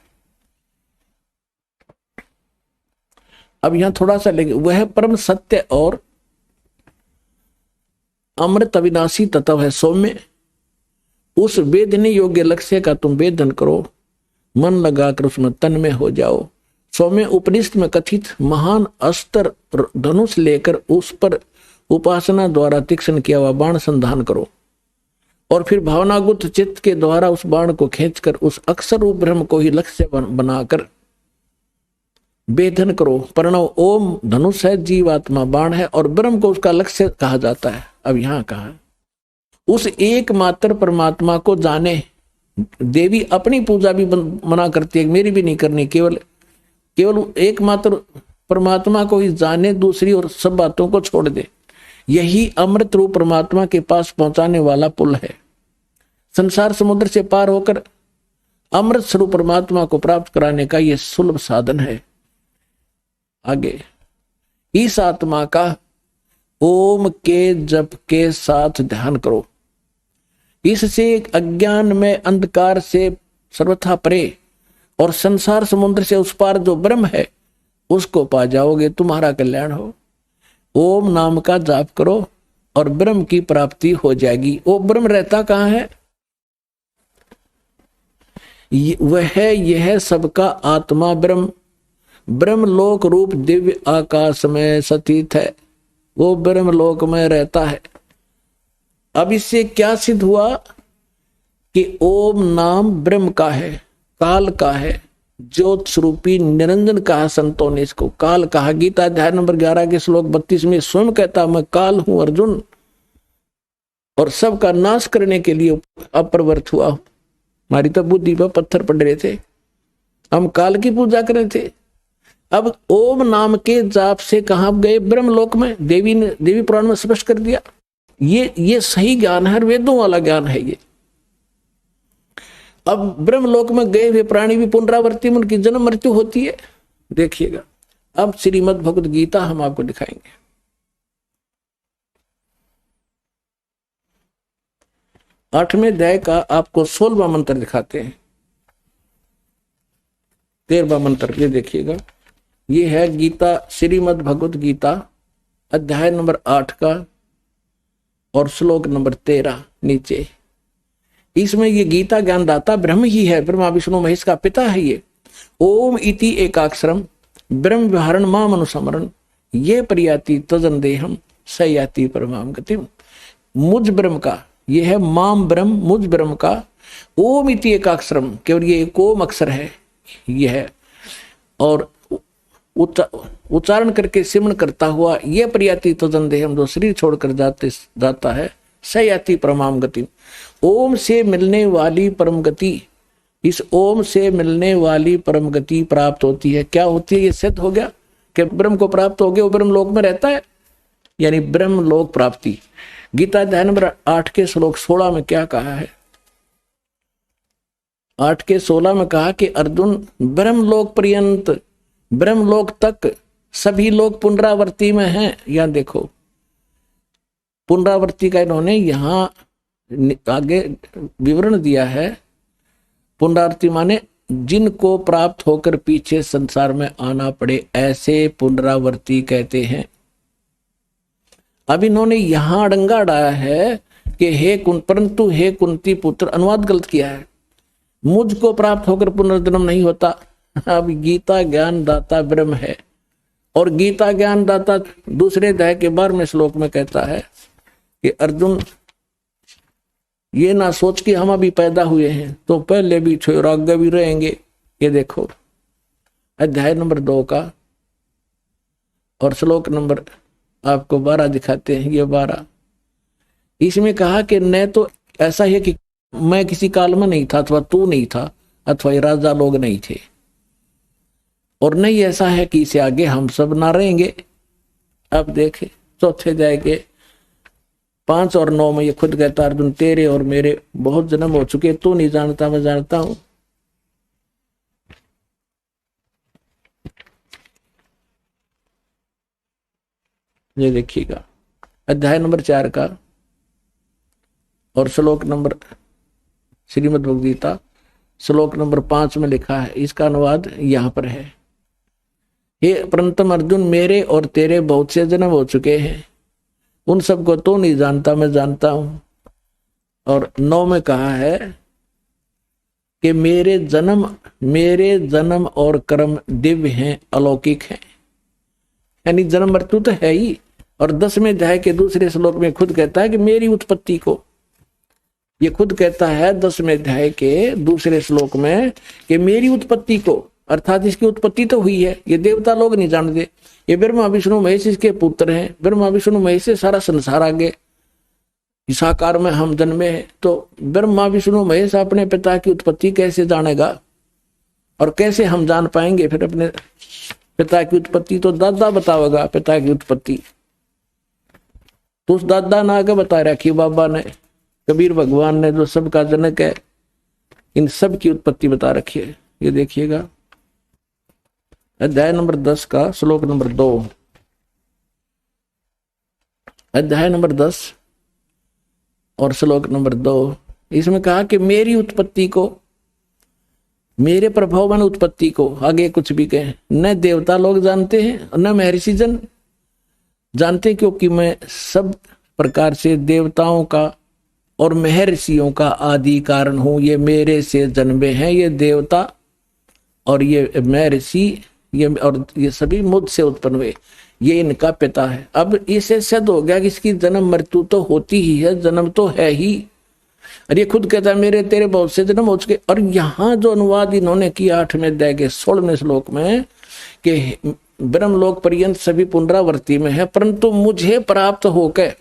Speaker 1: अब यहां थोड़ा सा लेंगे, वह परम सत्य और अमृत अविनाशी तत्व है सौम्य, उस वेदने योग्य लक्ष्य का तुम वेदन करो, मन लगाकर उसमें तन में हो जाओ। सौम्य उपनिषद में कथित महान अस्त्र धनुष लेकर उस पर उपासना द्वारा तीक्ष्ण किया हुआ बाण संधान करो, और फिर भावनागुत चित्त के द्वारा उस बाण को खींचकर उस अक्षर रूप ब्रह्म को ही लक्ष्य बनाकर वेदन करो। प्रणव ओम धनुष है, जीवात्मा बाण है, और ब्रह्म को उसका लक्ष्य कहा जाता है। अब यहां कहा उस एकमात्र परमात्मा को जाने। देवी अपनी पूजा भी मना करती है, मेरी भी नहीं करनी, केवल एकमात्र परमात्मा को ही जाने, दूसरी और सब बातों को छोड़ दे। यही अमृत रूप परमात्मा के पास पहुंचाने वाला पुल है। संसार समुद्र से पार होकर अमृत स्वरूप परमात्मा को प्राप्त कराने का यह सुलभ साधन है। आगे, इस आत्मा का ओम के जप के साथ ध्यान करो, इससे अज्ञान में अंधकार से सर्वथा परे और संसार समुद्र से उस पार जो ब्रह्म है उसको पा जाओगे, तुम्हारा कल्याण हो। ओम नाम का जाप करो और ब्रह्म की प्राप्ति हो जाएगी। वो ब्रह्म रहता कहाँ है? वह यह सबका आत्मा ब्रह्म, ब्रह्मलोक रूप दिव्य आकाश में स्थित है, वो ब्रह्मलोक में रहता है। अब इससे क्या सिद्ध हुआ कि ओम नाम ब्रह्म का है, काल का है, ज्योत स्वरूपी निरंजन कहा संतों ने इसको, काल कहा। गीता अध्याय नंबर 11 के श्लोक 32 में स्वयं कहता, मैं काल हूं अर्जुन, और सबका नाश करने के लिए अप्रवृत्त हुआ। हमारी तो बुद्धि पर पत्थर पड़ रहे थे, हम काल की पूजा कर रहे थे। अब ओम नाम के जाप से कहां गए? ब्रह्मलोक में। देवी पुराण में स्पष्ट कर दिया। ये सही ज्ञान है, वेदों वाला ज्ञान है ये। अब ब्रह्मलोक में गए हुए प्राणी भी पुनरावृत्ति में उनकी जन्म मृत्यु होती है। देखिएगा, अब श्रीमद् भगवद गीता हम आपको दिखाएंगे। 8वें अध्याय का आपको 16वां मंत्र दिखाते हैं। 13वां मंत्र ये देखिएगा, ये है गीता, श्रीमद् भगवद गीता अध्याय नंबर 8 का और श्लोक नंबर 13 नीचे। इसमें ये गीता ज्ञानदाता ब्रह्म ही है, ब्रह्मा विष्णु महेश का पिता है ये। ओम इति एकाक्षरम ब्रह्म विहारण माम अनुसमरण ये परियाति तजन देहम सयाति परमाम गतिम। मुझ ब्रह्म का, ये है माम ब्रह्म, मुझ ब्रह्म का। ओम इति एकाक्षरम, केवल ये एक ओम अक्षर है ये है, और उच्चारण करके सिमरण करता हुआ ये परियाति तजन देहम, जो शरीर छोड़कर जाता है, सयाति परमाम गति। ओम से मिलने वाली परम गति, इस ओम से मिलने वाली परम गति प्राप्त होती है। क्या होती है? ये सिद्ध हो गया कि ब्रह्म को प्राप्त हो गया, वो ब्रह्म लोक में रहता है, यानी ब्रह्म लोक प्राप्ति। गीता अध्याय नंबर 8 के श्लोक 16 में क्या कहा है? 8 के 16 में कहा कि अर्जुन, ब्रह्मलोक पर्यंत, ब्रह्मलोक तक सभी लोग पुनरावृत्ति में हैं। यहां देखो, पुनरावृत्ति का इन्होंने यहां आगे विवरण दिया है। पुनरावृत्ति माने जिनको प्राप्त होकर पीछे संसार में आना पड़े, ऐसे पुनरावृत्ति कहते हैं। अब इन्होंने यहां अड़ंगा डाला है कि परंतु हे कुंती पुत्र, अनुवाद गलत किया है, मुझको प्राप्त होकर पुनर्जन्म नहीं होता। अब गीता ज्ञान दाता ब्रह्म है, और गीता ज्ञान दाता दूसरे अध्याय के 12वें श्लोक में कहता है कि अर्जुन, ये ना सोच कि हम अभी पैदा हुए हैं तो पहले भी थे और आगे भी रहेंगे। ये देखो अध्याय नंबर 2 का और श्लोक नंबर आपको 12 दिखाते हैं। ये 12 इसमें कहा कि न तो ऐसा है कि मैं किसी काल में नहीं था, अथवा तू नहीं था, अथवा ये राजा लोग नहीं थे, और नहीं ऐसा है कि इसे आगे हम सब ना रहेंगे। अब देखे चौथे अध्याय के 5 और 9 में ये खुद कहता अर्जुन तेरे और मेरे बहुत जन्म हो चुके, तू नहीं जानता मैं जानता हूं। ये देखिएगा अध्याय नंबर 4 का और श्लोक नंबर श्रीमद् भगवद गीता श्लोक नंबर 5 में लिखा है, इसका अनुवाद यहां पर है। हे परंतम अर्जुन मेरे और तेरे बहुत से जन्म हो चुके हैं, उन सबको तो नहीं जानता मैं जानता हूं। और 9 में कहा है कि मेरे जन्म और कर्म दिव्य हैं, अलौकिक हैं, यानी जन्म मृत्यु तो है ही। और 10वें अध्याय के दूसरे श्लोक में खुद कहता है कि मेरी उत्पत्ति को, ये खुद कहता है 10वें अध्याय के दूसरे श्लोक में कि मेरी उत्पत्ति को, अर्थात इसकी उत्पत्ति तो हुई है, ये देवता लोग नहीं जानते। ये ब्रह्मा विष्णु महेश इसके पुत्र हैं, ब्रह्मा विष्णु महेश से सारा संसार आगे इस आकार में हम जन्मे हैं। तो ब्रह्मा विष्णु महेश अपने पिता की उत्पत्ति कैसे जानेगा, और कैसे हम जान पाएंगे फिर अपने पिता की उत्पत्ति? तो दादा बतावेगा पिता की उत्पत्ति। तो उस दादा ने आगे बता रखी बाबा ने, कबीर भगवान ने, जो सबका जनक है, इन सब की उत्पत्ति बता रखी है। ये देखिएगा अध्याय नंबर 10 का श्लोक नंबर 2, अध्याय नंबर 10 और श्लोक नंबर 2, इसमें कहा कि मेरी उत्पत्ति को, मेरे प्रभाव में उत्पत्ति को, आगे कुछ भी कहें, न देवता लोग जानते हैं न महर्षि जन जानते, क्योंकि मैं सब प्रकार से देवताओं का और महर्षियों का आदि कारण हूं। ये मेरे से जन्मे हैं, ये देवता और ये महर्षि, ये सभी मुझसे उत्पन्न हुए, ये इनका पिता है। अब इसे सिद्ध हो गया कि इसकी जन्म मृत्यु तो होती ही है, जन्म तो है ही। और ये खुद कहता है मेरे तेरे बहुत से जन्म हो चुके। और यहाँ जो अनुवाद इन्होंने किया 8वें अध्याय के 16वें श्लोक में कि ब्रह्मलोक पर्यंत सभी पुनरावृत्ति में है, परंतु मुझे प्राप्त होकर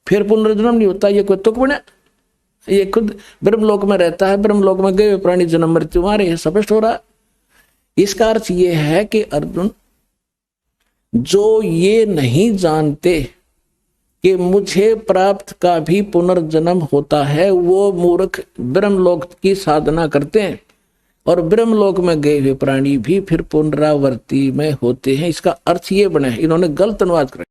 Speaker 1: फिर पुनर्जन्म नहीं होता, ये कोई तुक बना? ये खुद ब्रह्मलोक में रहता है, ब्रह्मलोक में गए प्राणी जन्म मृत्यु मारे, स्पष्ट हो रहा। इसका अर्थ ये है कि अर्जुन जो ये नहीं जानते कि मुझे प्राप्त का भी पुनर्जन्म होता है, वो मूर्ख ब्रह्मलोक की साधना करते हैं, और ब्रह्मलोक में गए हुए प्राणी भी फिर पुनरावृत्ति में होते हैं। इसका अर्थ ये बना है, इन्होंने गलत अनुवाद कर रखा।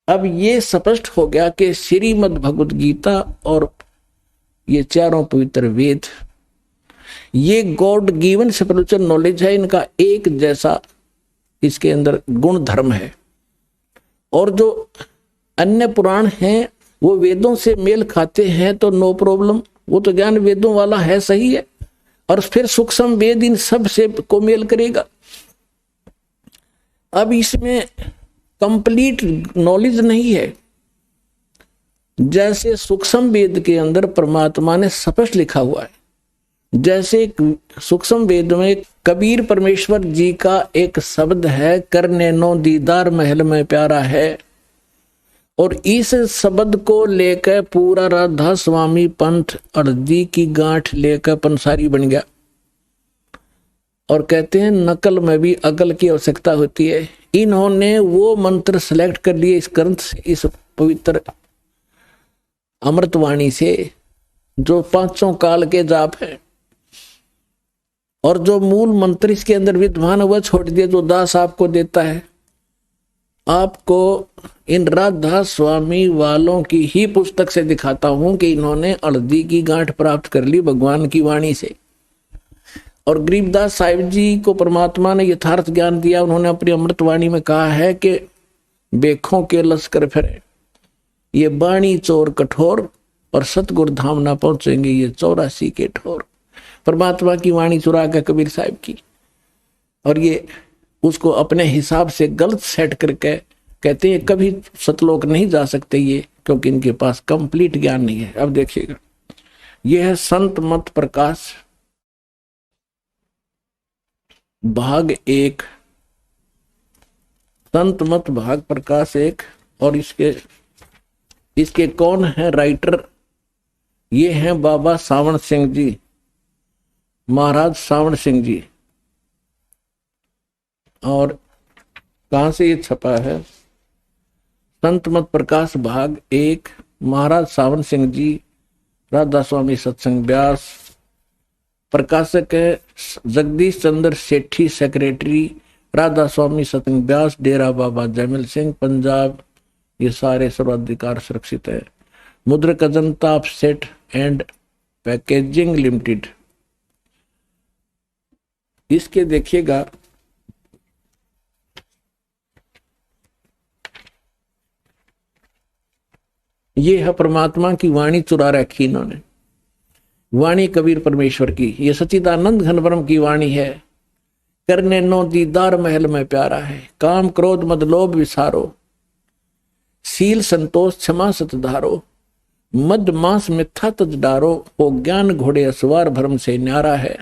Speaker 1: अब ये स्पष्ट हो गया कि श्रीमद् भगवद गीता और ये चारों पवित्र वेद, ये गॉड गिवन स्पिरिचुअल नॉलेज है, इनका एक जैसा इसके अंदर गुण धर्म है। और जो अन्य पुराण हैं वो वेदों से मेल खाते हैं तो नो प्रॉब्लम, वो तो ज्ञान वेदों वाला है, सही है। और फिर सूक्ष्म वेद इन सब से को मेल करेगा। अब इसमें कंप्लीट नॉलेज नहीं है। जैसे सूक्ष्म वेद के अंदर परमात्मा ने स्पष्ट लिखा हुआ है, जैसे सूक्ष्म वेद में कबीर परमेश्वर जी का एक शब्द है, करने नो दीदार महल में प्यारा है, और इस शब्द को लेकर पूरा राधा स्वामी पंथ अर्दी की गांठ लेकर पंसारी बन गया। और कहते हैं नकल में भी अकल की आवश्यकता होती है। इन्होंने वो मंत्र सेलेक्ट कर लिए इस ग्रंथ से, इस पवित्र अमृतवाणी से, जो 5 काल के जाप है, और जो मूल मंत्र इसके अंदर विद्वान वह छोड़ दिया जो दास आपको देता है। आपको इन राधा स्वामी वालों की ही पुस्तक से दिखाता हूं कि इन्होंने अर्दी की गांठ प्राप्त कर ली भगवान की वाणी से। और गरीबदास साहिब जी को परमात्मा ने यथार्थ ज्ञान दिया। उन्होंने अपनी अमृतवाणी में कहा है कि बेखों के लश्कर फिरे, ये बाणी चोर कठोर, और सतगुरु धाम ना पहुंचेंगे ये 84 के ठोर। परमात्मा की वाणी चुरा कर कबीर साहिब की, और ये उसको अपने हिसाब से गलत सेट करके कहते हैं कभी सतलोक नहीं जा सकते ये, क्योंकि इनके पास कंप्लीट ज्ञान नहीं है। अब देखिएगा, यह है संत मत प्रकाश भाग 1 संत मत भाग प्रकाश एक, और इसके कौन है राइटर? ये हैं बाबा सावण सिंह जी, महाराज सावण सिंह जी। और कहां से ये छपा है? संत मत प्रकाश भाग एक, महाराज सावण सिंह जी, राधा स्वामी सत्संग व्यास। प्रकाशक है जगदीश चंद्र सेठी, सेक्रेटरी राधा स्वामी सत्संग व्यास, डेरा बाबा जयमल सिंह, पंजाब। ये सारे सर्वाधिकार सुरक्षित है। मुद्रक Ajanta offset and packaging limited. इसके देखिएगा, ये है परमात्मा की वाणी चुरा रखी इन्होंने, वाणी कबीर परमेश्वर की। ये सच्चिदानंद घन ब्रह्म की वाणी है। करने नो दीदार महल में प्यारा है, काम क्रोध मद लोभ विसारो, सील संतोष क्षमा सतधारो, मद मांस मिथ्या तज डारो, हो ज्ञान घोड़े असवार भ्रम से न्यारा है।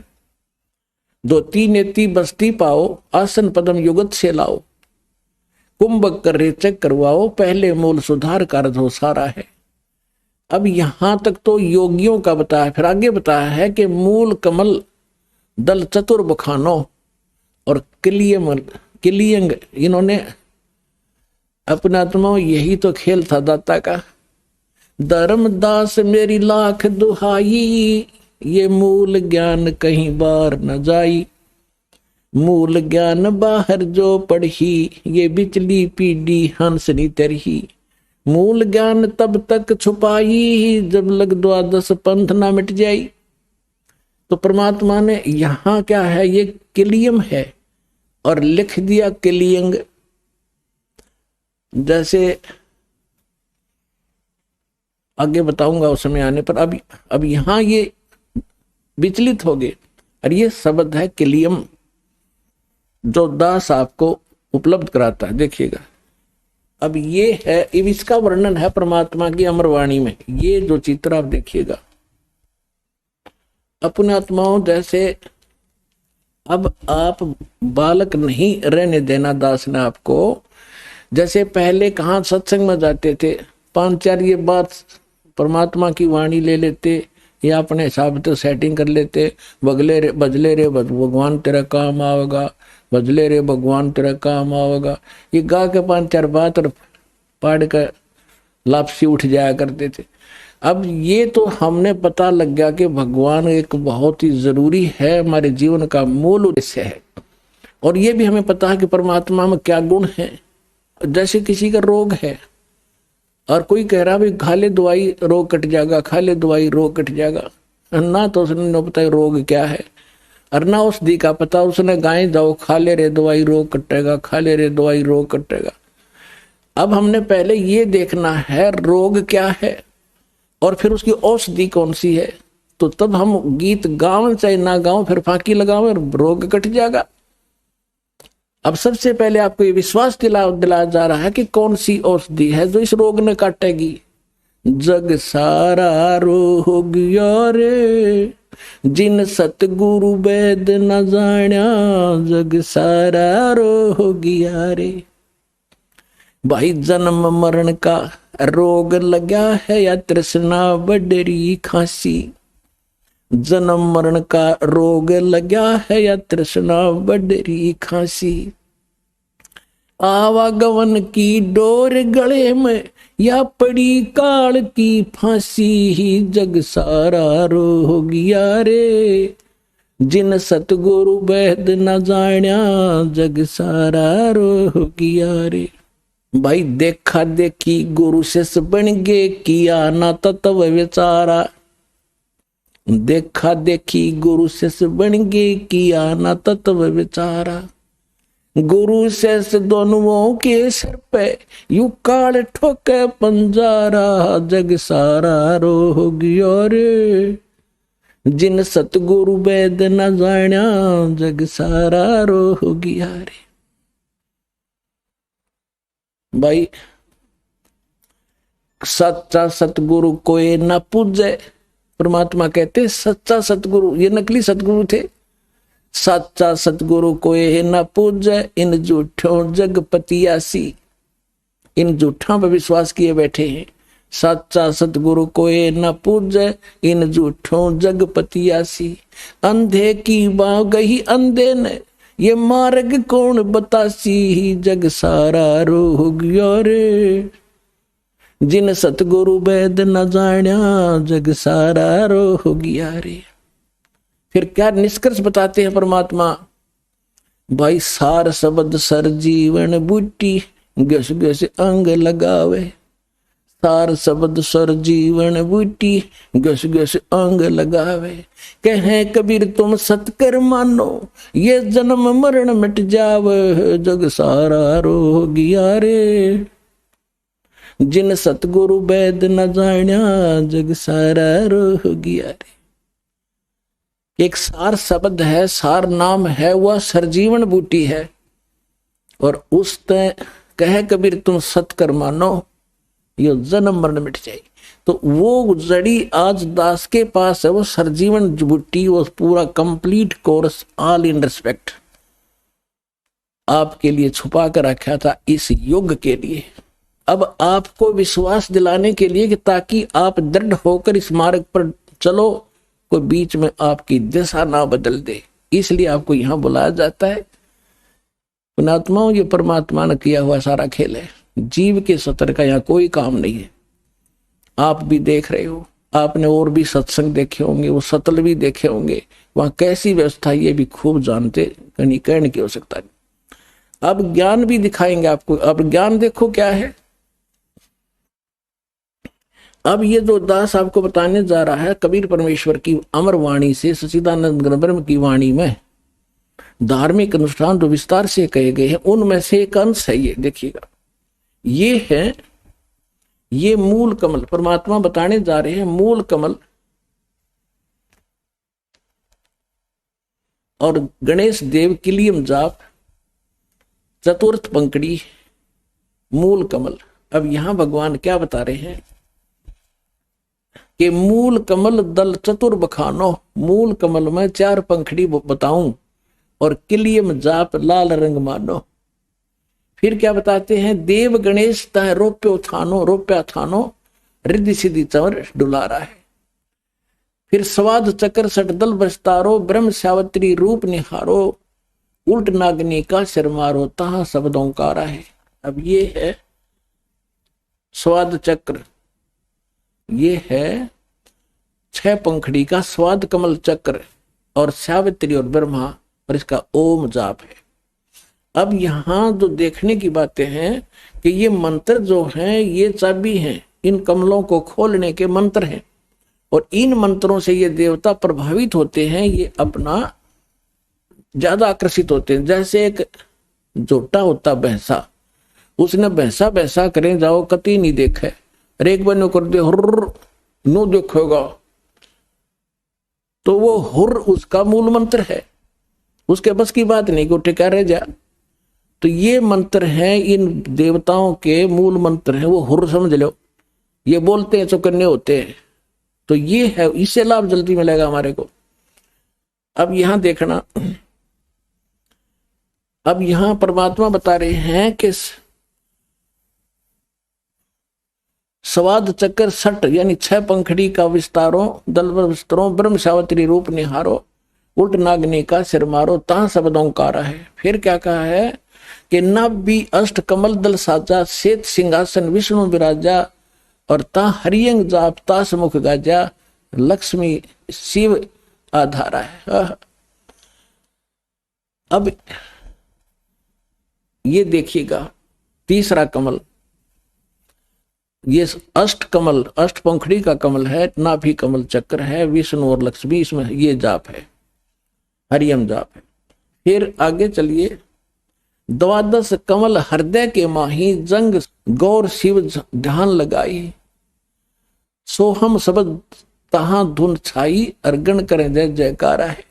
Speaker 1: दो तीन नेति बस्ती पाओ, आसन पदम युगत से लाओ, कुंभक कर रेचक करवाओ, पहले मूल सुधार कारज हो सारा है। अब यहां तक तो योगियों का बताया, फिर आगे बताया है कि मूल कमल दल चतुर बखानो और किलियंग, इन्होंने अपना आत्मा, यही तो खेल था दाता का। धर्मदास मेरी लाख दुहाई, ये मूल ज्ञान कहीं बार न जाई, मूल ज्ञान बाहर जो पढ़ी, ये बिचली पीढ़ी हंसनी तरही, मूल ज्ञान तब तक छुपाई, जब लग द्वादश पंथ ना मिट जाई। तो परमात्मा ने यहां क्या है, ये किलियम है और लिख दिया किलियंग। जैसे आगे बताऊंगा उस समय आने पर। अब यहां ये विचलित हो गए, और ये शब्द है किलियम, जो दास आपको उपलब्ध कराता है। देखिएगा, अब ये है, इसका वर्णन है परमात्मा की अमरवाणी में। ये जो चित्र आप देखिएगा, अपने आत्माओं जैसे अब आप बालक नहीं रहने देना दास ने आपको। जैसे पहले कहाँ सत्संग में जाते थे, 5-4 ये बात परमात्मा की वाणी ले लेते या अपने हिसाब से सेटिंग कर लेते, बजले रे भगवान तेरा काम आवेगा, बजले रे भगवान तेरा काम आवेगा, ये गा के 5-4 बात और पाड़ कर लापसी उठ जाया करते थे। अब ये तो हमने पता लग गया कि भगवान एक बहुत ही जरूरी है, हमारे जीवन का मूल उद्देश्य है। और ये भी हमें पता है कि परमात्मा में क्या गुण है। जैसे किसी का रोग है और कोई कह रहा भाई खा ले दवाई रोग कट जाएगा, खा ले दवाई रोग कट जाएगा, ना तो उसने न पता रोग क्या है और ना औषधि का पता। उसने गाय जाओ खा ले रे दवाई रोग कटेगा, खा ले रे दवाई रोग कटेगा। अब हमने पहले ये देखना है रोग क्या है और फिर उसकी औषधि कौन सी है, तो तब हम गीत गाँव चाहे ना गाँव, फिर फांकी लगाओ रोग कट जाएगा। अब सबसे पहले आपको ये विश्वास दिलाया जा रहा है कि कौन सी औषधि है जो इस रोग ने काटेगी। जग सारा रोग रे, जिन सतगुरु वेद न जाण्या, जग सारा रोग रे। भाई जन्म मरण का रोग लगा है या तृष्णा बडरी खांसी, जन्म मरण का रोग लगा है या तृष्णा बडरी खांसी। आवागमन की डोर गले में या पड़ी काल की फांसी, जग सारा रोगिया रे, जिन सतगुरु वेद न जाण्या, जग सारा रोगिया रे। भाई देखा देखी गुरु शिष्य बन गे, किया ना तत्व विचारा, देखा देखी गुरु शिष्य बन गे, किया ना तत्व विचारा। गुरु शिष्य दोनों के सिर पे यू काल ठोके पंजारा, जग सारा रोगियो रे, जिन सतगुरु वेद न जाण्या, जग सारा रोगिया रे। भाई सच्चा सतगुरु कोई न पूजे। परमात्मा कहते सच्चा सतगुरु, ये नकली सतगुरु थे। साचा सतगुरु कोई न पूजे, इन झूठों जगपतियासी। इन झूठों पर विश्वास किए बैठे हैं। साचा सतगुरु कोई न पूजे, इन झूठों जगपतियासी। अंधे की बाँ गई अंधे ने, ये मार्ग कौन बतासी। जग सारा रो गया रे, जिन सतगुरु वेद न जान्या, जग सारा रो गया रे। फिर क्या निष्कर्ष बताते हैं परमात्मा? भाई सार शब्द सर जीवन बूटी, गस गस अंग लगावे। सार शब्द सर जीवन बूटी, गस गस अंग लगावे। कहे कबीर तुम सतकर मानो, ये जन्म मरण मिट जावे। जग सारा रो गया रे, जिन सतगुरु वेद न जान्या, जग सारा रो गया रे। एक सार शब्द है, सार नाम है, वह सरजीवन बूटी है। और उस तय कहे कबीर तुम सतकर मानो, ये जन्म मरण मिट जाए। तो वो जड़ी आज दास के पास है, वो सरजीवन बूटी, वो पूरा complete course all in respect आपके लिए छुपा कर रखा था इस युग के लिए। अब आपको विश्वास दिलाने के लिए कि ताकि आप दृढ़ होकर इस मार्ग पर चलो, कोई बीच में आपकी दिशा ना बदल दे, इसलिए आपको यहां बुलाया जाता है। पुणात्माओं, ये परमात्मा ने किया हुआ सारा खेल है। जीव के सतर का यहाँ कोई काम नहीं है। आप भी देख रहे हो, आपने और भी सत्संग देखे होंगे, वो सतल भी देखे होंगे, वहां कैसी व्यवस्था ये भी खूब जानते, कहीं कहने की आवश्यकता नहीं। अब ज्ञान भी दिखाएंगे आपको। अब ज्ञान देखो क्या है। अब ये जो दास आपको बताने जा रहा है, कबीर परमेश्वर की अमर वाणी से, सच्चिदानंद ब्रह्म की वाणी में धार्मिक अनुष्ठान जो विस्तार से कहे गए हैं, उनमें से एक अंश है ये। देखिएगा, ये है, ये मूल कमल परमात्मा बताने जा रहे हैं। मूल कमल और गणेश देव किलियम जाप, चतुर्थ पंकड़ी, मूल कमल। अब यहां भगवान क्या बता रहे हैं कि मूल कमल दल चतुर बखानो। मूल कमल में 4 पंखड़ी बताऊं, और किलियम जाप लाल रंग मानो। फिर क्या बताते हैं? देव गणेश तह रोप्यो थानो, रोप्या थानो, रिद्धि सिद्धि चवर डुलारा है। फिर स्वाद चक्र सटदल बस्तारो, ब्रह्म सावत्री रूप निहारो, उल्ट नागनी का सिर मारो, तहा शब्दों कारा है। अब ये है स्वाद चक्र, ये है 6 पंखड़ी का स्वाद कमल चक्र, और सावित्री और ब्रह्मा, और इसका ओम जाप है। अब यहां जो देखने की बातें हैं कि ये मंत्र जो हैं ये चाबी हैं, इन कमलों को खोलने के मंत्र हैं, और इन मंत्रों से ये देवता प्रभावित होते हैं, ये अपना ज्यादा आकर्षित होते हैं। जैसे एक जोटा होता भैंसा, उसने भैंसा भैंसा करें जाओ कति नहीं देखे, एक बनो कर दे हुर्र नो देखोगा, तो वो हुर्र उसका मूल मंत्र है, उसके बस की बात नहीं कि टिका रह जा। तो ये मंत्र है, इन देवताओं के मूल मंत्र है, वो हुर्र समझ लो। ये बोलते हैं चौकन्ने होते हैं, तो ये है, इससे लाभ जल्दी मिलेगा हमारे को। अब यहां देखना, अब यहां परमात्मा बता रहे हैं कि स्वाद चक्र सट यानी 6 पंखड़ी का विस्तारो, दल विस्तरों, ब्रह्म सावत्री रूप निहारो, उल्ट नागनी का सिर मारो, ता शब्दों कारा है। फिर क्या कहा है कि नब्बी अष्ट कमल दल साजा, श्वेत सिंहासन विष्णु विराजा, और ता हरियंग जाप तास मुख गाजा, लक्ष्मी शिव आधारा है। अब ये देखिएगा, तीसरा कमल, ये अष्ट कमल, अष्ट पंखड़ी का कमल है, नाभि कमल चक्र है, विष्णु और लक्ष्मी, इसमें ये जाप है, हरियम जाप है। फिर आगे चलिए, द्वादश कमल हृदय के माही, जंग गौर शिव ध्यान लगाई, सोहम शब्द तहां धुन छाई, अर्गण करें जय जयकारा है।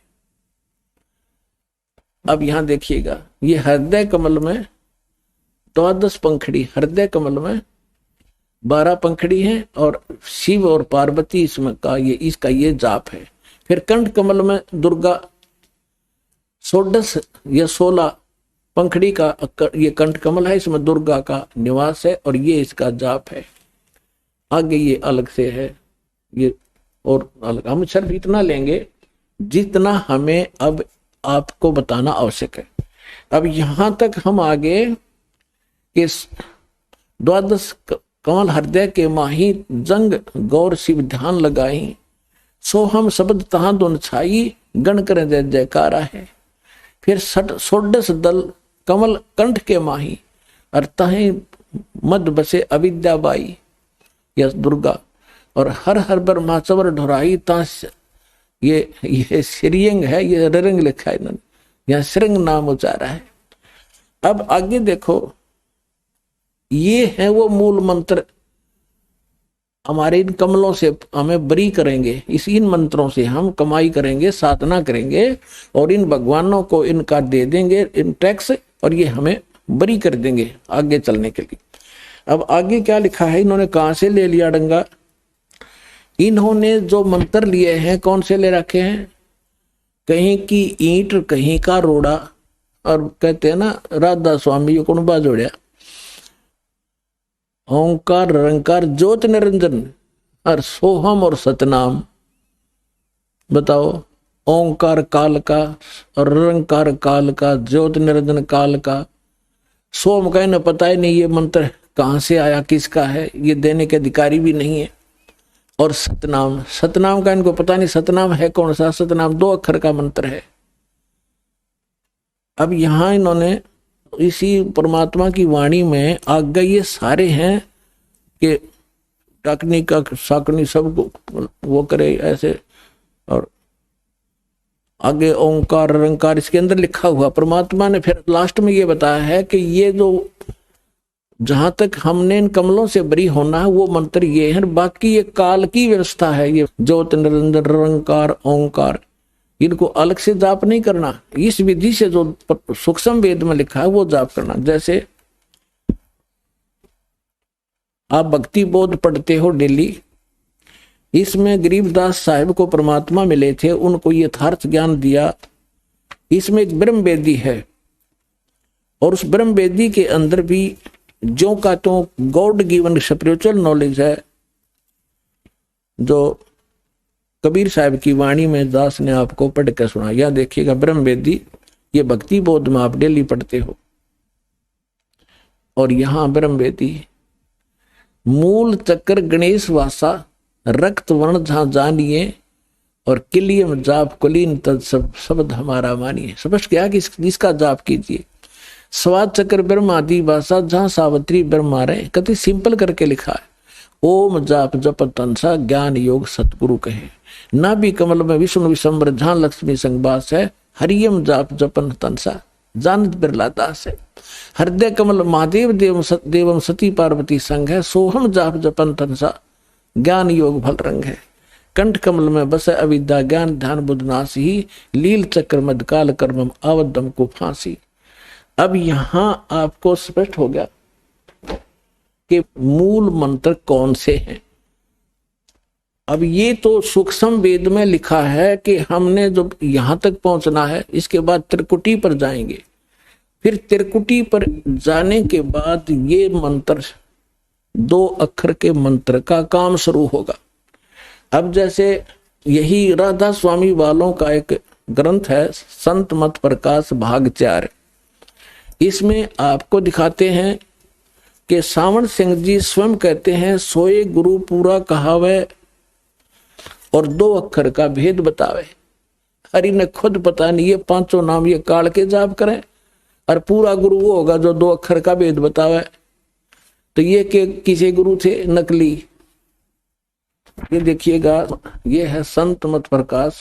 Speaker 1: अब यहां देखिएगा, ये हृदय कमल में द्वादश पंखड़ी, हृदय कमल में 12 पंखड़ी है, और शिव और पार्वती इसमें का ये, इसका ये जाप है। फिर कंठ कमल में दुर्गा 16 या 16 पंखड़ी का ये कंठ कमल है, इसमें दुर्गा का निवास है और ये इसका जाप है। आगे ये अलग से है ये और अलग। हम सिर्फ इतना लेंगे जितना हमें अब आपको बताना आवश्यक है। अब यहां तक हम आगे कि 12 कमल हृदय के माही जंग गौर शिव ध्यान लगाई, सो हम शब्द तहां दोन छाई गण कर जय जयकारा है। फिर 16 दल कमल कंठ के माही और तहें मद बसे अविद्या बाई या दुर्गा, और हर हर ब्रह्माचवर ढुराई ताश। ये श्रीयंग है, ये रंग लिखा है इन्होंने, यहाँ श्रृंग नाम उचारा है। अब आगे देखो, ये है वो मूल मंत्र। हमारे इन कमलों से हमें बरी करेंगे, इन मंत्रों से हम कमाई करेंगे, साधना करेंगे और इन भगवानों को इनका दे देंगे इन टैक्स, और ये हमें बरी कर देंगे आगे चलने के लिए। अब आगे क्या लिखा है, इन्होंने कहां से ले लिया डंगा। इन्होंने जो मंत्र लिए हैं कौन से ले रखे हैं, कहीं की ईंट कहीं का रोड़ा, और कहते हैं ना राधा स्वामी ये कौन बाजोड़िया, ओंकार निरंकार ज्योत निरंजन और सोहम और सतनाम। बताओ, ओंकार काल का और निरंकार काल का, ज्योत निरंजन काल का, सोम का इन्हें पता ही नहीं ये मंत्र कहां से आया, किसका है, ये देने के अधिकारी भी नहीं है। और सतनाम, सतनाम का इनको पता नहीं, सतनाम है कौन सा, सतनाम 2 अक्षर का मंत्र है। अब यहां इन्होंने इसी परमात्मा की वाणी में आगे ये सारे हैं कि टाकनी का साकनी सब वो करे ऐसे, और आगे ओंकार निरंकार इसके अंदर लिखा हुआ। परमात्मा ने फिर लास्ट में ये बताया है कि ये जो जहां तक हमने इन कमलों से बरी होना है वो मंत्र ये है, बाकी ये काल की व्यवस्था है। ये ज्योत निरंजन निरंकार ओंकार, इनको अलग से जाप नहीं करना, इस विधि से जो सूक्ष्म वेद में लिखा है वो जाप करना। जैसे आप भक्ति बोध पढ़ते हो डेली, इसमें गरीबदास साहिब को परमात्मा मिले थे, उनको यथार्थ ज्ञान दिया। इसमें एक ब्रह्म वेदी है और उस ब्रह्म वेदी के अंदर भी जो का तो गॉड गिवन स्पिरिचुअल नॉलेज है, जो कबीर साहब की वाणी में दास ने आपको पढ़ कर सुना। यह देखिएगा ब्रह्म वेदी, ये भक्ति बोध में आप डेली पढ़ते हो। और यहां ब्रह्म वेदी मूल चक्र गणेश वासा रक्त वर्ण जहां जानिए, और किलियम जाप कुलीन तद सब शब्द हमारा मानिए। समझ गया कि इसका जाप कीजिए। स्वाद चक्र ब्रह्म आदि भाषा जहां सावित्री ब्रह्मा रहे, कति सिंपल करके लिखा है। ओम जाप जप तंसा ज्ञान योग सतगुरु कहे, ना भी कमल में विष्णु विशंबर जहां लक्ष्मी संगवास है। हरियम जाप जपन तंसा जानत बिरला दास है। हृदय कमल महादेव देवम सती पार्वती संग है। सोहम जाप जपन तंसा ज्ञान योग भल रंग है। कंठ कमल में बस अविद्या ज्ञान ध्यान बुद्ध नाश ही। लील चक्र मद काल कर्मम आवदम को फांसी। अब यहां आपको स्पष्ट हो गया कि मूल मंत्र कौन से हैं। अब ये तो सूक्ष्म वेद में लिखा है कि हमने जो यहां तक पहुंचना है, इसके बाद त्रिकुटी पर जाएंगे। फिर त्रिकुटी पर जाने के बाद ये मंत्र 2 अक्षर के मंत्र का काम शुरू होगा। अब जैसे यही राधा स्वामी वालों का एक ग्रंथ है संत मत प्रकाश भाग 4, इसमें आपको दिखाते हैं कि सावण सिंह जी स्वयं कहते हैं सोए गुरु पूरा कहावे और 2 अक्षर का भेद बतावे। हरि ने खुद पता नहीं ये 5 नाम ये काल के जाप करें, और पूरा गुरु वो होगा जो 2 अक्षर का भेद बतावे। तो ये के किसे गुरु थे? नकली। ये देखिएगा, ये है संत मत प्रकाश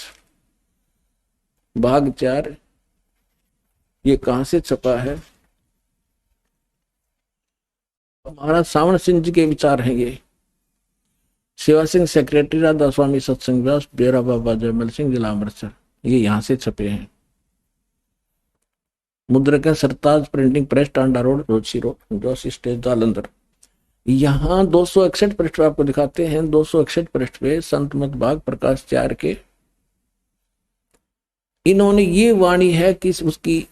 Speaker 1: भाग 4। ये कहां से छपा है? महाराज सावण सिंह जी के विचार हैं ये। सेवा सिंह सेक्रेटरी, राधा स्वामी सत्संग व्यास, डेरा बाबा जयमल सिंह, जिला अमृतसर। ये यहां से छपे हैं। मुद्रक है Sartaj printing press, Tanda road, Joshi stage, Jalandhar. यहाँ 261 पृष्ठ आपको दिखाते हैं। 261 पृष्ठ पे संत मत भाग प्रकाश 4 के इन्होंने ये वाणी है कि उसकी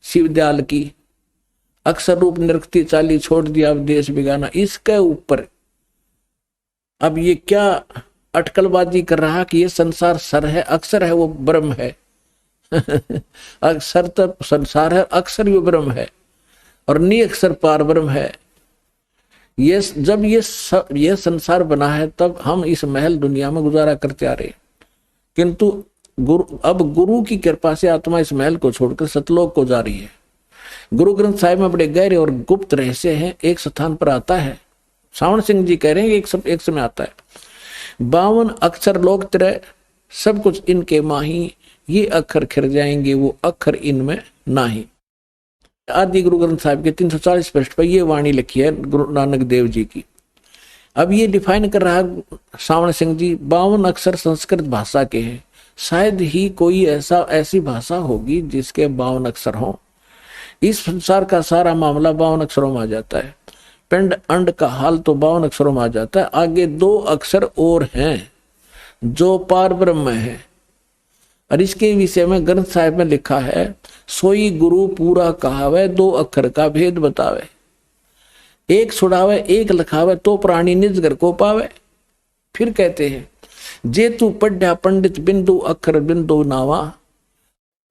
Speaker 1: शिवदयाल की, अक्षर रूप निरखती चाली छोड़ दिया अब देश बिगाना, इसके ऊपर अब ये क्या अटकलबाजी कर रहा कि ये संसार सर है, अक्षर है, वो ब्रह्म है। अक्षर तो संसार है, अक्षर वो ब्रह्म है, और नी अक्षर पार ब्रह्म है। ये जब ये संसार बना है तब हम इस महल दुनिया में गुजारा करते आ रहे, किंतु अब गुरु की कृपा से आत्मा इस महल को छोड़कर सतलोक को जा रही है। गुरु ग्रंथ साहिब में बड़े गहरे और गुप्त रहस्य हैं। एक स्थान पर आता है, सावण सिंह जी कह रहे हैं कि एक समय आता है, 52 अक्षर लोक त्रय सब कुछ इनके माही, ये अक्षर खिर जाएंगे वो अक्षर इनमें नाही। आदि गुरु ग्रंथ साहिब के 340 पृष्ठ पर ये वाणी लिखी है गुरु नानक देव जी की। अब ये डिफाइन कर रहा सावण सिंह जी, 52 अक्षर संस्कृत भाषा के हैं, शायद ही कोई ऐसी भाषा होगी जिसके 52 अक्षर हों। इस संसार का सारा मामला 52 अक्षरों में आ जाता है, पिंड अंड का हाल तो 52 अक्षरों में आ जाता है। आगे 2 अक्षर और हैं जो पार ब्रह्म है, और इसके विषय में ग्रंथ साहिब में लिखा है, सोई गुरु पूरा कहावे 2 अक्षर का भेद बतावे, एक छुड़ावे एक लखावे तो प्राणी निज घर को पावे। फिर कहते हैं, जे तू पढ़ा पंडित बिंदु अक्षर बिंदु नावा,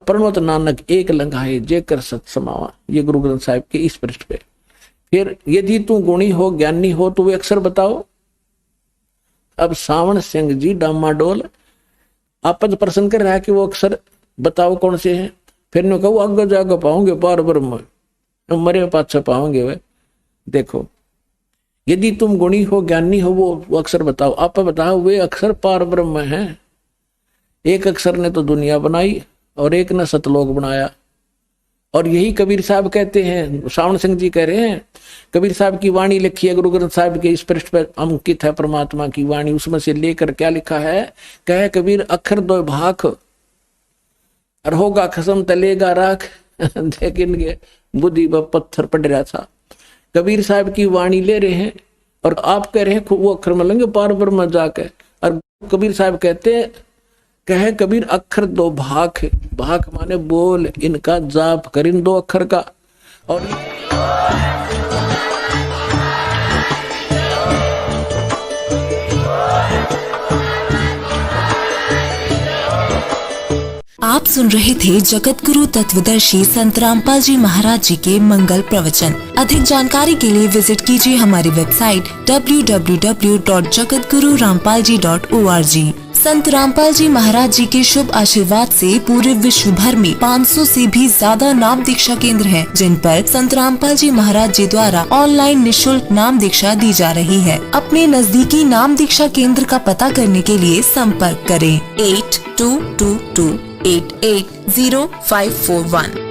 Speaker 1: परमत नानक एक लंघाए जे कर सत समावा। ये गुरु ग्रंथ साहिब के इस पृष्ठ पे। फिर यदि तू गुणी हो ज्ञानी हो तो वे अक्षर बताओ। अब सावण सिंह जी डामाडोल आपस प्रश्न कर रहा है कि वो अक्षर बताओ कौन से हैं। फिर ने कहा आगे जाकर पाओगे पार ब्रह्म, मरे पाछे पाओगे वे। देखो, यदि तुम गुणी हो ज्ञानी हो वो अक्षर बताओ। आप बताओ वे अक्षर पार ब्रह्म हैं। एक अक्षर ने तो दुनिया बनाई और एक ने सतलोक बनाया। और यही कबीर साहब कहते हैं, सावण सिंह जी कह रहे हैं, कबीर साहब की वाणी लिखी है गुरु ग्रंथ साहिब के इस पृष्ठ पर अंकित है परमात्मा की वाणी। उसमें से लेकर क्या लिखा है, कहे कबीर अक्षर 2 भाख और होगा खसम तलेगा राख। लेकिन बुद्धि व पत्थर पड़ रहा था। कबीर साहब की वाणी ले रहे हैं और आप कह रहे हैं वो अक्षर मिलेंगे पार ब्रह्म जाके। और कबीर साहब कहते हैं, कहे कबीर अक्षर 2 भाख, भाख माने बोल, इनका जाप कर इन 2 अक्षर का। और
Speaker 5: आप सुन रहे थे जगत गुरु तत्वदर्शी संत रामपाल जी महाराज जी के मंगल प्रवचन। अधिक जानकारी के लिए विजिट कीजिए हमारी वेबसाइट www.jagatgururampalji.org। संत रामपाल जी महाराज जी के शुभ आशीर्वाद से पूरे विश्व भर में 500 से भी ज्यादा नाम दीक्षा केंद्र हैं, जिन पर संत रामपाल जी महाराज जी द्वारा ऑनलाइन निशुल्क नाम दीक्षा दी जा रही है। अपने नजदीकी नाम दीक्षा केंद्र का पता करने के लिए संपर्क करें 8222880541।